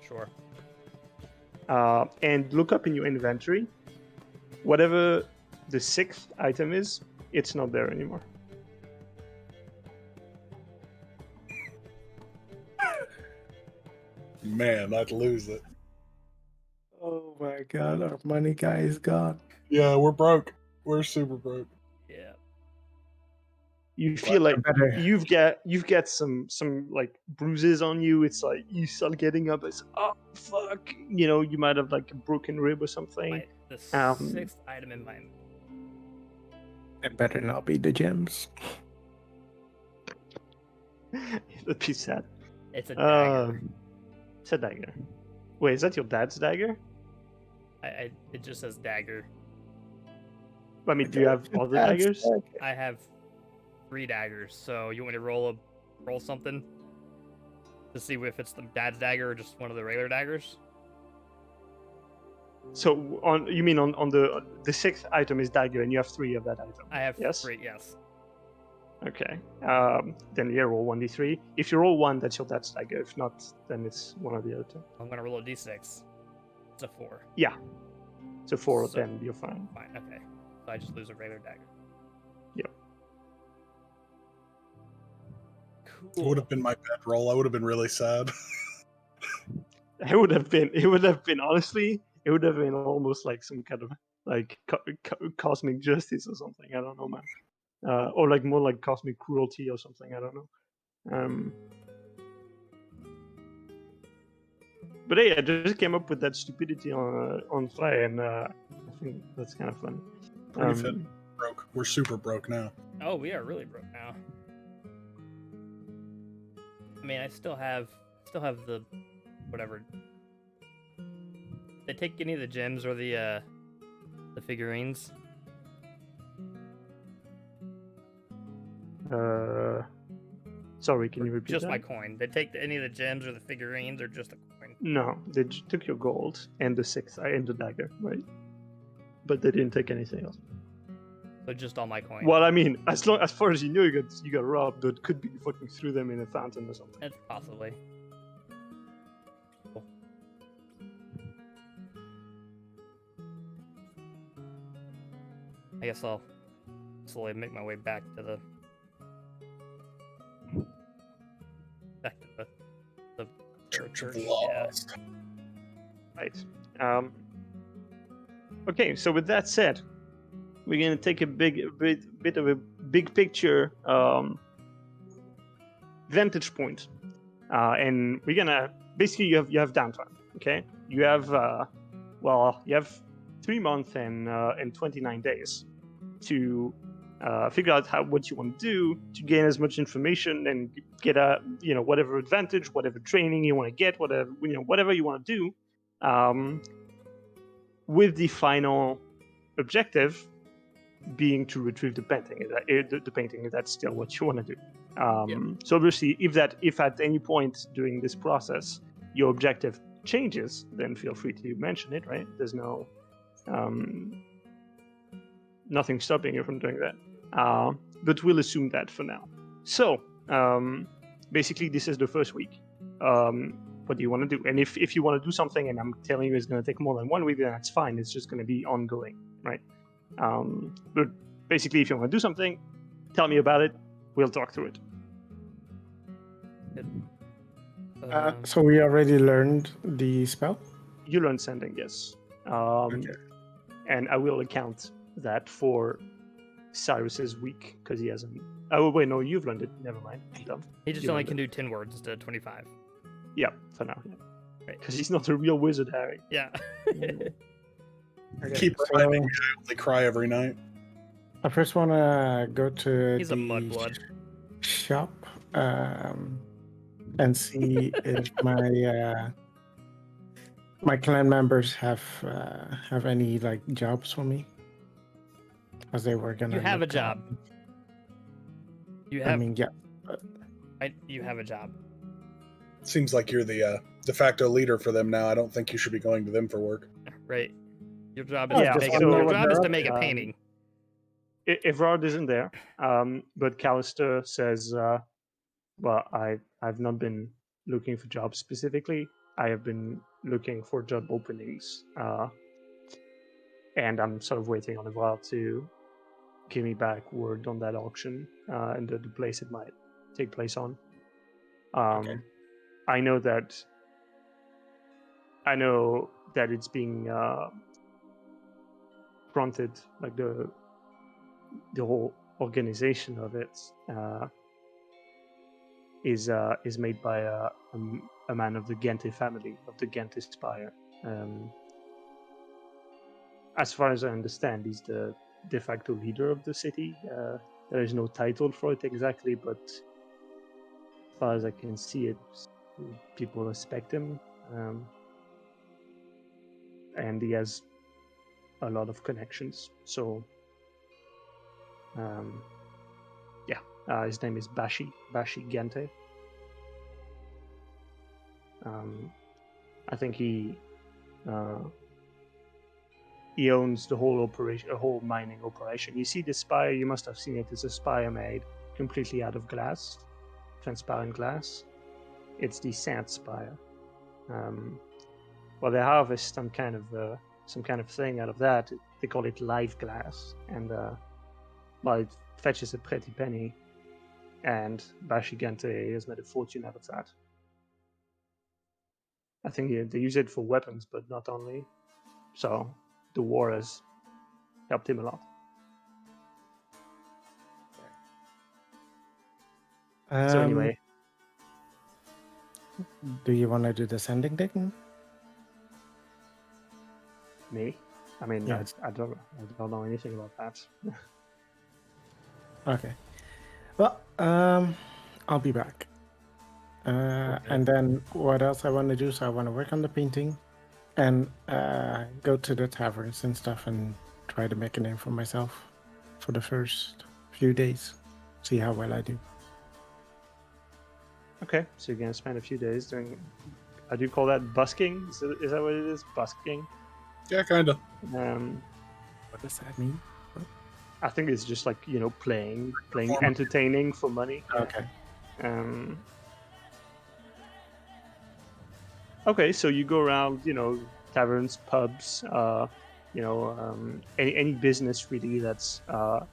Sure. And look up in your inventory. Whatever the 6th item is, it's not there anymore. Man, I'd lose it. Oh my god, our money guy is gone. Yeah, we're broke. We're super broke. Yeah. You feel like Better. you've got some like bruises on you. It's like you start getting up. It's fuck. You might have like a broken rib or something. The 6th item in my. It better not be the gems. That'd be sad. It's a dagger. It's a dagger. Wait, is that your dad's dagger? It just says dagger. I mean, do you have other daggers? I have 3 daggers. So you want me to roll something to see if it's the dad's dagger or just one of the regular daggers? So you mean on the 6th item is dagger, and you have 3 of that item. I have yes? 3. Yes. Okay. Then yeah, roll 1d3. If you roll 1, that's your dad's dagger. If not, then it's one of the other 2. I'm gonna roll a d6. It's a 4. Yeah. So 4, So- then you're fine. Fine. Okay. So I just lose a regular dagger. Yep. It Cool. would have been my bad roll. I would have been really sad. It would have been honestly, it would have been almost like some kind of like cosmic justice or something. I don't know, man. Or like more like cosmic cruelty or something. I don't know. But hey, I just came up with that stupidity on fly, and I think that's kind of fun. Pretty fit. Broke. We're super broke now. Oh, we are really broke now. I mean, I still have the whatever. They take any of the gems or the figurines. Sorry, can you repeat Just that? my coin. They take any of the gems or the figurines or just a coin. No, they took your gold and the 6th and the dagger, right? But they didn't take anything else. So just all my coin. Well, I mean, as far as you know, you got robbed. But could be fucking threw them in a fountain or something. That's possibly. Cool. I guess I'll slowly make my way back to the Church of Yeah. Lost. Right. Okay, so with that said, we're gonna take a bit of a big picture vantage point, and we're gonna basically you have downtime. Okay, you have you have 3 months and 29 days to figure out what you want to do to gain as much information and get whatever advantage, whatever training you want to get, whatever you want to do, with the final objective being to retrieve the painting. The painting, if that's still what you want to do. So obviously, if at any point during this process your objective changes, then feel free to mention it. Right? There's no nothing stopping you from doing that. But we'll assume that for now. So basically, this is the first week. What do you want to do? And if you want to do something, and I'm telling you it's going to take more than 1 week, then that's fine. It's just going to be ongoing, right? But basically, if you want to do something, tell me about it. We'll talk through it. So we already learned the spell? You learned sending, yes. Okay. And I will account that for Cyrus's week, because he hasn't... Oh, wait, no, you've learned it. Never mind. I'm dumb. He just You only learned can do 10 words instead of 25. Yeah, for now. Right. Because he's not a real wizard, Harry. Yeah. Okay, Keep so reminding me I only cry every night. I first want to go to He's a mudblood. shop and see if my clan members have any like jobs for me, as they were gonna. You have a look job. up. You I have. mean, yeah. You have a job. Seems like you're the de facto leader for them now. I don't think you should be going to them for work. Right. Your job Yeah, is to just make wanna know your what job is they're to up make to. a painting. Evrard isn't there, but Callister says, well, I've not been looking for jobs specifically. I have been looking for job openings, and I'm sort of waiting on Evrard to give me back word on that auction and the place it might take place on. Okay. I know that it's being fronted, like the whole organization of it is made by a man of the Gente family, of the Gente Spire. As far as I understand, he's the de facto leader of the city. There is no title for it exactly, but as far as I can see it, people respect him. And he has a lot of connections. So, his name is Bashi Gente. I think he owns the whole operation, a whole mining operation. You see the spire, you must have seen it. It's a spire made completely out of glass, transparent glass. It's the sand spire. Well, they harvest some kind of thing out of that. They call it live glass, and it fetches a pretty penny. And Bashi Gente has made a fortune out of that. I think they use it for weapons, but not only. So the war has helped him a lot. So anyway, Do you want to do the sending thing? me? I mean, Yeah. I don't know anything about that. Okay. Well, I'll be back. And then what else I want to do? So I want to work on the painting, and go to the taverns and stuff, and try to make a name for myself for the first few days. See how well I do. Okay, so you're gonna spend a few days doing. I do call that busking. Is that what it is? Busking. Yeah, kind of. What does that mean? I think it's just like playing, entertaining for money. Okay. Okay, so you go around, taverns, pubs, any business really that's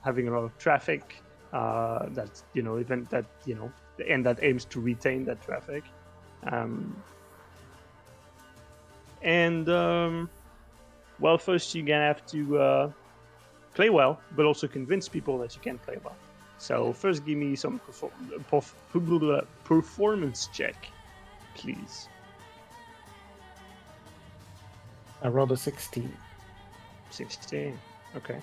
having a lot of traffic, that and that aims to retain that traffic, well, first you're gonna have to play well, but also convince people that you can play well. So first, give me some performance check, please. I rolled a 16. 16. Okay.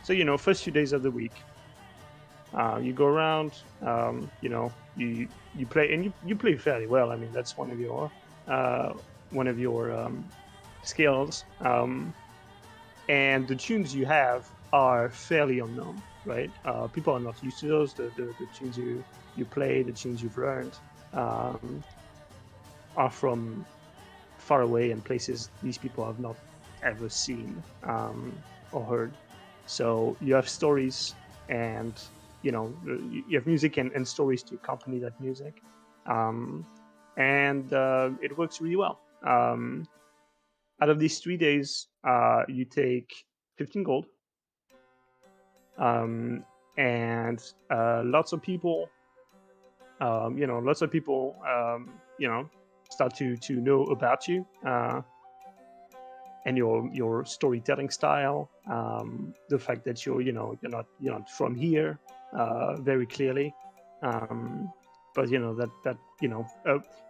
So first few days of the week, you go around. You play, and you play fairly well. I mean, that's one of your skills. And the tunes you have are fairly unknown, right? People are not used to those. The tunes you play, the tunes you've learned, are from far away and places these people have not ever seen or heard. So you have stories, and you have music and stories to accompany that music, and it works really well. Out of these 3 days, you take 15 gold, and lots of people, start to know about you and your storytelling style, the fact that you're not from here, very clearly, but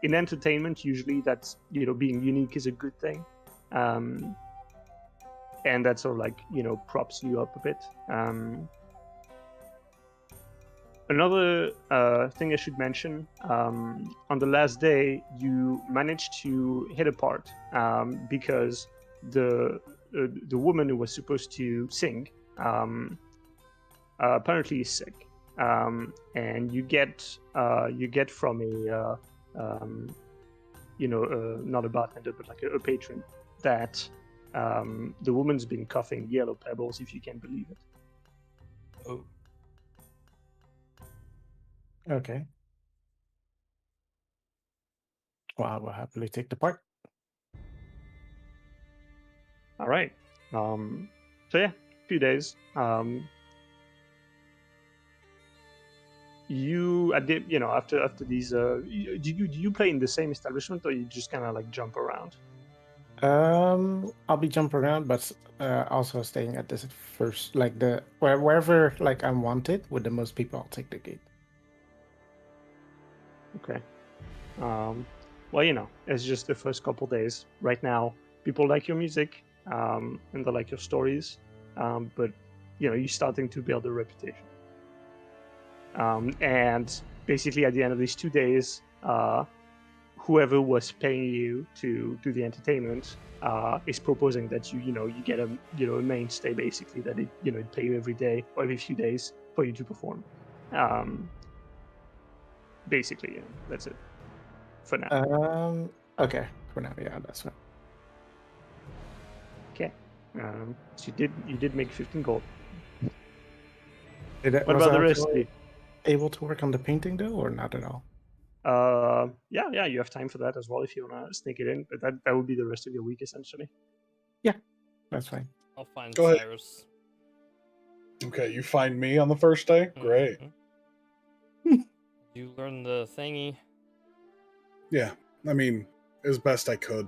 in entertainment usually that's being unique is a good thing, and that sort of props you up a bit. Another thing I should mention, on the last day, you managed to hit a part, because the woman who was supposed to sing apparently is sick, and you get from a not a bartender but like a patron that the woman's been coughing yellow pebbles, if you can believe it. Oh. Okay. Well, I will happily take the part. All right. So yeah, a few days. You after these, do you play in the same establishment, or you just kind of like jump around? I'll be jumping around, but also staying at this first, like wherever like I'm wanted with the most people, I'll take the gate. Okay. Well, it's just the first couple days. Right now, people like your music, and they like your stories, but you're starting to build a reputation. And basically, at the end of these 2 days, whoever was paying you to do the entertainment is proposing that you get a mainstay, basically, that it pay you every day or every few days for you to perform. Basically, that's it for now. Okay, for now, yeah, that's fine. Okay. So you did make 15 gold. What What about the rest of you? Able to work on the painting though, or not at all? Yeah, you have time for that as well if you wanna sneak it in, but that would be the rest of your week essentially. Yeah, that's fine. I'll find Go ahead. Cyrus. Okay, you find me on the first day? Great. You learn the thingy. Yeah, I mean, as best I could.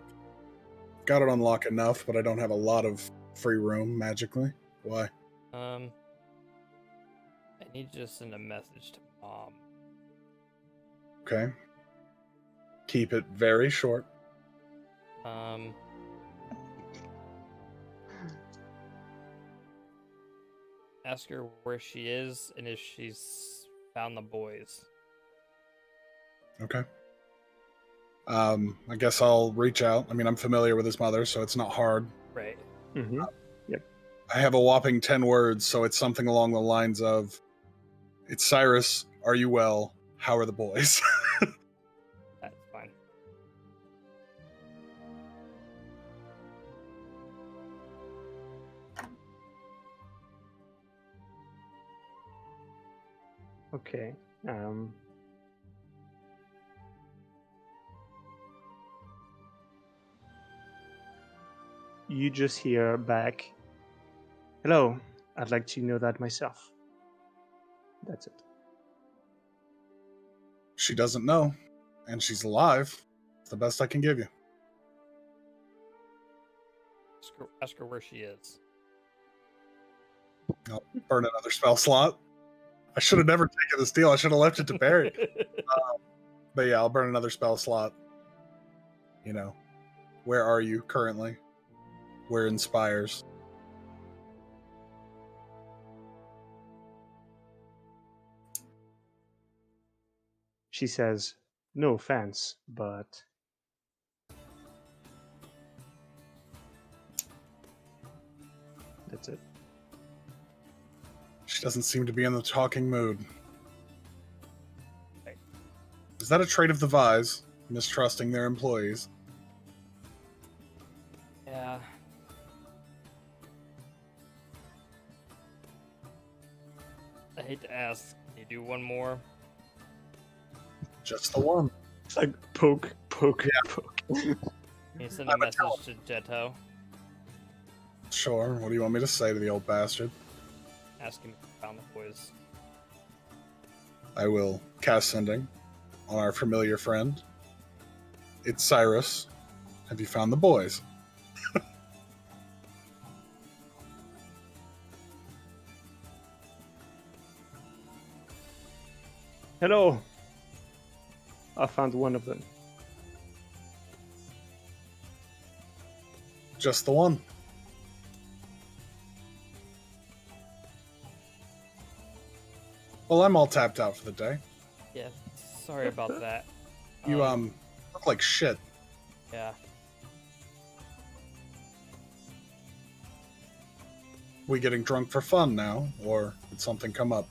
Got it on lock enough, but I don't have a lot of free room magically. Why? I need you to send a message to Mom. Okay. Keep it very short. Ask her where she is and if she's found the boys. Okay. I guess I'll reach out. I mean, I'm familiar with his mother, so it's not hard. Right. Mm-hmm. Yep. I have a whopping 10 words, so it's something along the lines of, "It's Cyrus. Are you well? How are the boys?" That's fine. Okay. You just hear back, "Hello, I'd like to know that myself." That's it. She doesn't know, and she's alive. It's the best I can give you. Ask her where she is. I'll burn another spell slot. I should have never taken this deal. I should have left it to Barry. But yeah, I'll burn another spell slot. where are you currently? Where inspires? She says, "No offense, but that's it." She doesn't seem to be in the talking mood. Right. Is that a trait of the Vise? Mistrusting their employees? Yeah. I hate to ask. Can you do one more? Just the one. It's like poke, poke, Yeah. poke. Can you send a I'm a message to Jetto? Sure. What do you want me to say to the old bastard? Ask him if he found the boys. I will cast sending on our familiar friend. It's Cyrus. Have you found the boys? Hello. I found one of them. Just the one. Well, I'm all tapped out for the day. Yeah. Sorry about that. You look like shit. Yeah. We getting drunk for fun now, or did something come up?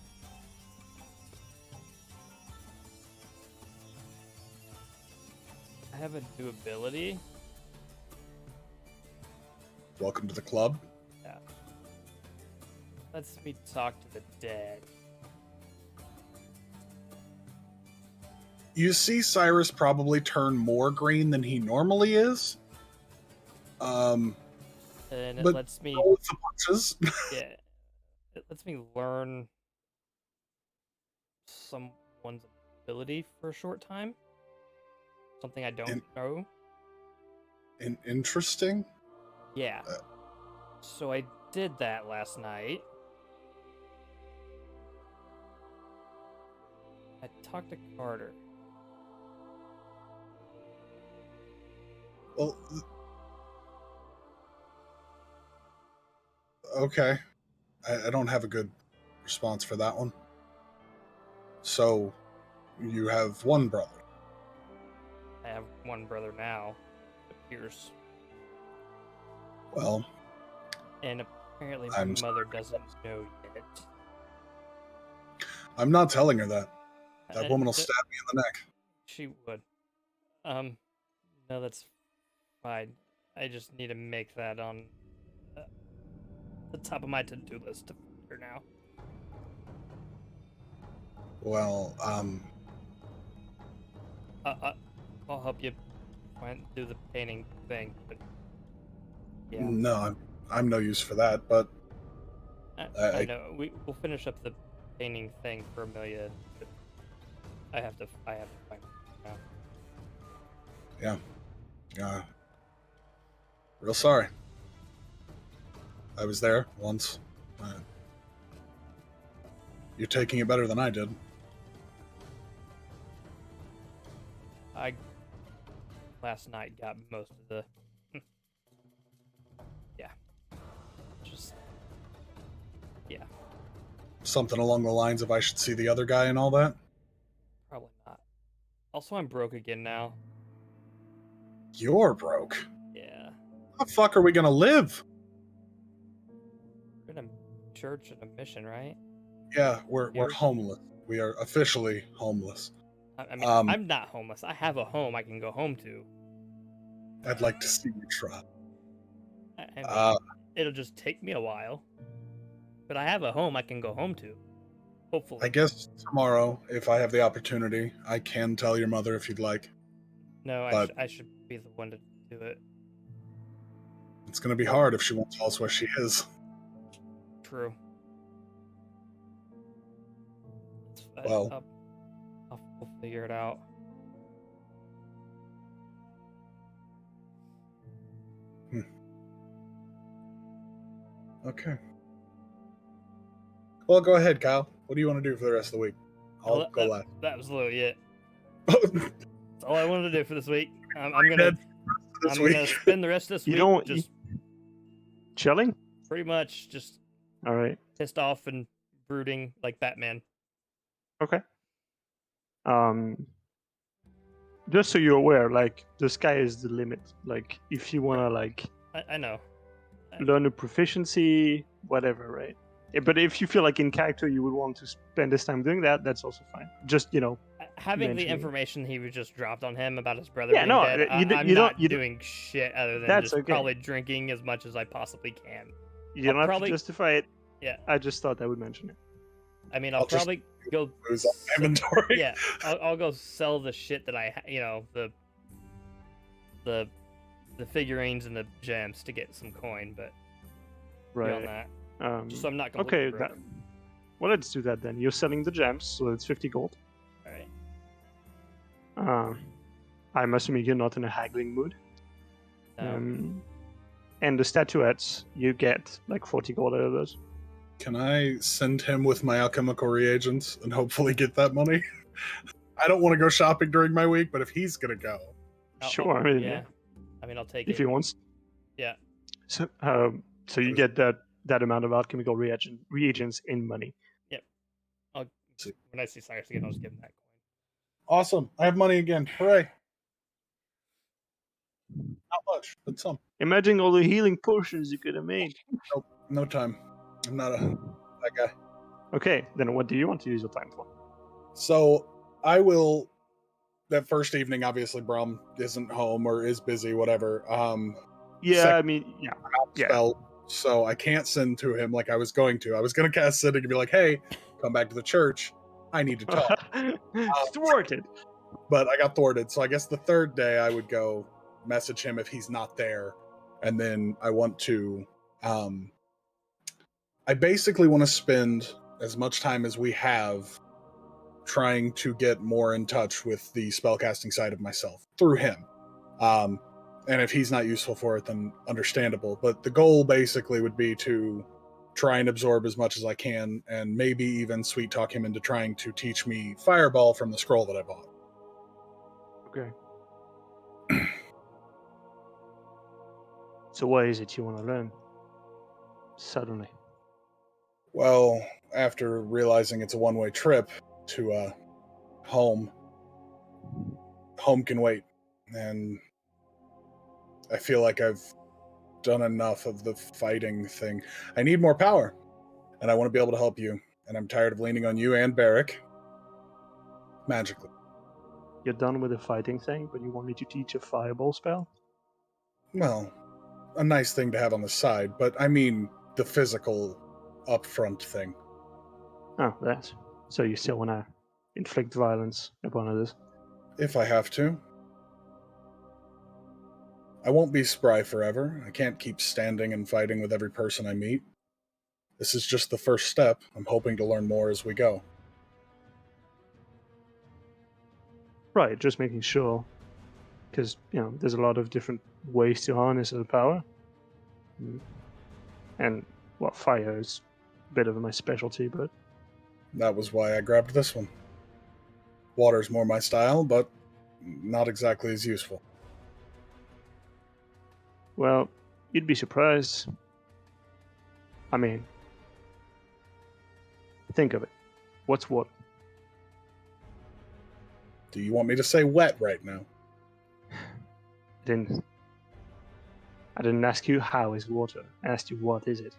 I have a new ability. Welcome to the club. Lets me talk to the dead. You see Cyrus probably turn more green than he normally is. And it But lets me roll with the punches. yeah. It lets me learn someone's ability for a short time. Something I don't know. Interesting. Yeah. So I did that last night. I talked to Carter. Well, okay. I don't have a good response for that one. So, you have one brother. I have one brother now, it appears. Well, And apparently my I'm mother doesn't know yet. I'm not telling her that. That I- woman will d- stab me in the neck. She would. No, that's fine. I just need to make that on the top of my to-do list for now. Well, I'll help you do the painting thing, but yeah. no, I'm no use for that, but I know. We'll finish up the painting thing for Amelia. But I have to find it now. Real sorry. I was there once. You're taking it better than I did. I last night got most of the yeah. Just yeah, Something along the lines of I should see the other guy and all that. probably not. Also, I'm broke again now. You're broke. Yeah. How the fuck are we gonna live? We're in a church and a mission, right? Yeah, we're Here? homeless. We are officially homeless. I mean, I'm not homeless. I have a home I can go home to. I'd like to see you try. I mean, it'll just take me a while. But I have a home I can go home to. Hopefully. I guess tomorrow, if I have the opportunity, I can tell your mother if you'd like. No, but- I should be the one to do it. It's gonna be hard if she won't tell us where she is. True. Well. We'll figure it out. Okay. Well, go ahead, Kyle. What do you want to do for the rest of the week? I'll go last. That was literally it. Dead That's all I wanted to do for this week. I'm for gonna. the this I'm gonna week. spend the rest of this You week don't- just Chilling? pretty much just All right. pissed off and brooding like Batman. Okay. Just so you're aware, like the sky is the limit. Like if you wanna like I know. learn a proficiency, whatever, right? But if you feel like in character you would want to spend this time doing that, that's also fine. Just Having the Mentioning. information he was just dropped on him about his brother Yeah, being no, dead, I'm you don't- not you don't- doing shit other than That's just okay. probably drinking as much as I possibly can. you don't I'll have probably- to justify it. Yeah. I just thought I would mention it. I mean, I'll I'll just probably go. Who's on my inventory? Yeah, I'll go sell the shit that the figurines and the gems to get some coin, but beyond Right. that, just so I'm not completely Okay. broke. Well, let's do that then. You're selling the gems, so it's 50 gold. All right. I'm assuming you're not in a haggling mood. No. And the statuettes, you get like 40 gold out of those. Can I send him with my alchemical reagents and hopefully get that money? I don't want to go shopping during my week, but if he's gonna go, Sure, I mean, yeah. I mean, I'll take if it. he wants. Yeah. So you get that amount of alchemical reagents in money. When I see Cyrus again, I'll just give him that coin. awesome! I have money again. Hooray! Not much, but some. Imagine all the healing potions you could have made. No time. I'm not that guy. Okay, then what do you want to use your time for? So I will. That first evening, obviously, Brum isn't home or is busy, whatever. Yeah, Sec- I mean, yeah. Yeah. Spell, so I can't send to him like I was going to. I was going to cast sending and be like, "Hey, come back to the church. I need to talk." Thwarted. But I got thwarted. So I guess the third day I would go message him if he's not there, and then I want to. I basically want to spend as much time as we have trying to get more in touch with the spellcasting side of myself through him. And if he's not useful for it, then understandable. But the goal basically would be to try and absorb as much as I can, and maybe even sweet talk him into trying to teach me Fireball from the scroll that I bought. Okay. So what is it you want to learn? Suddenly. Well, after realizing it's a one-way trip to home can wait. And I feel like I've done enough of the fighting thing. I need more power, and I want to be able to help you. And I'm tired of leaning on you and Barrick magically. You're done with the fighting thing, but you want me to teach a fireball spell? Well, a nice thing to have on the side, but I mean the physical upfront thing. Oh, that. So you still want to inflict violence upon others? If I have to. I won't be spry forever. I can't keep standing and fighting with every person I meet. This is just the first step. I'm hoping to learn more as we go. Right, just making sure. Because, there's a lot of different ways to harness the power. And, well, fire is a bit of my specialty, but... That was why I grabbed this one. Water's more my style, but not exactly as useful. Well, you'd be surprised. I mean, think of it. What's water? Do you want me to say wet right now? I didn't ask you how is water. I asked you what is it.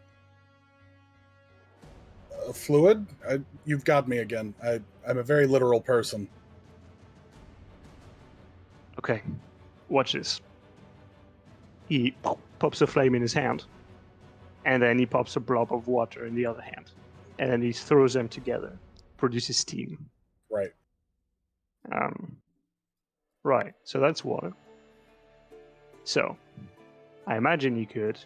Fluid? You've got me again. I'm a very literal person. Okay, watch this. He pops a flame in his hand, and then he pops a blob of water in the other hand, and then he throws them together, produces steam. Right. Right, so that's water. So, I imagine you could,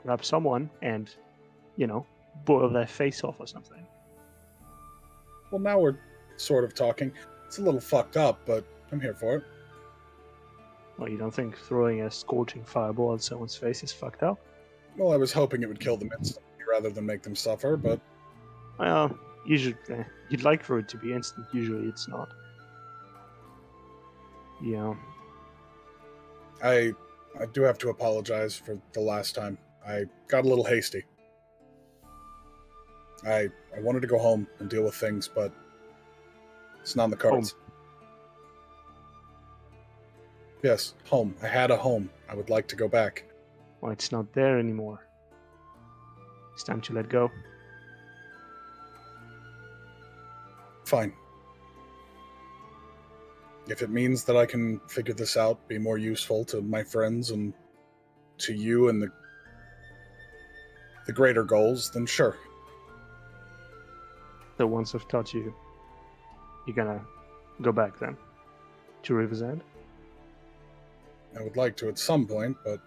grab someone and, boil their face off or something. Well, now we're sort of talking. It's a little fucked up, but I'm here for it. Well, you don't think throwing a scorching fireball at someone's face is fucked up? Well, I was hoping it would kill them instantly rather than make them suffer, but Well, usually, you'd like for it to be instant. Usually it's not. Yeah. I do have to apologize for the last time. I got a little hasty. I wanted to go home and deal with things, but it's not in the cards. Home. Yes, home. I had a home. I would like to go back. Well, it's not there anymore. It's time to let go. Fine. If it means that I can figure this out, be more useful to my friends and to you and the greater goals, then sure. So once I've taught you, you're gonna go back then to River's End? I would like to at some point, but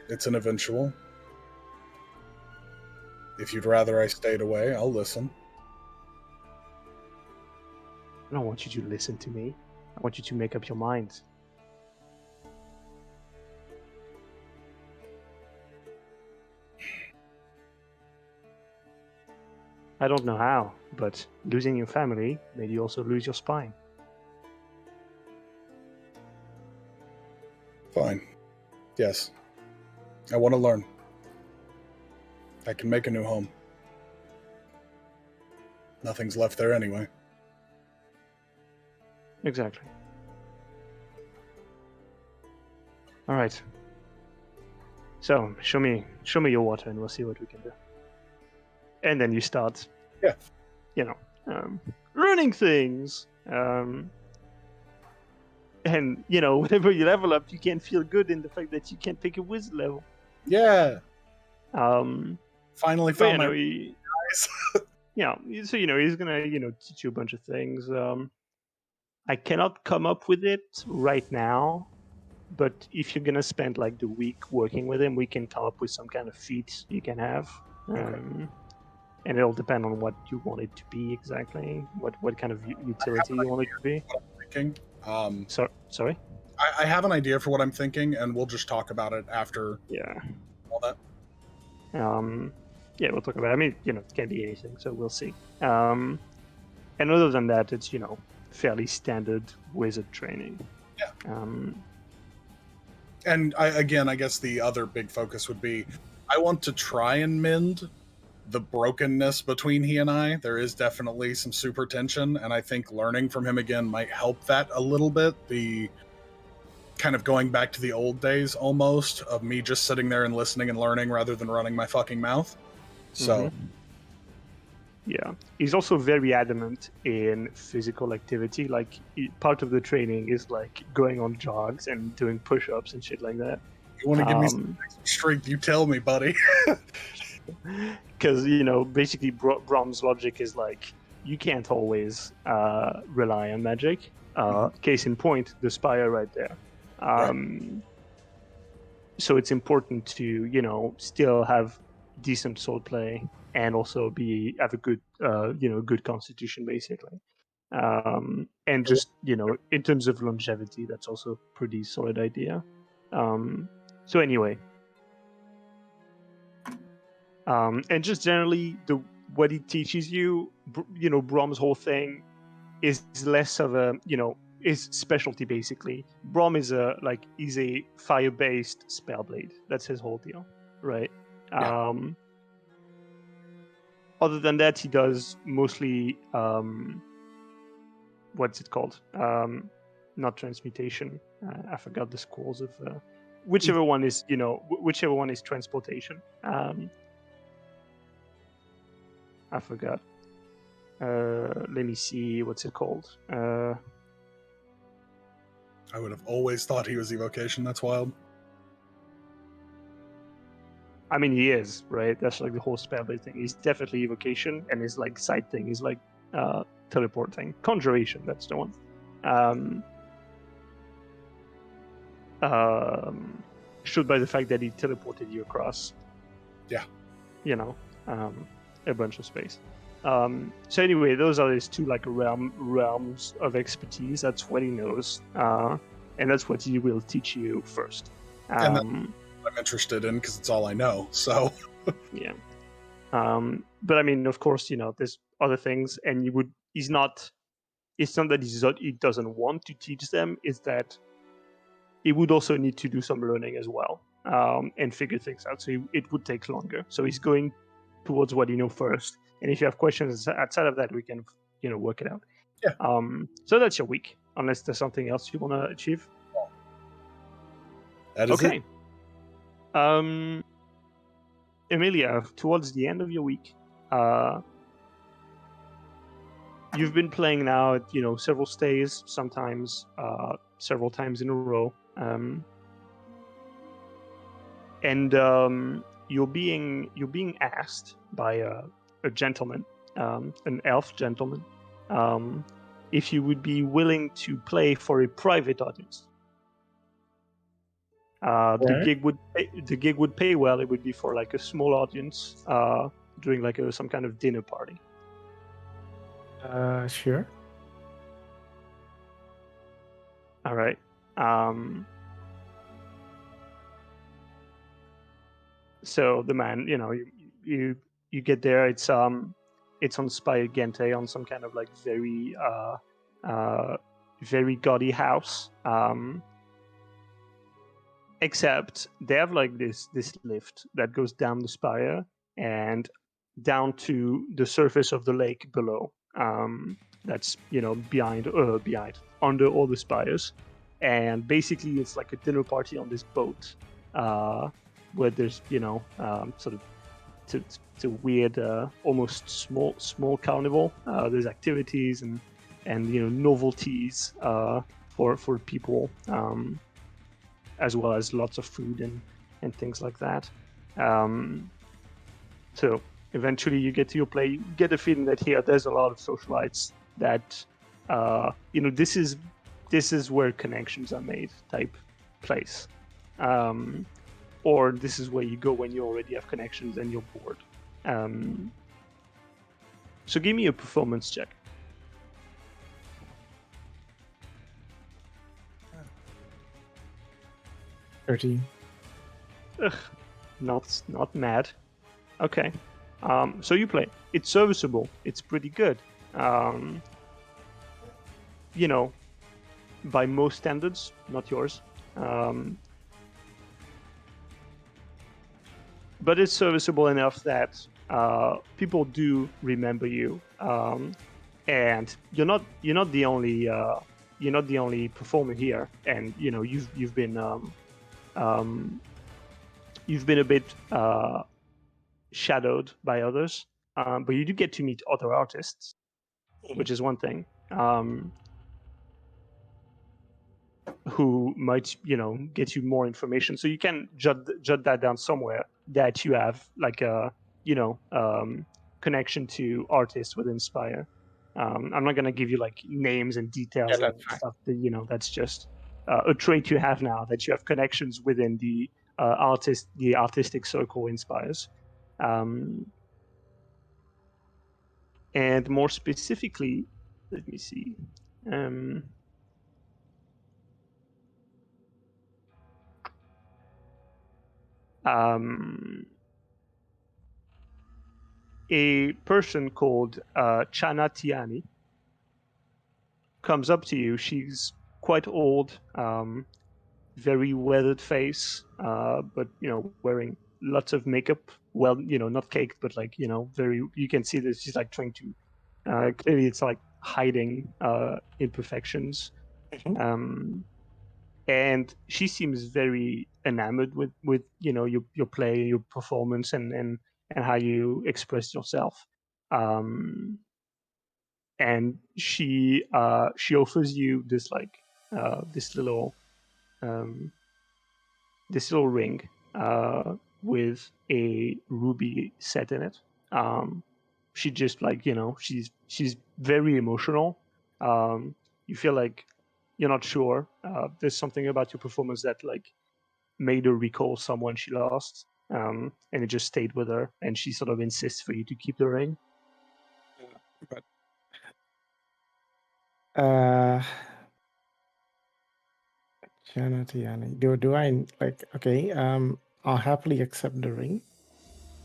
it's an eventual. If you'd rather I stayed away, I'll listen. I don't want you to listen to me. I want you to make up your mind. I don't know how, but losing your family made you also lose your spine. Fine. Yes. I want to learn. I can make a new home. Nothing's left there anyway. Exactly. All right. So show me your water, and we'll see what we can do. And then you start, Yeah. learning things. And whenever you level up, you can feel good in the fact that you can pick a wizard level. Yeah. Um, Finally but, found my guys. Yeah. So he's gonna teach you a bunch of things. I cannot come up with it right now, but if you're gonna spend like the week working with him, we can come up with some kind of feat you can have. And it'll depend on what you want it to be exactly, what kind of utility you want it to be. what I'm thinking. Sorry? I have an idea for what I'm thinking, and we'll just talk about it after Yeah. all that. Yeah, we'll talk about it. I mean, it can be anything, so we'll see. And other than that, it's, fairly standard wizard training. Yeah. And I guess the other big focus would be, I want to try and mend the brokenness between he and I. There is definitely some super tension, and I think learning from him again might help that a little bit. The kind of going back to the old days almost of me just sitting there and listening and learning rather than running my fucking mouth. So yeah, he's also very adamant in physical activity. Like part of the training is like going on jogs and doing push-ups and shit like that. You want to give me some strength? You tell me, buddy. Because basically Brom's logic is like you can't always rely on magic. Case in point, the spire right there. Right. So it's important to still have decent sword play and also have a good good constitution basically. And just in terms of longevity, that's also a pretty solid idea. So anyway. And just generally, what he teaches you, Brom's whole thing is less of a, is specialty basically. Brom is a fire-based spellblade. That's his whole deal, right? Yeah. Other than that, he does mostly, what's it called? Not transmutation. I forgot the scrolls of whichever one is, whichever one is transportation. I forgot. Let me see. What's it called? I would have always thought he was evocation. That's wild. I mean, he is, right? That's like the whole spellblade thing. He's definitely evocation, and his like side thing is like teleport thing. Conjuration, that's the one. Showed by the fact that he teleported you across. Yeah. A bunch of space. So anyway, those are his two like realms of expertise. That's what he knows, and that's what he will teach you first. And I'm interested in because it's all I know. So yeah. But I mean, of course, there's other things, and he's not it's not that he doesn't want to teach them, it's that he would also need to do some learning as well, and figure things out. So it would take longer. So he's going towards what you know first. And if you have questions outside of that, we can work it out. Yeah. So that's your week, unless there's something else you want to achieve. That is Okay. it. Emilia, towards the end of your week, you've been playing now at several stays, sometimes several times in a row, and you're being asked by a gentleman, an elf gentleman, if you would be willing to play for a private audience. The gig would pay well. It would be for like a small audience, during like some kind of dinner party. Sure. All right. So the man, you get there. It's on Spire Gente, on some kind of like very very gaudy house. Except they have like this lift that goes down the spire and down to the surface of the lake below. That's behind under all the spires, and basically it's like a dinner party on this boat, where there's sort of it's a weird, almost small carnival. There's activities and novelties for people. As well as lots of food and things like that. So eventually you get to your play. You get the feeling that here there's a lot of socialites that this is where connections are made type place, or this is where you go when you already have connections and you're bored. So give me a performance check. 13. Ugh, not mad. Okay. So you play. It's serviceable. It's pretty good. By most standards, not yours. But it's serviceable enough that people do remember you. And you're not the only performer here. And you've been a bit shadowed by others, but you do get to meet other artists, which is one thing, who might get you more information. So you can jot that down somewhere, that you have like a connection to artists within Spire. I'm not gonna give you like names and details and stuff. That's just a trait you have now, that you have connections within the artistic circle inspires. And more specifically, let me see. A person called Chana Tiani comes up to you. She's quite old, very weathered face, but wearing lots of makeup. Well, not caked, but like very. You can see that she's like trying to. Clearly, it's like hiding imperfections. And she seems very enamored with your play, your performance, and how you express yourself. And she offers you this like this little ring with a ruby set in it. She just like she's very emotional. You feel like you're not sure. There's something about your performance that like made her recall someone she lost, and it just stayed with her. And she sort of insists for you to keep the ring. But Janatiani, do I like? Okay, I'll happily accept the ring.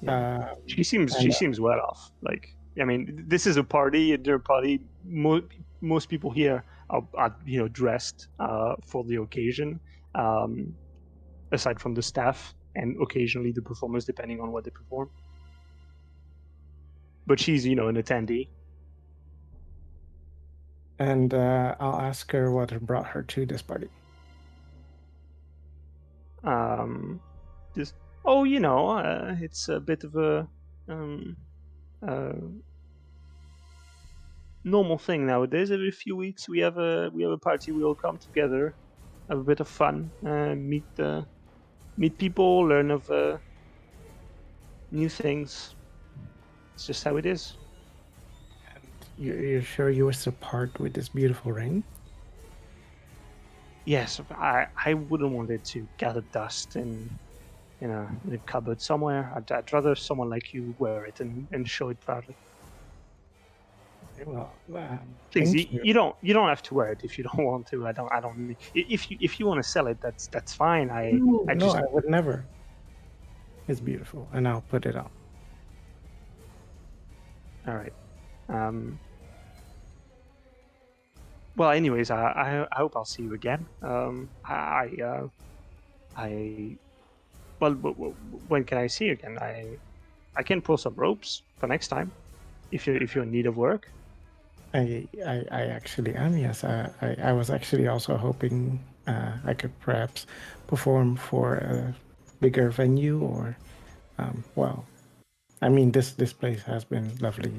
Yeah. She seems well off. Like, I mean, this is a party, a dinner party. most people here are dressed for the occasion, aside from the staff and occasionally the performers, depending on what they perform. But she's an attendee. And I'll ask her what brought her to this party. Just it's a bit of a normal thing nowadays. Every few weeks we have a party. We all come together, have a bit of fun, meet people, learn of new things. It's just how it is. You're sure you wish to part with this beautiful ring? Yes, I wouldn't want it to gather dust in a cupboard somewhere. I'd rather someone like you wear it and show it proudly. Well, please, thank you. you don't have to wear it if you don't want to. I don't. If you want to sell it, that's fine. I would never. It's beautiful, and I'll put it on. All right. Well, anyways, I hope I'll see you again. Well, when can I see you again? I can pull some ropes for next time, if you're in need of work. I actually am. Yes, I was actually also hoping I could perhaps perform for a bigger venue, or well, I mean this place has been lovely.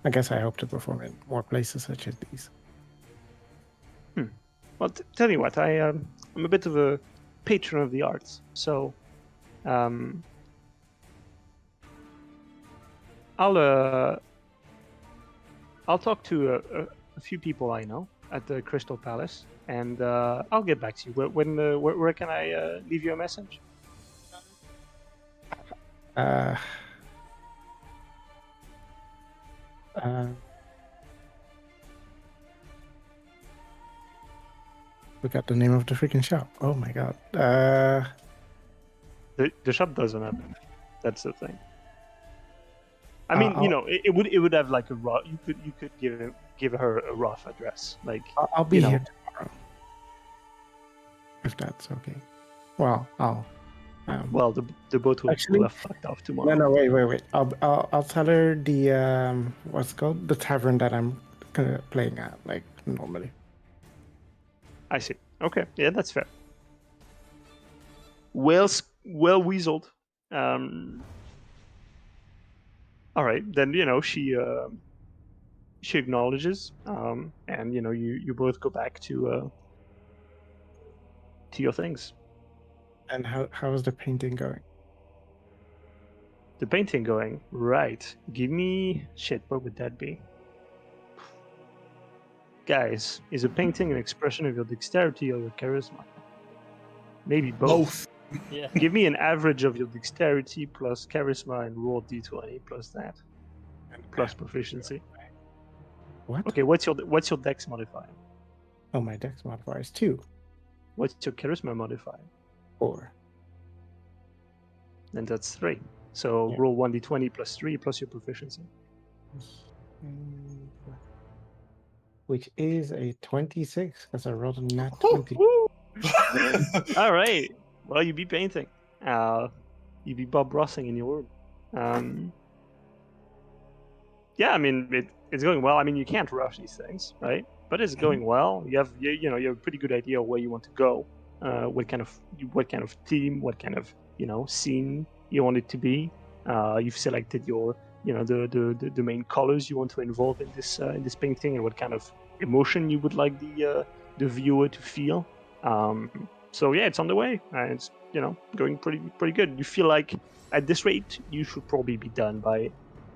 I guess I hope to perform in more places such as these. Well, tell you what, I'm a bit of a patron of the arts, so I'll talk to a few people I know at the Crystal Palace, and I'll get back to you. Where can I leave you a message? Look at the name of the freaking shop. Oh my god. The shop doesn't have it. That's the thing. I mean, it would have like a rough. You could give her a rough address. Like I'll be here tomorrow, if that's okay. Well, I'll. Well, the boat will have fucked off tomorrow. No, wait. I'll tell her the what's it called, the tavern that I'm playing at, like normally. I see. Okay, yeah, that's fair. Well weaseled. All right, then she acknowledges, and you both go back to your things. And how is the painting going? The painting going right. Give me shit. What would that be? Guys, is a painting an expression of your dexterity or your charisma? Maybe both. Yeah. Give me an average of your dexterity plus charisma and roll d20 plus that. Plus proficiency. What? Okay, what's your dex modifier? Oh, my dex modifier is 2. What's your charisma modifier? 4. Then that's 3. So roll 1d20 plus 3 plus your proficiency. Which is a 26, because I rolled a nat 20. All right. Well, you be painting. You be Bob Rossing in your room. Yeah, I mean it's going well. I mean you can't rush these things, right? But it's going well. You have a pretty good idea of where you want to go. What kind of theme, what kind of scene you want it to be. You've selected your the main colors you want to involve in this painting, and what kind of emotion you would like the viewer to feel. So yeah, it's on the way. It's going pretty good. You feel like at this rate you should probably be done by,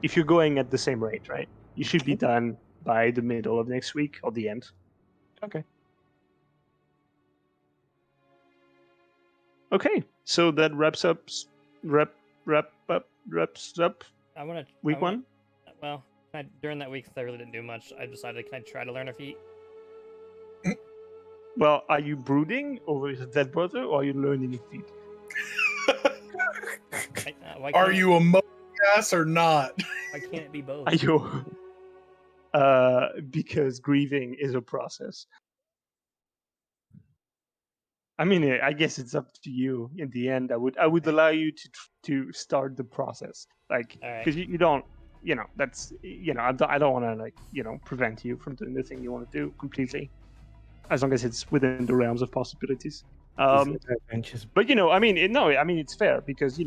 if you're going at the same rate, right? You should be done by the middle of next week or the end. Okay. Okay, so that wraps up. I want to week 1. Well, during that week, I really didn't do much. I decided, can I try to learn a feat? Well, are you brooding over his dead brother, or are you learning a feat? Are you a mo-ass or not? Why can't it be both? Are you? because grieving is a process. I mean, I guess it's up to you. In the end, I would allow you to start the process, like, All right. because you don't, that's, I don't want to, like, prevent you from doing the thing you want to do completely, as long as it's within the realms of possibilities. But I mean, it's fair because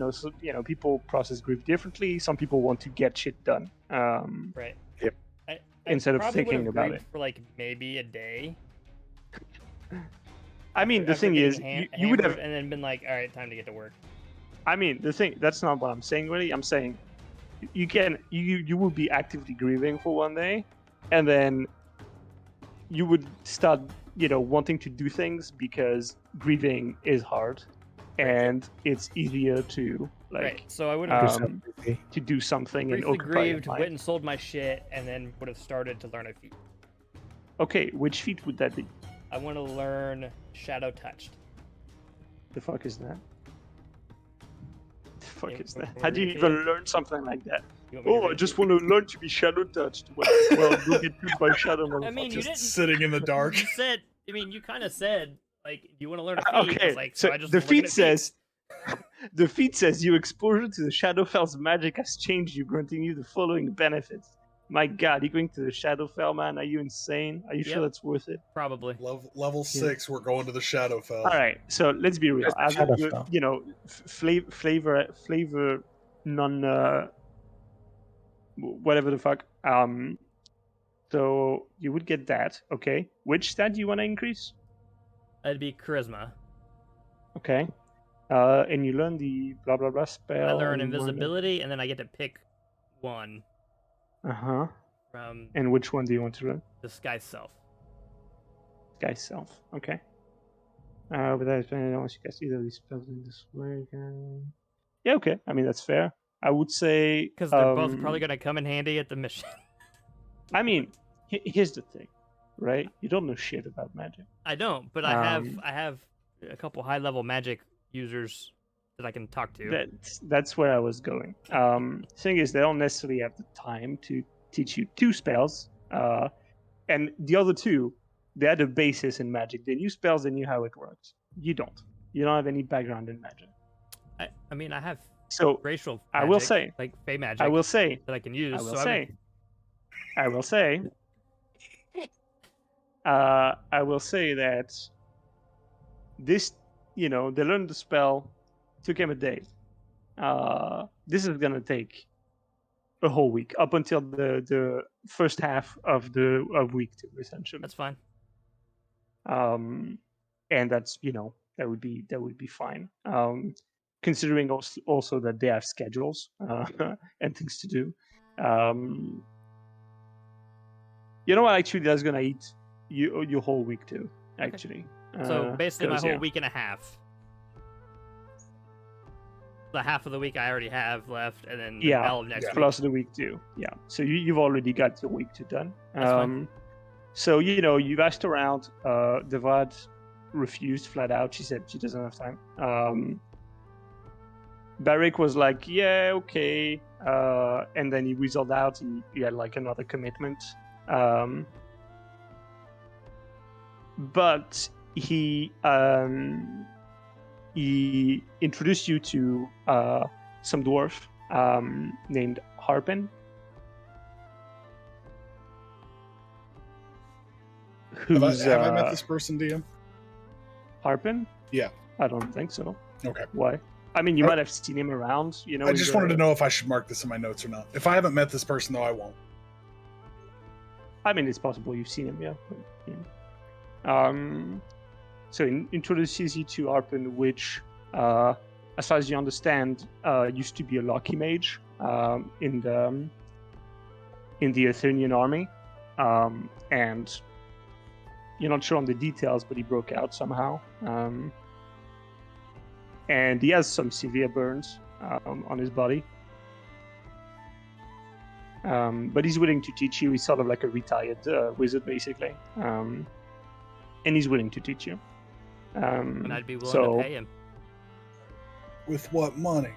people process grief differently. Some people want to get shit done. Right. Yep. I Instead of probably thinking would've about grieved for like maybe a day. I mean, the after thing is, getting you would have. hammered and then been like, all right, time to get to work. I mean, the thing, that's not what I'm saying. Really, I'm saying you will be actively grieving for one day, and then you would start wanting to do things because grieving is hard, and it's easier to Right. So I would have to do something and briefly occupy your grieved, mind. went and sold my shit, and then would have started to learn a feat. Okay, which feat would that be? I want to learn Shadow Touched. The fuck is that? The fuck Yeah, is that? what How were do you you even saying? learn something like that? You want me to Oh, I read just it? want to learn to be shadow touched. Well, go get touched by shadow, motherfucker. I mean, you Just didn't. sitting in the dark. You said. I mean, you kind of said like you want to learn a feat. I Okay, was like, so I just the was looking feat at feats. says, the feat says your exposure to the Shadowfell's magic has changed you, granting you the following benefits. My God, you're going to the Shadowfell, man? Are you insane? Are you sure Yep. that's worth it? Probably. Level 6, we're going to the Shadowfell. All right, so let's be real. Where's the Shadowfell? Flavor, non, whatever the fuck. So you would get that. Okay, which stat do you want to increase? That'd be charisma. Okay. And you learn the blah blah blah spell. I learn and you wanna- invisibility, and then I get to pick one Uh-huh. from And which one do you want to learn? Disguise Self. Guy's self. Okay. But that is once you cast either of these spells in this way again. Yeah, okay. I mean, that's fair. I would say Because they're both probably going to come in handy at the mission. I mean, here's the thing, right? You don't know shit about magic. I don't, but I have a couple high level magic users that I can talk to. That's where I was going. Thing is, they don't necessarily have the time to teach you 2 spells, and the other 2, they had a basis in magic. They knew spells, they knew how it works. You don't. You don't have any background in magic. I mean, I have So racial magic, I will say, like fey magic, I will say, that I can use. I will so say, I will say that this, they learned the spell, took him a day. This is gonna take a whole week, up until the first half of week 2, essentially. that's fine. And that's that would be fine. Considering also that they have schedules and things to do. You know what? Actually, that's gonna eat your whole week too. Actually, So basically, my 'cause, whole week and a half. The half of the week I already have left, and then the all of next week. plus the week too. Yeah, so you've already got your week 2 done. That's fine. So you've asked around. Devad refused flat out. She said she doesn't have time. Barrick was like, yeah, okay, and then he whistled out. He had like another commitment. But he introduced you to some dwarf named Harpin, who's Have I met this person, DM? Harpin? Yeah. I don't think so. Okay. Why? I mean, you might have seen him around. I just wanted to know if I should mark this in my notes or not. If I haven't met this person, though, I won't. I mean, it's possible you've seen him, yeah. But, so he introduces you to Harpin, which, as far as you understand, used to be a lucky mage in the Athenian army, and you're not sure on the details, but he broke out somehow, and he has some severe burns on his body. But he's willing to teach you. He's sort of like a retired wizard, basically, and he's willing to teach you. And I'd be willing to pay him. With what money?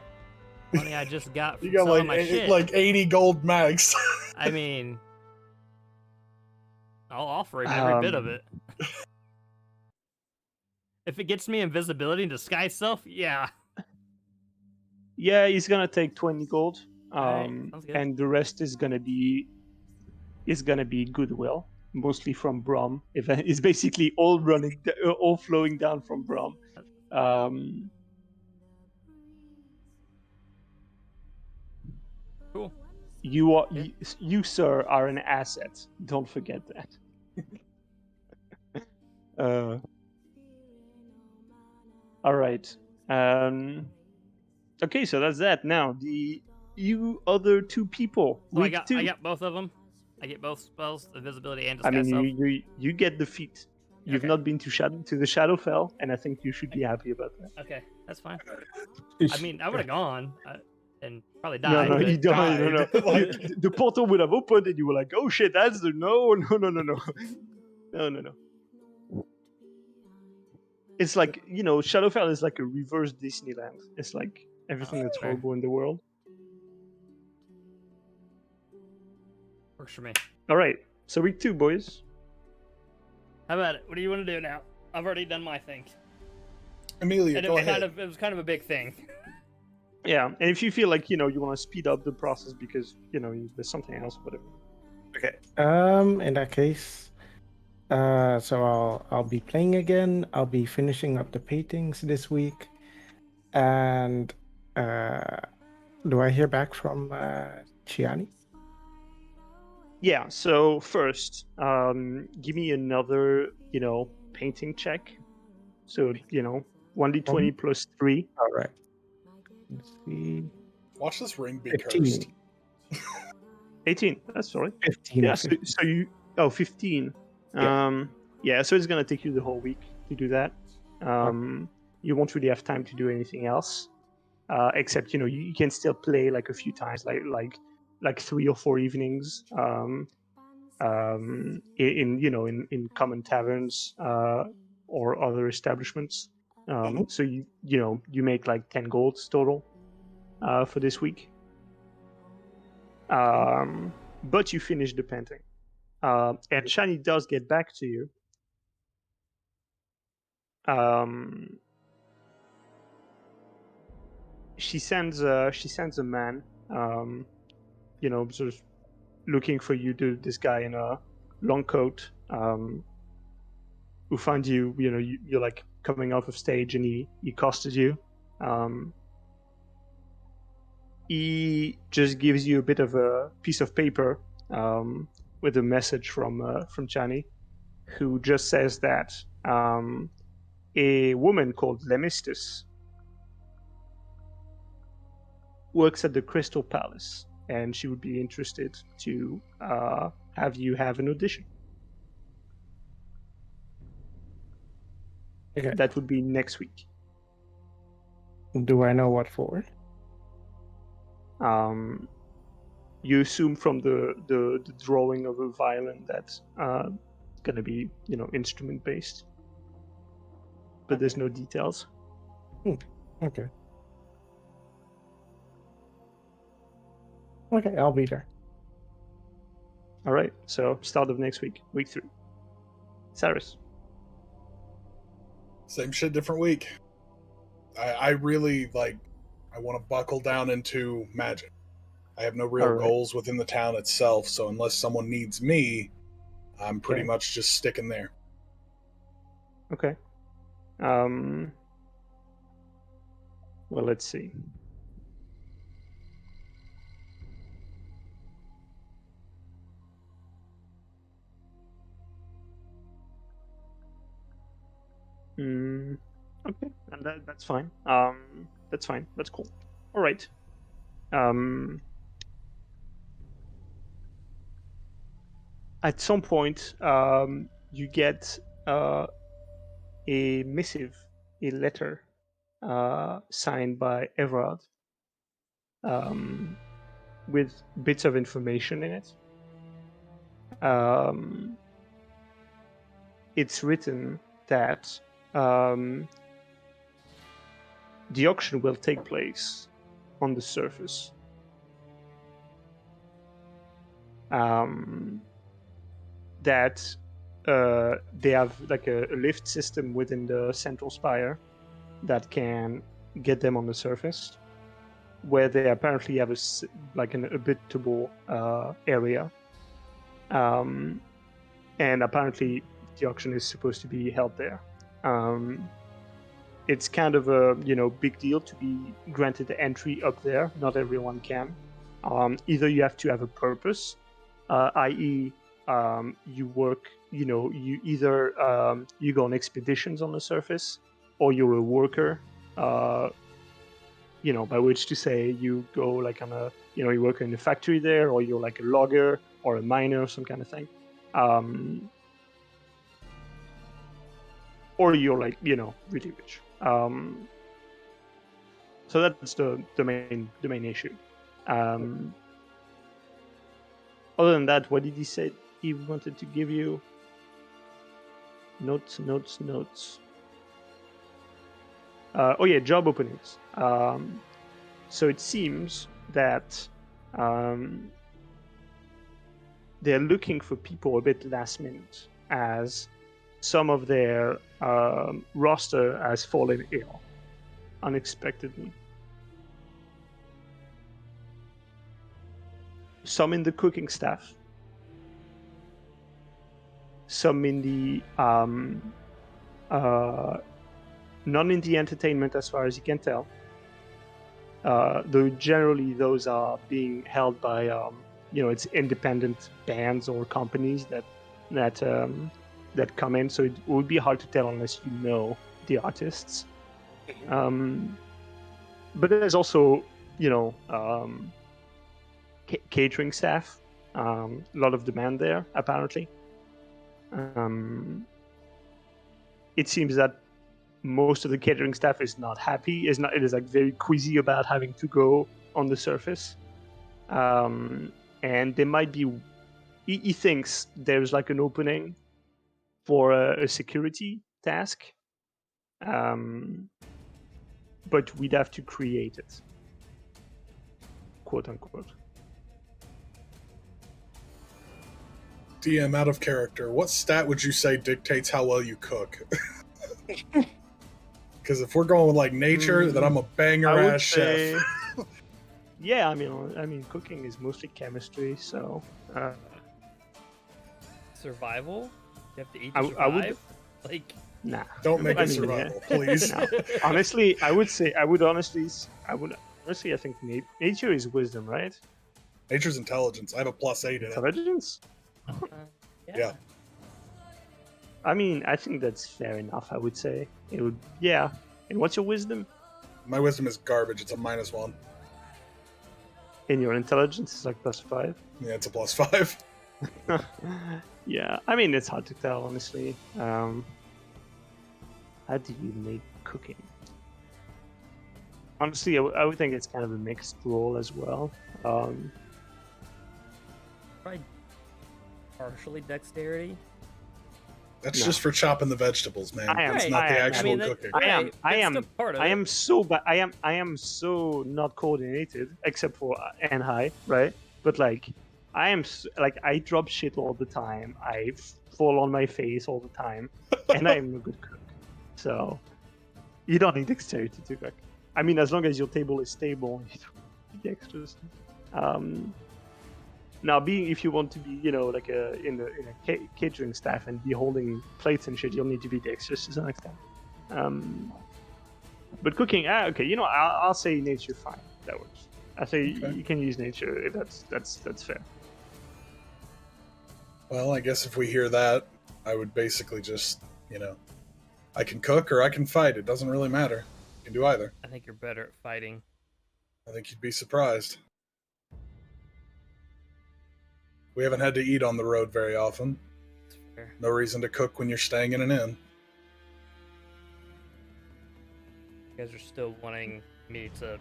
Money I just got from You got selling my shit. like 80 gold mags. I mean, I'll offer him every bit of Um, it. If it gets me invisibility and disguise self, yeah. Yeah, he's gonna take 20 gold. Alright, sounds good. And the rest is gonna be goodwill, mostly from Brom. It's basically all all flowing down from Brom. Um, Cool. you, Yeah. you, sir, are an asset. Don't forget that. All right. Okay, so that's that. Now you other two people. So Week two. I got both of them. I get both spells, invisibility and I disguise mean, self. you get the feat. You've Okay. not been to the Shadowfell, and I think you should be happy about that. Okay, that's fine. You I mean, I would have gone and probably No, died. no, but... you don't. No, no. Died. Like- The portal would have opened, and you were like, "Oh shit, that's the no, no, no, no, no, no, no, no." It's like Shadowfell is like a reverse Disneyland. It's like everything that's fair. horrible in the world. Works for me. All right, so week two, boys. How about it? What do you want to do now? I've already done my thing. Amelia, And go ahead. it was kind of a big thing. Yeah, and if you feel like you want to speed up the process because there's something else, whatever. Okay. In that case, so I'll be playing again. I'll be finishing up the paintings this week, and do I hear back from Chiani? Yeah. So first, give me another painting check. So 1d20 plus 3. All right. Let's see. Watch this ring be 15. cursed. 18. That's sorry. 15. Yeah. So you 15. Yeah. Yeah. So it's gonna take you the whole week to do that. You won't really have time to do anything else, except you can still play like a few times, like 3 or 4 evenings. In common taverns or other establishments. So you make like 10 golds total for this week. But you finish the painting. And Shani does get back to you. She sends a man, sort of looking for you, this guy in a long coat, who finds you. You're like coming off of stage, and he accosted you. He just gives you a bit of a piece of paper with a message from Chani, who just says that a woman called Lemistus works at the Crystal Palace, and she would be interested to have you have an audition. Okay. That would be next week. Do I know what for? You assume from the drawing of a violin that's going to be instrument based, but there's no details. Okay. Okay, I'll be there. All right, so start of next week, week 3. Cyrus. Same shit, different week. I really I want to buckle down into magic. I have no real All right. goals within the town itself, so unless someone needs me, I'm pretty Okay. much just sticking there. Okay. Well, let's see. Okay, and that's fine. That's fine. That's cool. All right. At some point, you get a missive, a letter, signed by Everard, with bits of information in it. It's written that the auction will take place on the surface. That they have like a lift system within the central spire that can get them on the surface, where they apparently have like an habitable area. And apparently the auction is supposed to be held there. It's kind of a big deal to be granted entry up there. Not everyone can. Either you have to have a purpose, i.e., you work. You either you go on expeditions on the surface, or you're a worker. By which to say you go like on a you work in a factory there, or you're like a logger or a miner or some kind of thing. Or you're like really rich. So that's the main issue. Other than that, what did he say he wanted to give you? Notes. Oh yeah, job openings. So it seems that they're looking for people a bit last minute, as some of their roster has fallen ill unexpectedly. Some in the cooking staff, some in the none in the entertainment, as far as you can tell. Though generally those are being held by it's independent bands or companies that come in, so it would be hard to tell unless you know the artists. But there's also catering staff. A lot of demand there, apparently. It seems that most of the catering staff is not happy. It is like very queasy about having to go on the surface. And there might be. He thinks there's like an opening for a security task, but we'd have to create it, quote unquote. DM, out of character, what stat would you say dictates how well you cook? Because if we're going with like nature, then I'm a banger ass chef. Yeah, I mean, cooking is mostly chemistry, so. Survival? You have to eat to survive? Nah. Don't make it survival, please. No. Honestly, I think nature is wisdom, right? Nature's intelligence. I have a +8 in it. Intelligence? Yeah. I mean, I think that's fair enough. I would say it would. Yeah. And what's your wisdom? My wisdom is garbage. It's a -1. And your intelligence is like +5. Yeah, it's a +5. Yeah, I mean, it's hard to tell, honestly. How do you make cooking? Honestly, I would think it's kind of a mixed role as well. Probably partially dexterity. That's just for chopping the vegetables, man. It's not the actual cooking. I am so bad. I am so not coordinated, except for Anhai, right? But like, I drop shit all the time. I fall on my face all the time, and I am a good cook. So you don't need dexterity to cook. I mean, as long as your table is stable, you don't need the extras. Now, if you want to be, like in a catering staff and be holding plates and shit, you'll need to be dexterous to some extent. But cooking, okay, I'll say nature, fine. That works. I say you can use nature. That's fair. Well, I guess if we hear that, I would basically just, I can cook or I can fight. It doesn't really matter. You can do either. I think you're better at fighting. I think you'd be surprised. We haven't had to eat on the road very often. That's fair. No reason to cook when you're staying in an inn. You guys are still wanting me to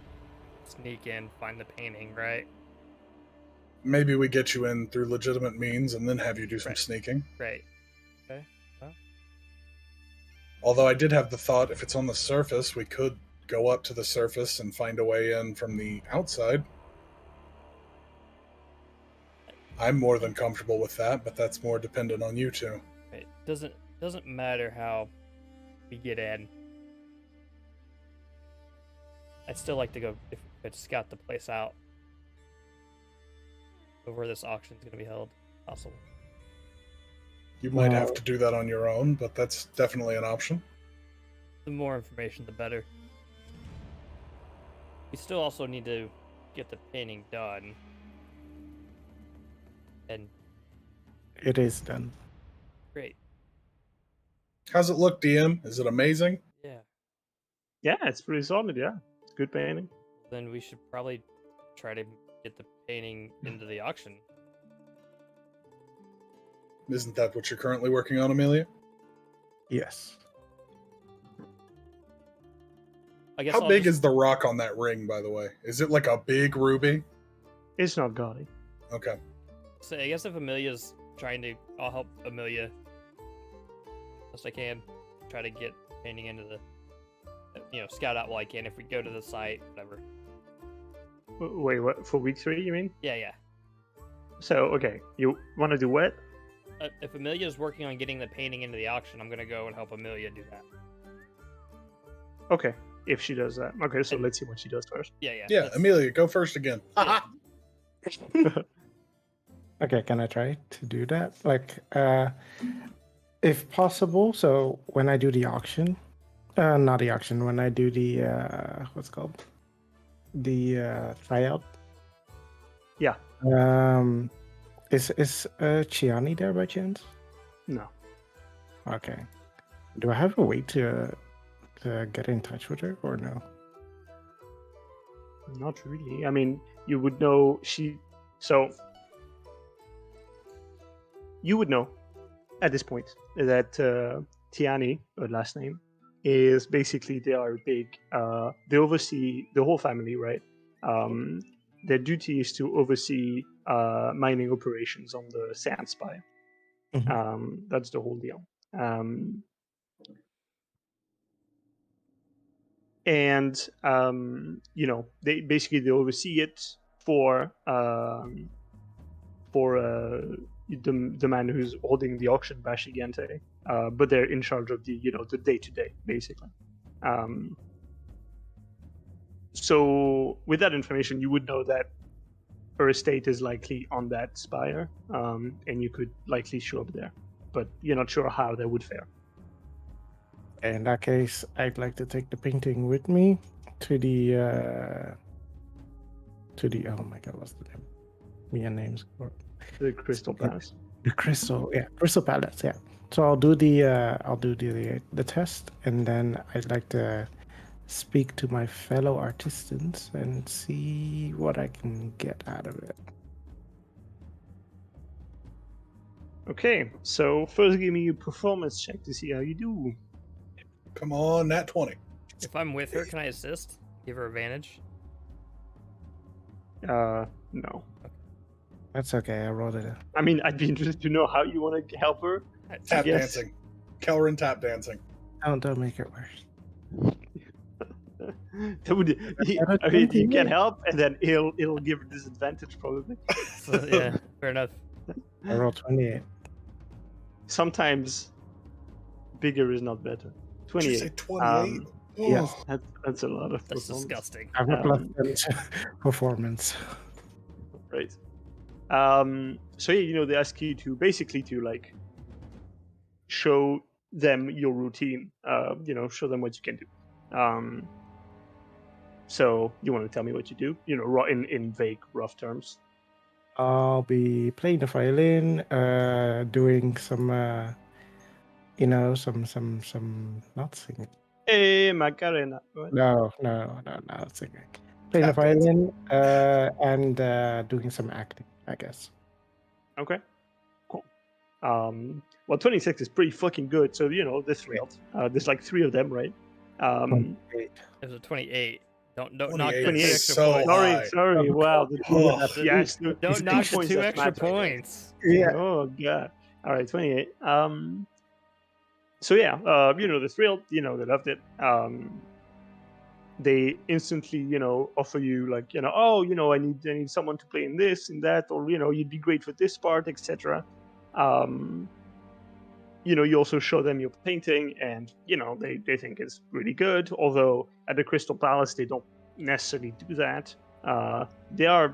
sneak in, find the painting, right? Maybe we get you in through legitimate means and then have you do some sneaking. Right. Okay. Well. Although I did have the thought, if it's on the surface, we could go up to the surface and find a way in from the outside. I'm more than comfortable with that, but that's more dependent on you two. Right. doesn't matter how we get in. I'd still like to go if we could scout the place out of where this auction's gonna be held. Possible. You might have Well- to do that on your own, but that's definitely an option. The more information, the better. We still also need to get the painting done. And It is done. great. How's it look, DM? Is it amazing? Yeah. Yeah, it's pretty solid. Yeah, it's good painting. Then we should probably try to get the painting into the auction. Isn't that what you're currently working on, Amelia? Yes. I guess How I'll big just- is the rock on that ring, by the way? Is it like a big ruby? It's not gaudy. Okay. So I guess if Amelia's trying to, I'll help Amelia best I can. Try to get painting into the, scout out while I can. If we go to the site, whatever. Wait, what? For week 3, you mean? Yeah. So, okay, you want to do what? If Amelia's working on getting the painting into the auction, I'm gonna go and help Amelia do that. Okay, if she does that. Okay, so let's see what she does first. Yeah. Yeah, that's- Amelia, go first again. Yeah. Okay, can I try to do that? Like, if possible, so when I do the auction, not the auction, when I do the, what's it called? The tryout. Yeah. Is Chiani there by chance? No. Okay. Do I have a way to get in touch with her or no? Not really. I mean, you would know So, you would know at this point that Tiani, her last name, is basically they are big. They oversee the whole family, right? Their duty is to oversee mining operations on the sand spire. That's the whole deal. And they basically oversee it for the man who's holding the auction, Bashigante, but they're in charge of the the day-to-day, basically. So with that information, you would know that her estate is likely on that spire, and you could likely show up there, but you're not sure how that would fare. In that case, I'd like to take the painting with me to the oh my god, what's the name? Me and names. The Crystal Yeah. Palace. The Crystal Palace, yeah. So I'll do the test, and then I'd like to speak to my fellow artisans and see what I can get out of it. Okay, so first give me a performance check to see how you do. Come on, nat 20. If I'm with her, can I assist? Give her advantage? No. That's okay. I wrote it. I mean, I'd be interested to know how you want to help her. Tap guess. dancing. Kelrin tap dancing. Don't make it worse. That would, I mean, you can help, and then it'll give her disadvantage probably. So, yeah, fair enough. I rolled 28. Sometimes bigger is not better. Did you 28. say 28? Yes. That's a lot of That's performance. disgusting. I have a plus 10 performance. Right. So yeah, they ask you to basically to like show them your routine. Show them what you can do. So you want to tell me what you do? In vague, rough terms. I'll be playing the violin, doing some, some not singing. Hey, Macarena. Go ahead. No, singing. Playing the Tap dancing. violin, and doing some acting, I guess. Okay. Cool. Well, 26 is pretty fucking good. So they're thrilled. There's like 3 of them, right? It was a 28. Don't knock 28 the 2 is extra so points. high. Sorry. Wow. Oh, Yes. Don't knock the 2 extra points. Yeah. Oh god. All right, 28. So yeah, they're thrilled. They loved it. They instantly, offer you like, I need someone to play in this, in that, or you'd be great for this part, etc. you also show them your painting, and they think it's really good. Although at the Crystal Palace they don't necessarily do that. There are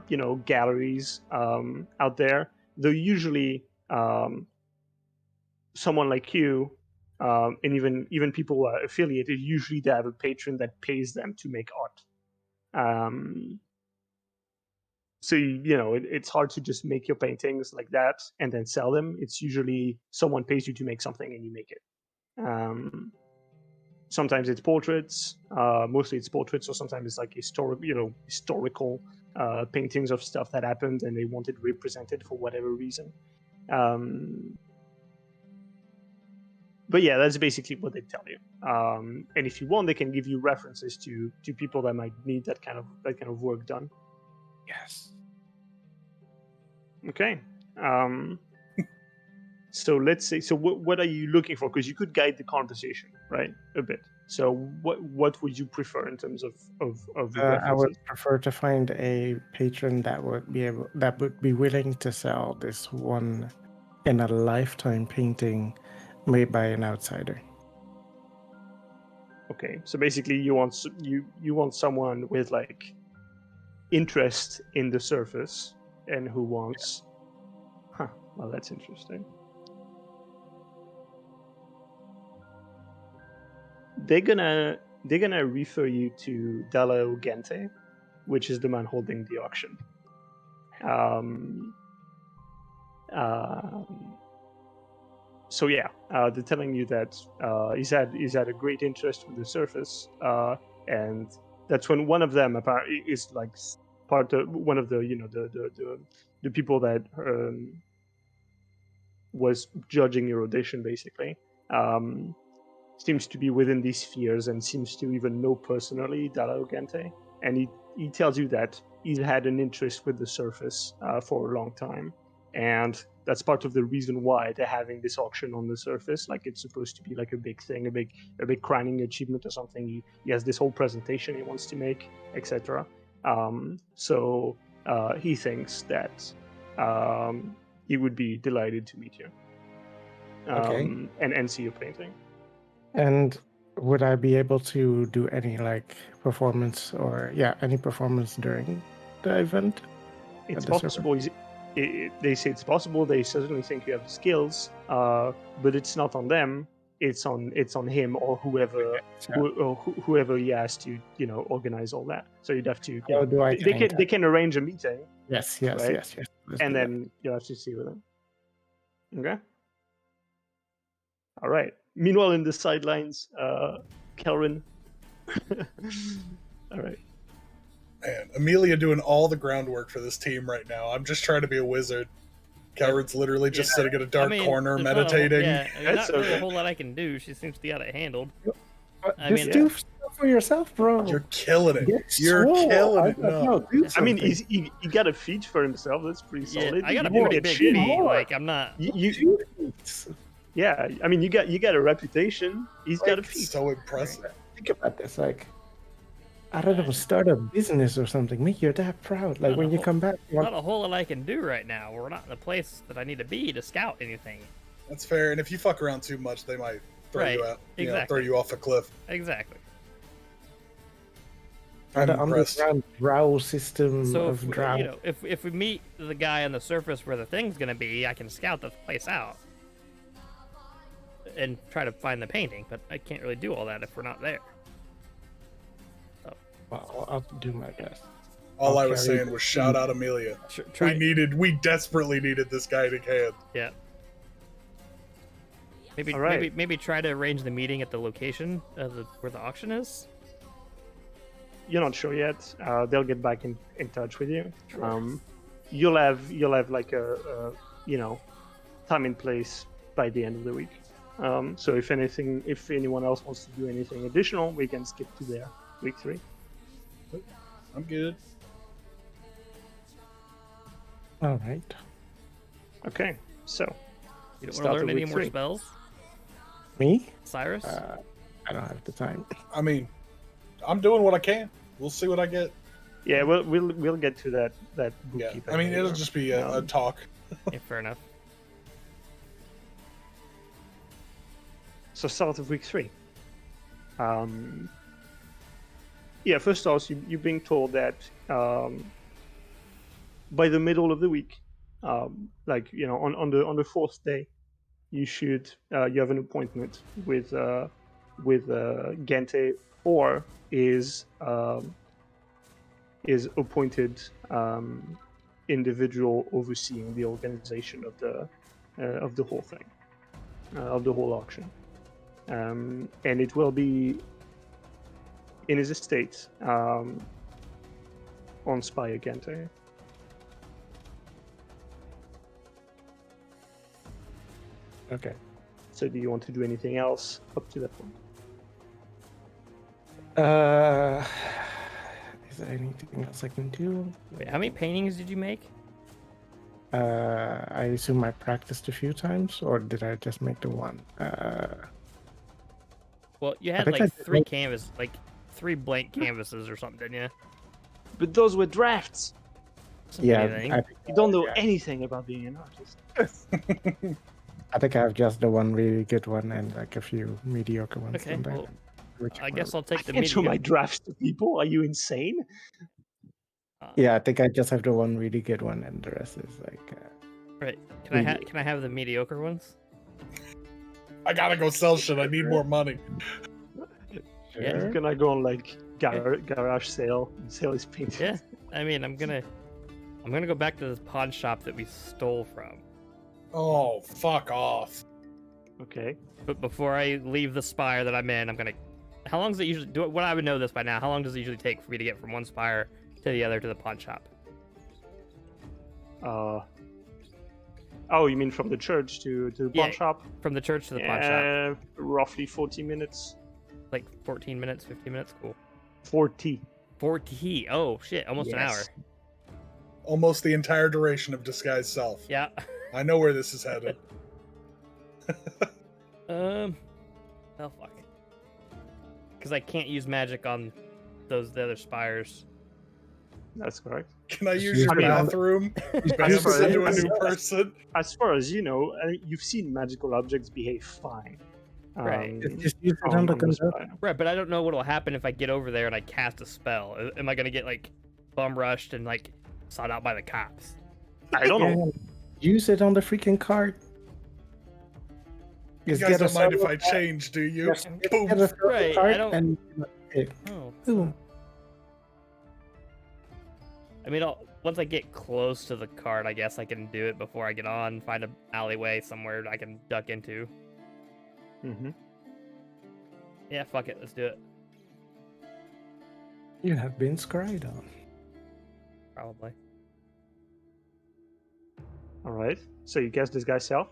galleries out there. They're usually someone like you, and even people who are affiliated. Usually they have a patron that pays them to make art. So it's hard to just make your paintings like that and then sell them. It's usually someone pays you to make something and you make it. Sometimes it's portraits. Mostly it's portraits, or sometimes it's like historical paintings of stuff that happened and they want it represented for whatever reason. But yeah, that's basically what they tell you. And if you want, they can give you references to people that might need that kind of work done. Yes. Okay. So let's say, what are you looking for? Because you could guide the conversation, right, a bit. So what would you prefer in terms of references? I would prefer to find a patron that would be willing to sell this one in a lifetime painting made by an outsider. Okay, so basically you want someone with like interest in the surface and who wants. Huh. Well, that's interesting. They're gonna refer you to Dalla Gente, which is the man holding the auction. So yeah, they're telling you that he's had a great interest with the surface, and that's when one of them apparently is like part of one of the the people that was judging your audition, basically. Seems to be within these spheres and seems to even know personally Dalla Gente, and he tells you that he's had an interest with the surface for a long time, and that's part of the reason why they're having this auction on the surface. Like, it's supposed to be like a big thing, a big crowning achievement or something. He has this whole presentation he wants to make, etc. So he thinks that he would be delighted to meet you, Okay. and see your painting. And would I be able to do any performance any performance during the event? It's possible. They say it's possible. They certainly think you have the skills, but it's not on them. It's on him or whoever whoever he has to organize all that. So you'd have to. They can arrange a meeting. Yes. Right? Yes. And then you have to see with them. Okay. All right. Meanwhile, in the sidelines, Kelrin. All right. Man, Amelia doing all the groundwork for this team right now. I'm just trying to be a wizard. Coward's literally just sitting in a dark corner meditating. Not really a whole lot I can do. She seems to be out of handled. Do stuff for yourself, bro. You're killing it. You're killing it. No. I mean, he got a feat for himself. That's pretty solid. Yeah, I got a pretty big feat. Like, I'm not. Yeah, I mean, you got a reputation. He's got a feat. So impressive. Think about this, I don't know, start a business or something. Make your dad proud. Like, when you come back, not a whole lot I can do right now. We're not in the place that I need to be to scout anything. That's fair. And if you fuck around too much, they might throw you out. Exactly. Throw you off a cliff. Exactly. The underground drow system of drow. If we meet the guy on the surface where the thing's gonna be, I can scout the place out and try to find the painting. But I can't really do all that if we're not there. Well, I'll do my best. All I was saying was shout out Amelia. We desperately needed this guy to hand. Yeah. Maybe try to arrange the meeting at the location of where the auction is. You're not sure yet. They'll get back in touch with you. You'll have like a time and place by the end of the week. So if anyone else wants to do anything additional, we can skip to their week 3. I'm good. All right. Okay, so you don't want to learn any more spells? Me? Cyrus? I don't have the time. I mean, I'm doing what I can. We'll see what I get. Yeah, we'll get to that bookkeeping. Yeah, I mean, it'll just be a talk. Yeah, fair enough. So start of week 3. Yeah, first off, you're being told that by the middle of the week, like on the 4th day, you should you have an appointment with Gente, or is appointed individual overseeing the organization of the whole thing, of the whole auction, and it will be in his estate on Spire Gente. Okay. So do you want to do anything else up to that point? Is there anything else I can do? Wait, how many paintings did you make? I assume I practiced a few times, or did I just make the one? Well, you I had think I like did 3 make- canvas, like 3 blank canvases or something, didn't you? But those were drafts. Yeah, Anything. You don't know yeah. anything about being an artist. I think I have just the one really good one and like a few mediocre ones. Okay, and well, which I one- guess I'll I take the can't show my medium. drafts to people. Are you insane? Yeah, I think I just have the one really good one, and the rest is like. Right. Can Mediocre. I have the mediocre ones? I gotta go sell shit. I need more money. Yeah. He's gonna go on like garage sale and sell his paintings. Yeah. I mean, I'm gonna go back to the pawn shop that we stole from. Oh, fuck off. Okay. But before I leave the spire that I'm in, I'm gonna. How long does it usually do? Well, I would know this by now. How long does it usually take for me to get from one spire to the other to the pawn shop? Oh, you mean from the church to the pawn Yeah, shop? From the church to the pawn shop, Roughly 40 minutes. like 14 minutes, 15 minutes. Cool. 40. 40. Oh shit, almost an hour. Yes. Almost the entire duration of Disguised Self. Yeah. I know where this is headed. Oh fuck. Because I can't use magic on the other spires. That's correct. Can I use use your it on- bathroom? Use Transfer it into a on- new person? As far as you know, you've seen magical objects behave fine. Right. Just use it on the this control. spire. Right, but I don't know what'll happen if I get over there and I cast a spell. Am I gonna get like bum rushed and like sought out by the cops? I don't know. Use it on the freaking card. You Just guys get a don't mind if solo I card, change, do you? just Boom. get a solo Right, I card don't- and okay. Oh. Boom. I mean, once I get close to the card, I guess I can do it before I get on. Find an alleyway somewhere I can duck into. Mm-hmm. Yeah, fuck it, let's do it. You have been scried on. Probably. All right. So you guess this guy's self?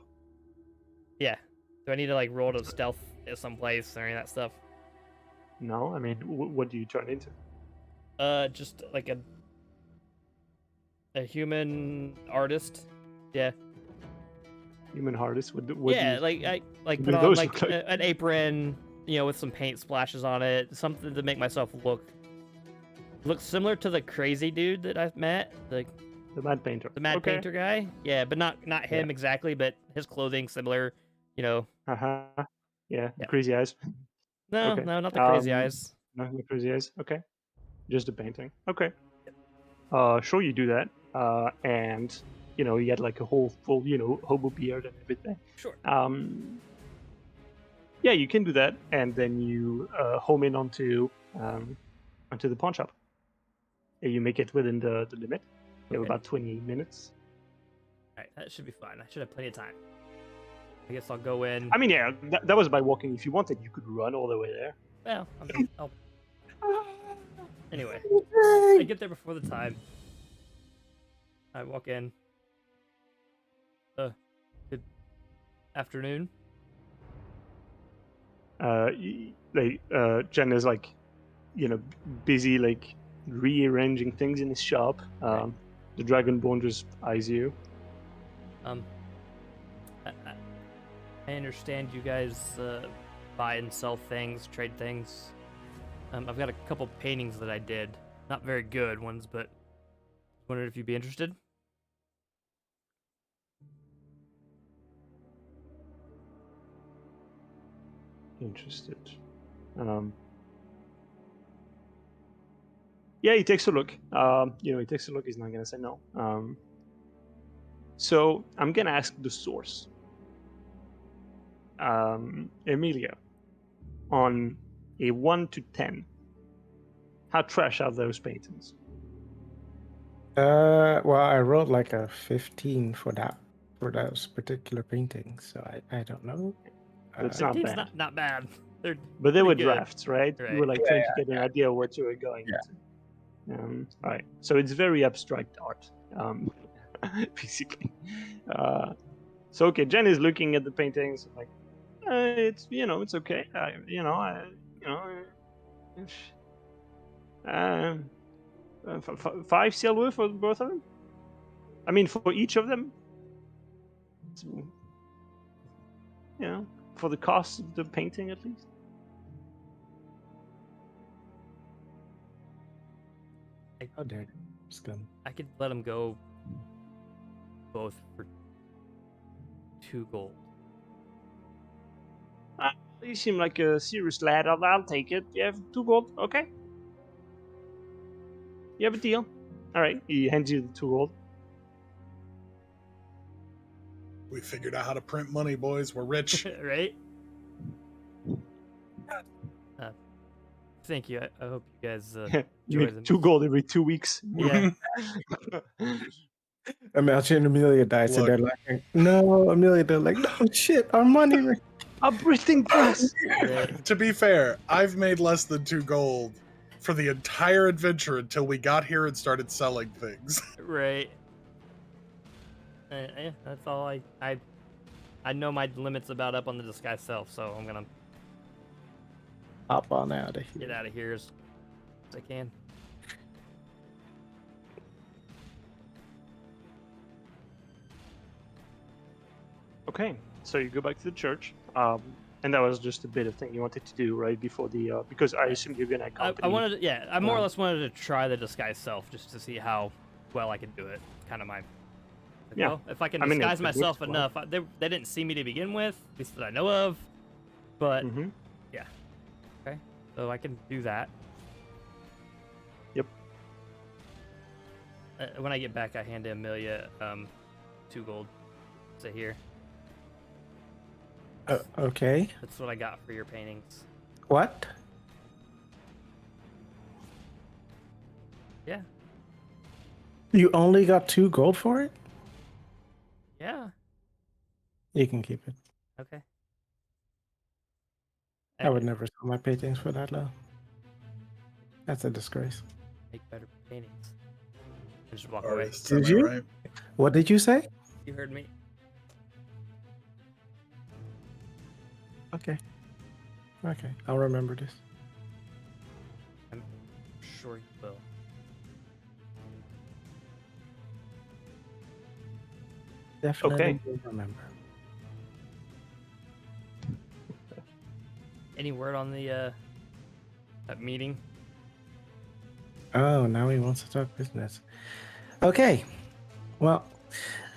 Yeah. Do I need to like roll to stealth at some place or any of that stuff? No. I mean, what do you turn into? Just like a human artist. Yeah. Human artist? What do Yeah, you... like I like what put do on those like look like? an apron, with some paint splashes on it, something to make myself look similar to the crazy dude that I've met, the Mad Painter. Mad Okay. Painter guy. Yeah, but not him exactly, but his clothing similar. Uh-huh. Yeah. Yeah. The crazy eyes. No, Okay. no, not the crazy Um, eyes. No, the crazy eyes. Okay. Just the painting. Okay. Sure, you do that. And you get like a whole full, hobo beard and everything. Sure. Yeah, you can do that, and then you home in onto the pawn shop. And you make it within the limit. You have Okay. about 20 minutes. Alright, that should be fine. I should have plenty of time. I guess I'll go in. I mean, yeah, that was by walking. If you wanted, you could run all the way there. Well, I'll... Anyway, I get there before the time. I walk in. Good afternoon. Jen is like, busy like rearranging things in his shop. Right. The Dragonborn just eyes you. I understand you guys buy and sell things, trade things. I've got a couple paintings that I did. Not very good ones, but wondered if you'd be interested. interested. Yeah, he takes a look. He takes a look. He's not gonna say no. So I'm gonna ask the source, Emilia, on a 1 to 10. How trash are those paintings? Well, I rolled like a 15 for those particular paintings, so I don't know. It's not 15's bad. not bad. They're But they pretty were good. drafts, right? You were Right. like trying to get an idea of what you were going into. All right. So it's very abstract art, basically. So okay, Jen is looking at the paintings like, it's okay. Five silver for both of them. I mean, for each of them. So, for the cost of the painting at least. How dare you, scum. I could let him go both for 2 gold. You seem like a serious lad. I'll take it. You have 2 gold. Okay. You have a deal. All right. He hands you the 2 gold. We figured out how to print money, boys. We're rich. Right? Thank you. I hope you guys You enjoy make them. 2 gold every 2 weeks. Yeah. Imagine Amelia dies and Look. they're like, no, Amelia, they're like, no, shit, our money. A printing press. Right. To be fair, I've made less than 2 gold for the entire adventure until we got here and started selling things. Right. Yeah, that's all I know my limit's about up on the disguise self, so I'm gonna Hop on out of here. get out of here as I can. Okay, so you go back to the church, and that was just a bit of thing you wanted to do right before the because I assume you're gonna accompany. I wanted to, I more or less wanted to try the disguise self just to see how well I could do it. Kind of my Yeah. well, if I can I mean, disguise it works myself well. enough. They didn't see me to begin with, at least that I know of. But Mm-hmm. okay, so I can do that. Yep. When I get back, I hand Amelia 2 gold. Say here. Okay. That's what I got for your paintings. What? Yeah. You only got 2 gold for it? Yeah. You can keep it. Okay. I would never sell my paintings for that low. That's a disgrace. Make better paintings. And just walk Artists, Did am I you? right? What did you say? away. You heard me. Okay. Okay, I'll remember this. I'm sure you will. Definitely Okay. will remember. Any word on the that meeting? Oh, now he wants to talk business. Okay. Well,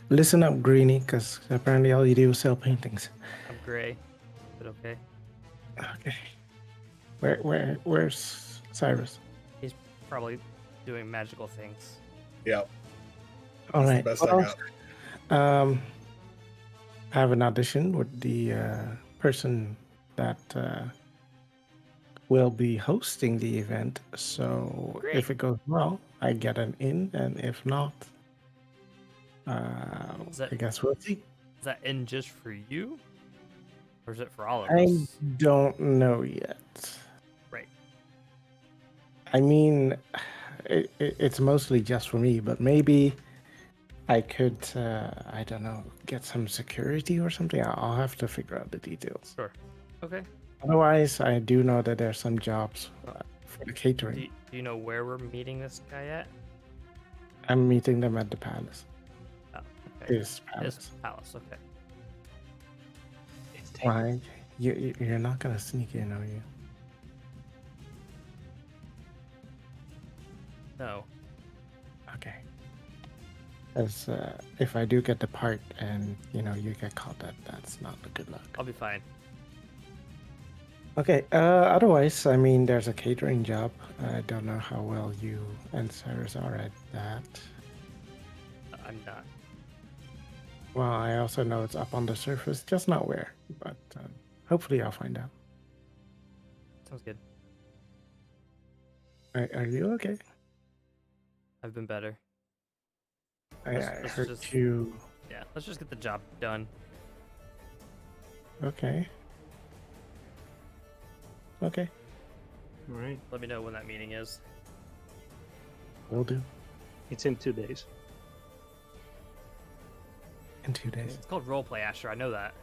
listen up, Greenie, because apparently all you do is sell paintings. I'm gray. Is it okay? Okay. Where's Cyrus? He's probably doing magical things. Yeah, All that's right. the best I well, got. I have an audition with the person that will be hosting the event. So Great. if it goes well, I get an in, and if not, Is that- I guess we'll see. Is that in just for you? Or is it for all of I us? don't know yet. Right. I mean, it's mostly just for me, but maybe I could, I don't know, get some security or something. I'll have to figure out the details. Sure. Okay. Otherwise, I do know that there's some jobs for the catering. Do you know where we're meeting this guy at? I'm meeting them at the palace. Oh, okay. His palace. His palace. Okay. Why? You're not gonna sneak in, are you? No. Okay. As if I do get the part and you get caught, that's not a good luck. I'll be fine. Okay. Otherwise, I mean, there's a catering job. I don't know how well you and Cyrus are at that. I'm not. Well, I also know it's up on the surface, just not where. But hopefully, I'll find out. Sounds good. Are you okay? I've been better. I Let's heard just- you. Yeah, let's just get the job done. Okay. Okay, All right. Let me know when that meeting is. will do. It's in 2 days. In 2 days. It's called roleplay, Asher. I know that.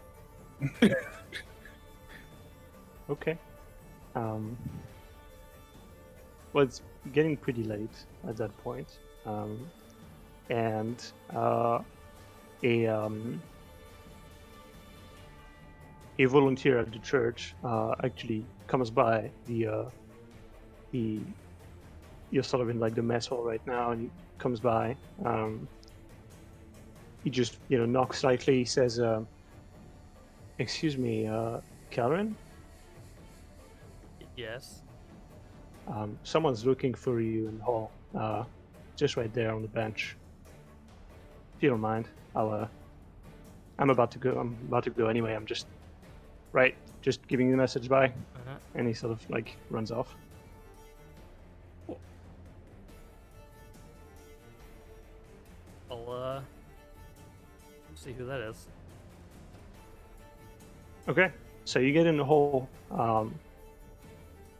Okay. Well, it's getting pretty late at that point, and a volunteer at the church actually comes by the you're sort of in like the mess hall right now, and he comes by. He just knocks slightly. He says, "Excuse me, Karen. Yes. Someone's looking for you in the hall. Just right there on the bench. If you don't mind, I'm about to go. I'm about to go anyway. I'm just giving you the message. Bye." Uh-huh. And he sort of like runs off. I'll see who that is. Okay, so you get in the hall.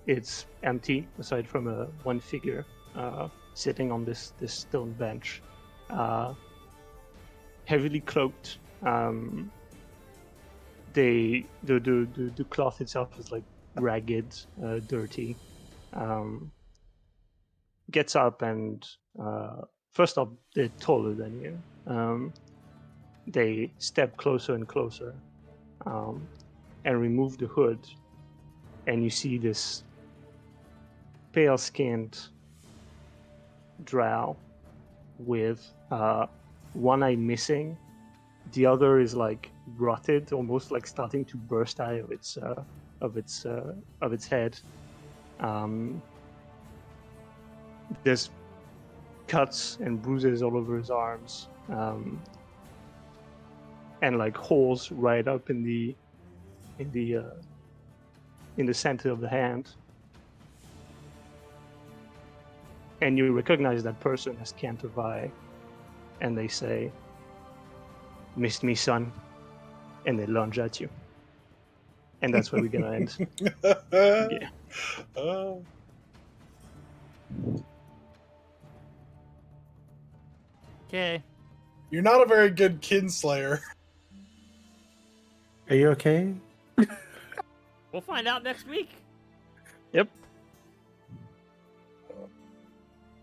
It's empty aside from one figure sitting on this stone bench, heavily cloaked. The cloth itself is like ragged, dirty. Gets up and first off, they're taller than you. They step closer and closer, and remove the hood, and you see this pale-skinned drow with one eye missing. The other is like rotted, almost like starting to burst out of its head. There's cuts and bruises all over his arms, and like holes right up in the center of the hand. And you recognize that person as Cantervi, and they say, "Missed me, son," and they lunge at you. And that's where we're gonna end. Yeah. Oh. Okay. You're not a very good kinslayer. Are you okay? We'll find out next week. Yep.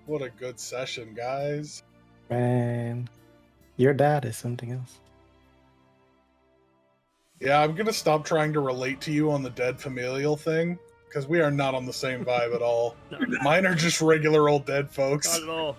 What a good session, guys. Man, your dad is something else. Yeah, I'm gonna stop trying to relate to you on the dead familial thing, because we are not on the same vibe at all. No, Mine are just regular old dead folks. not at all.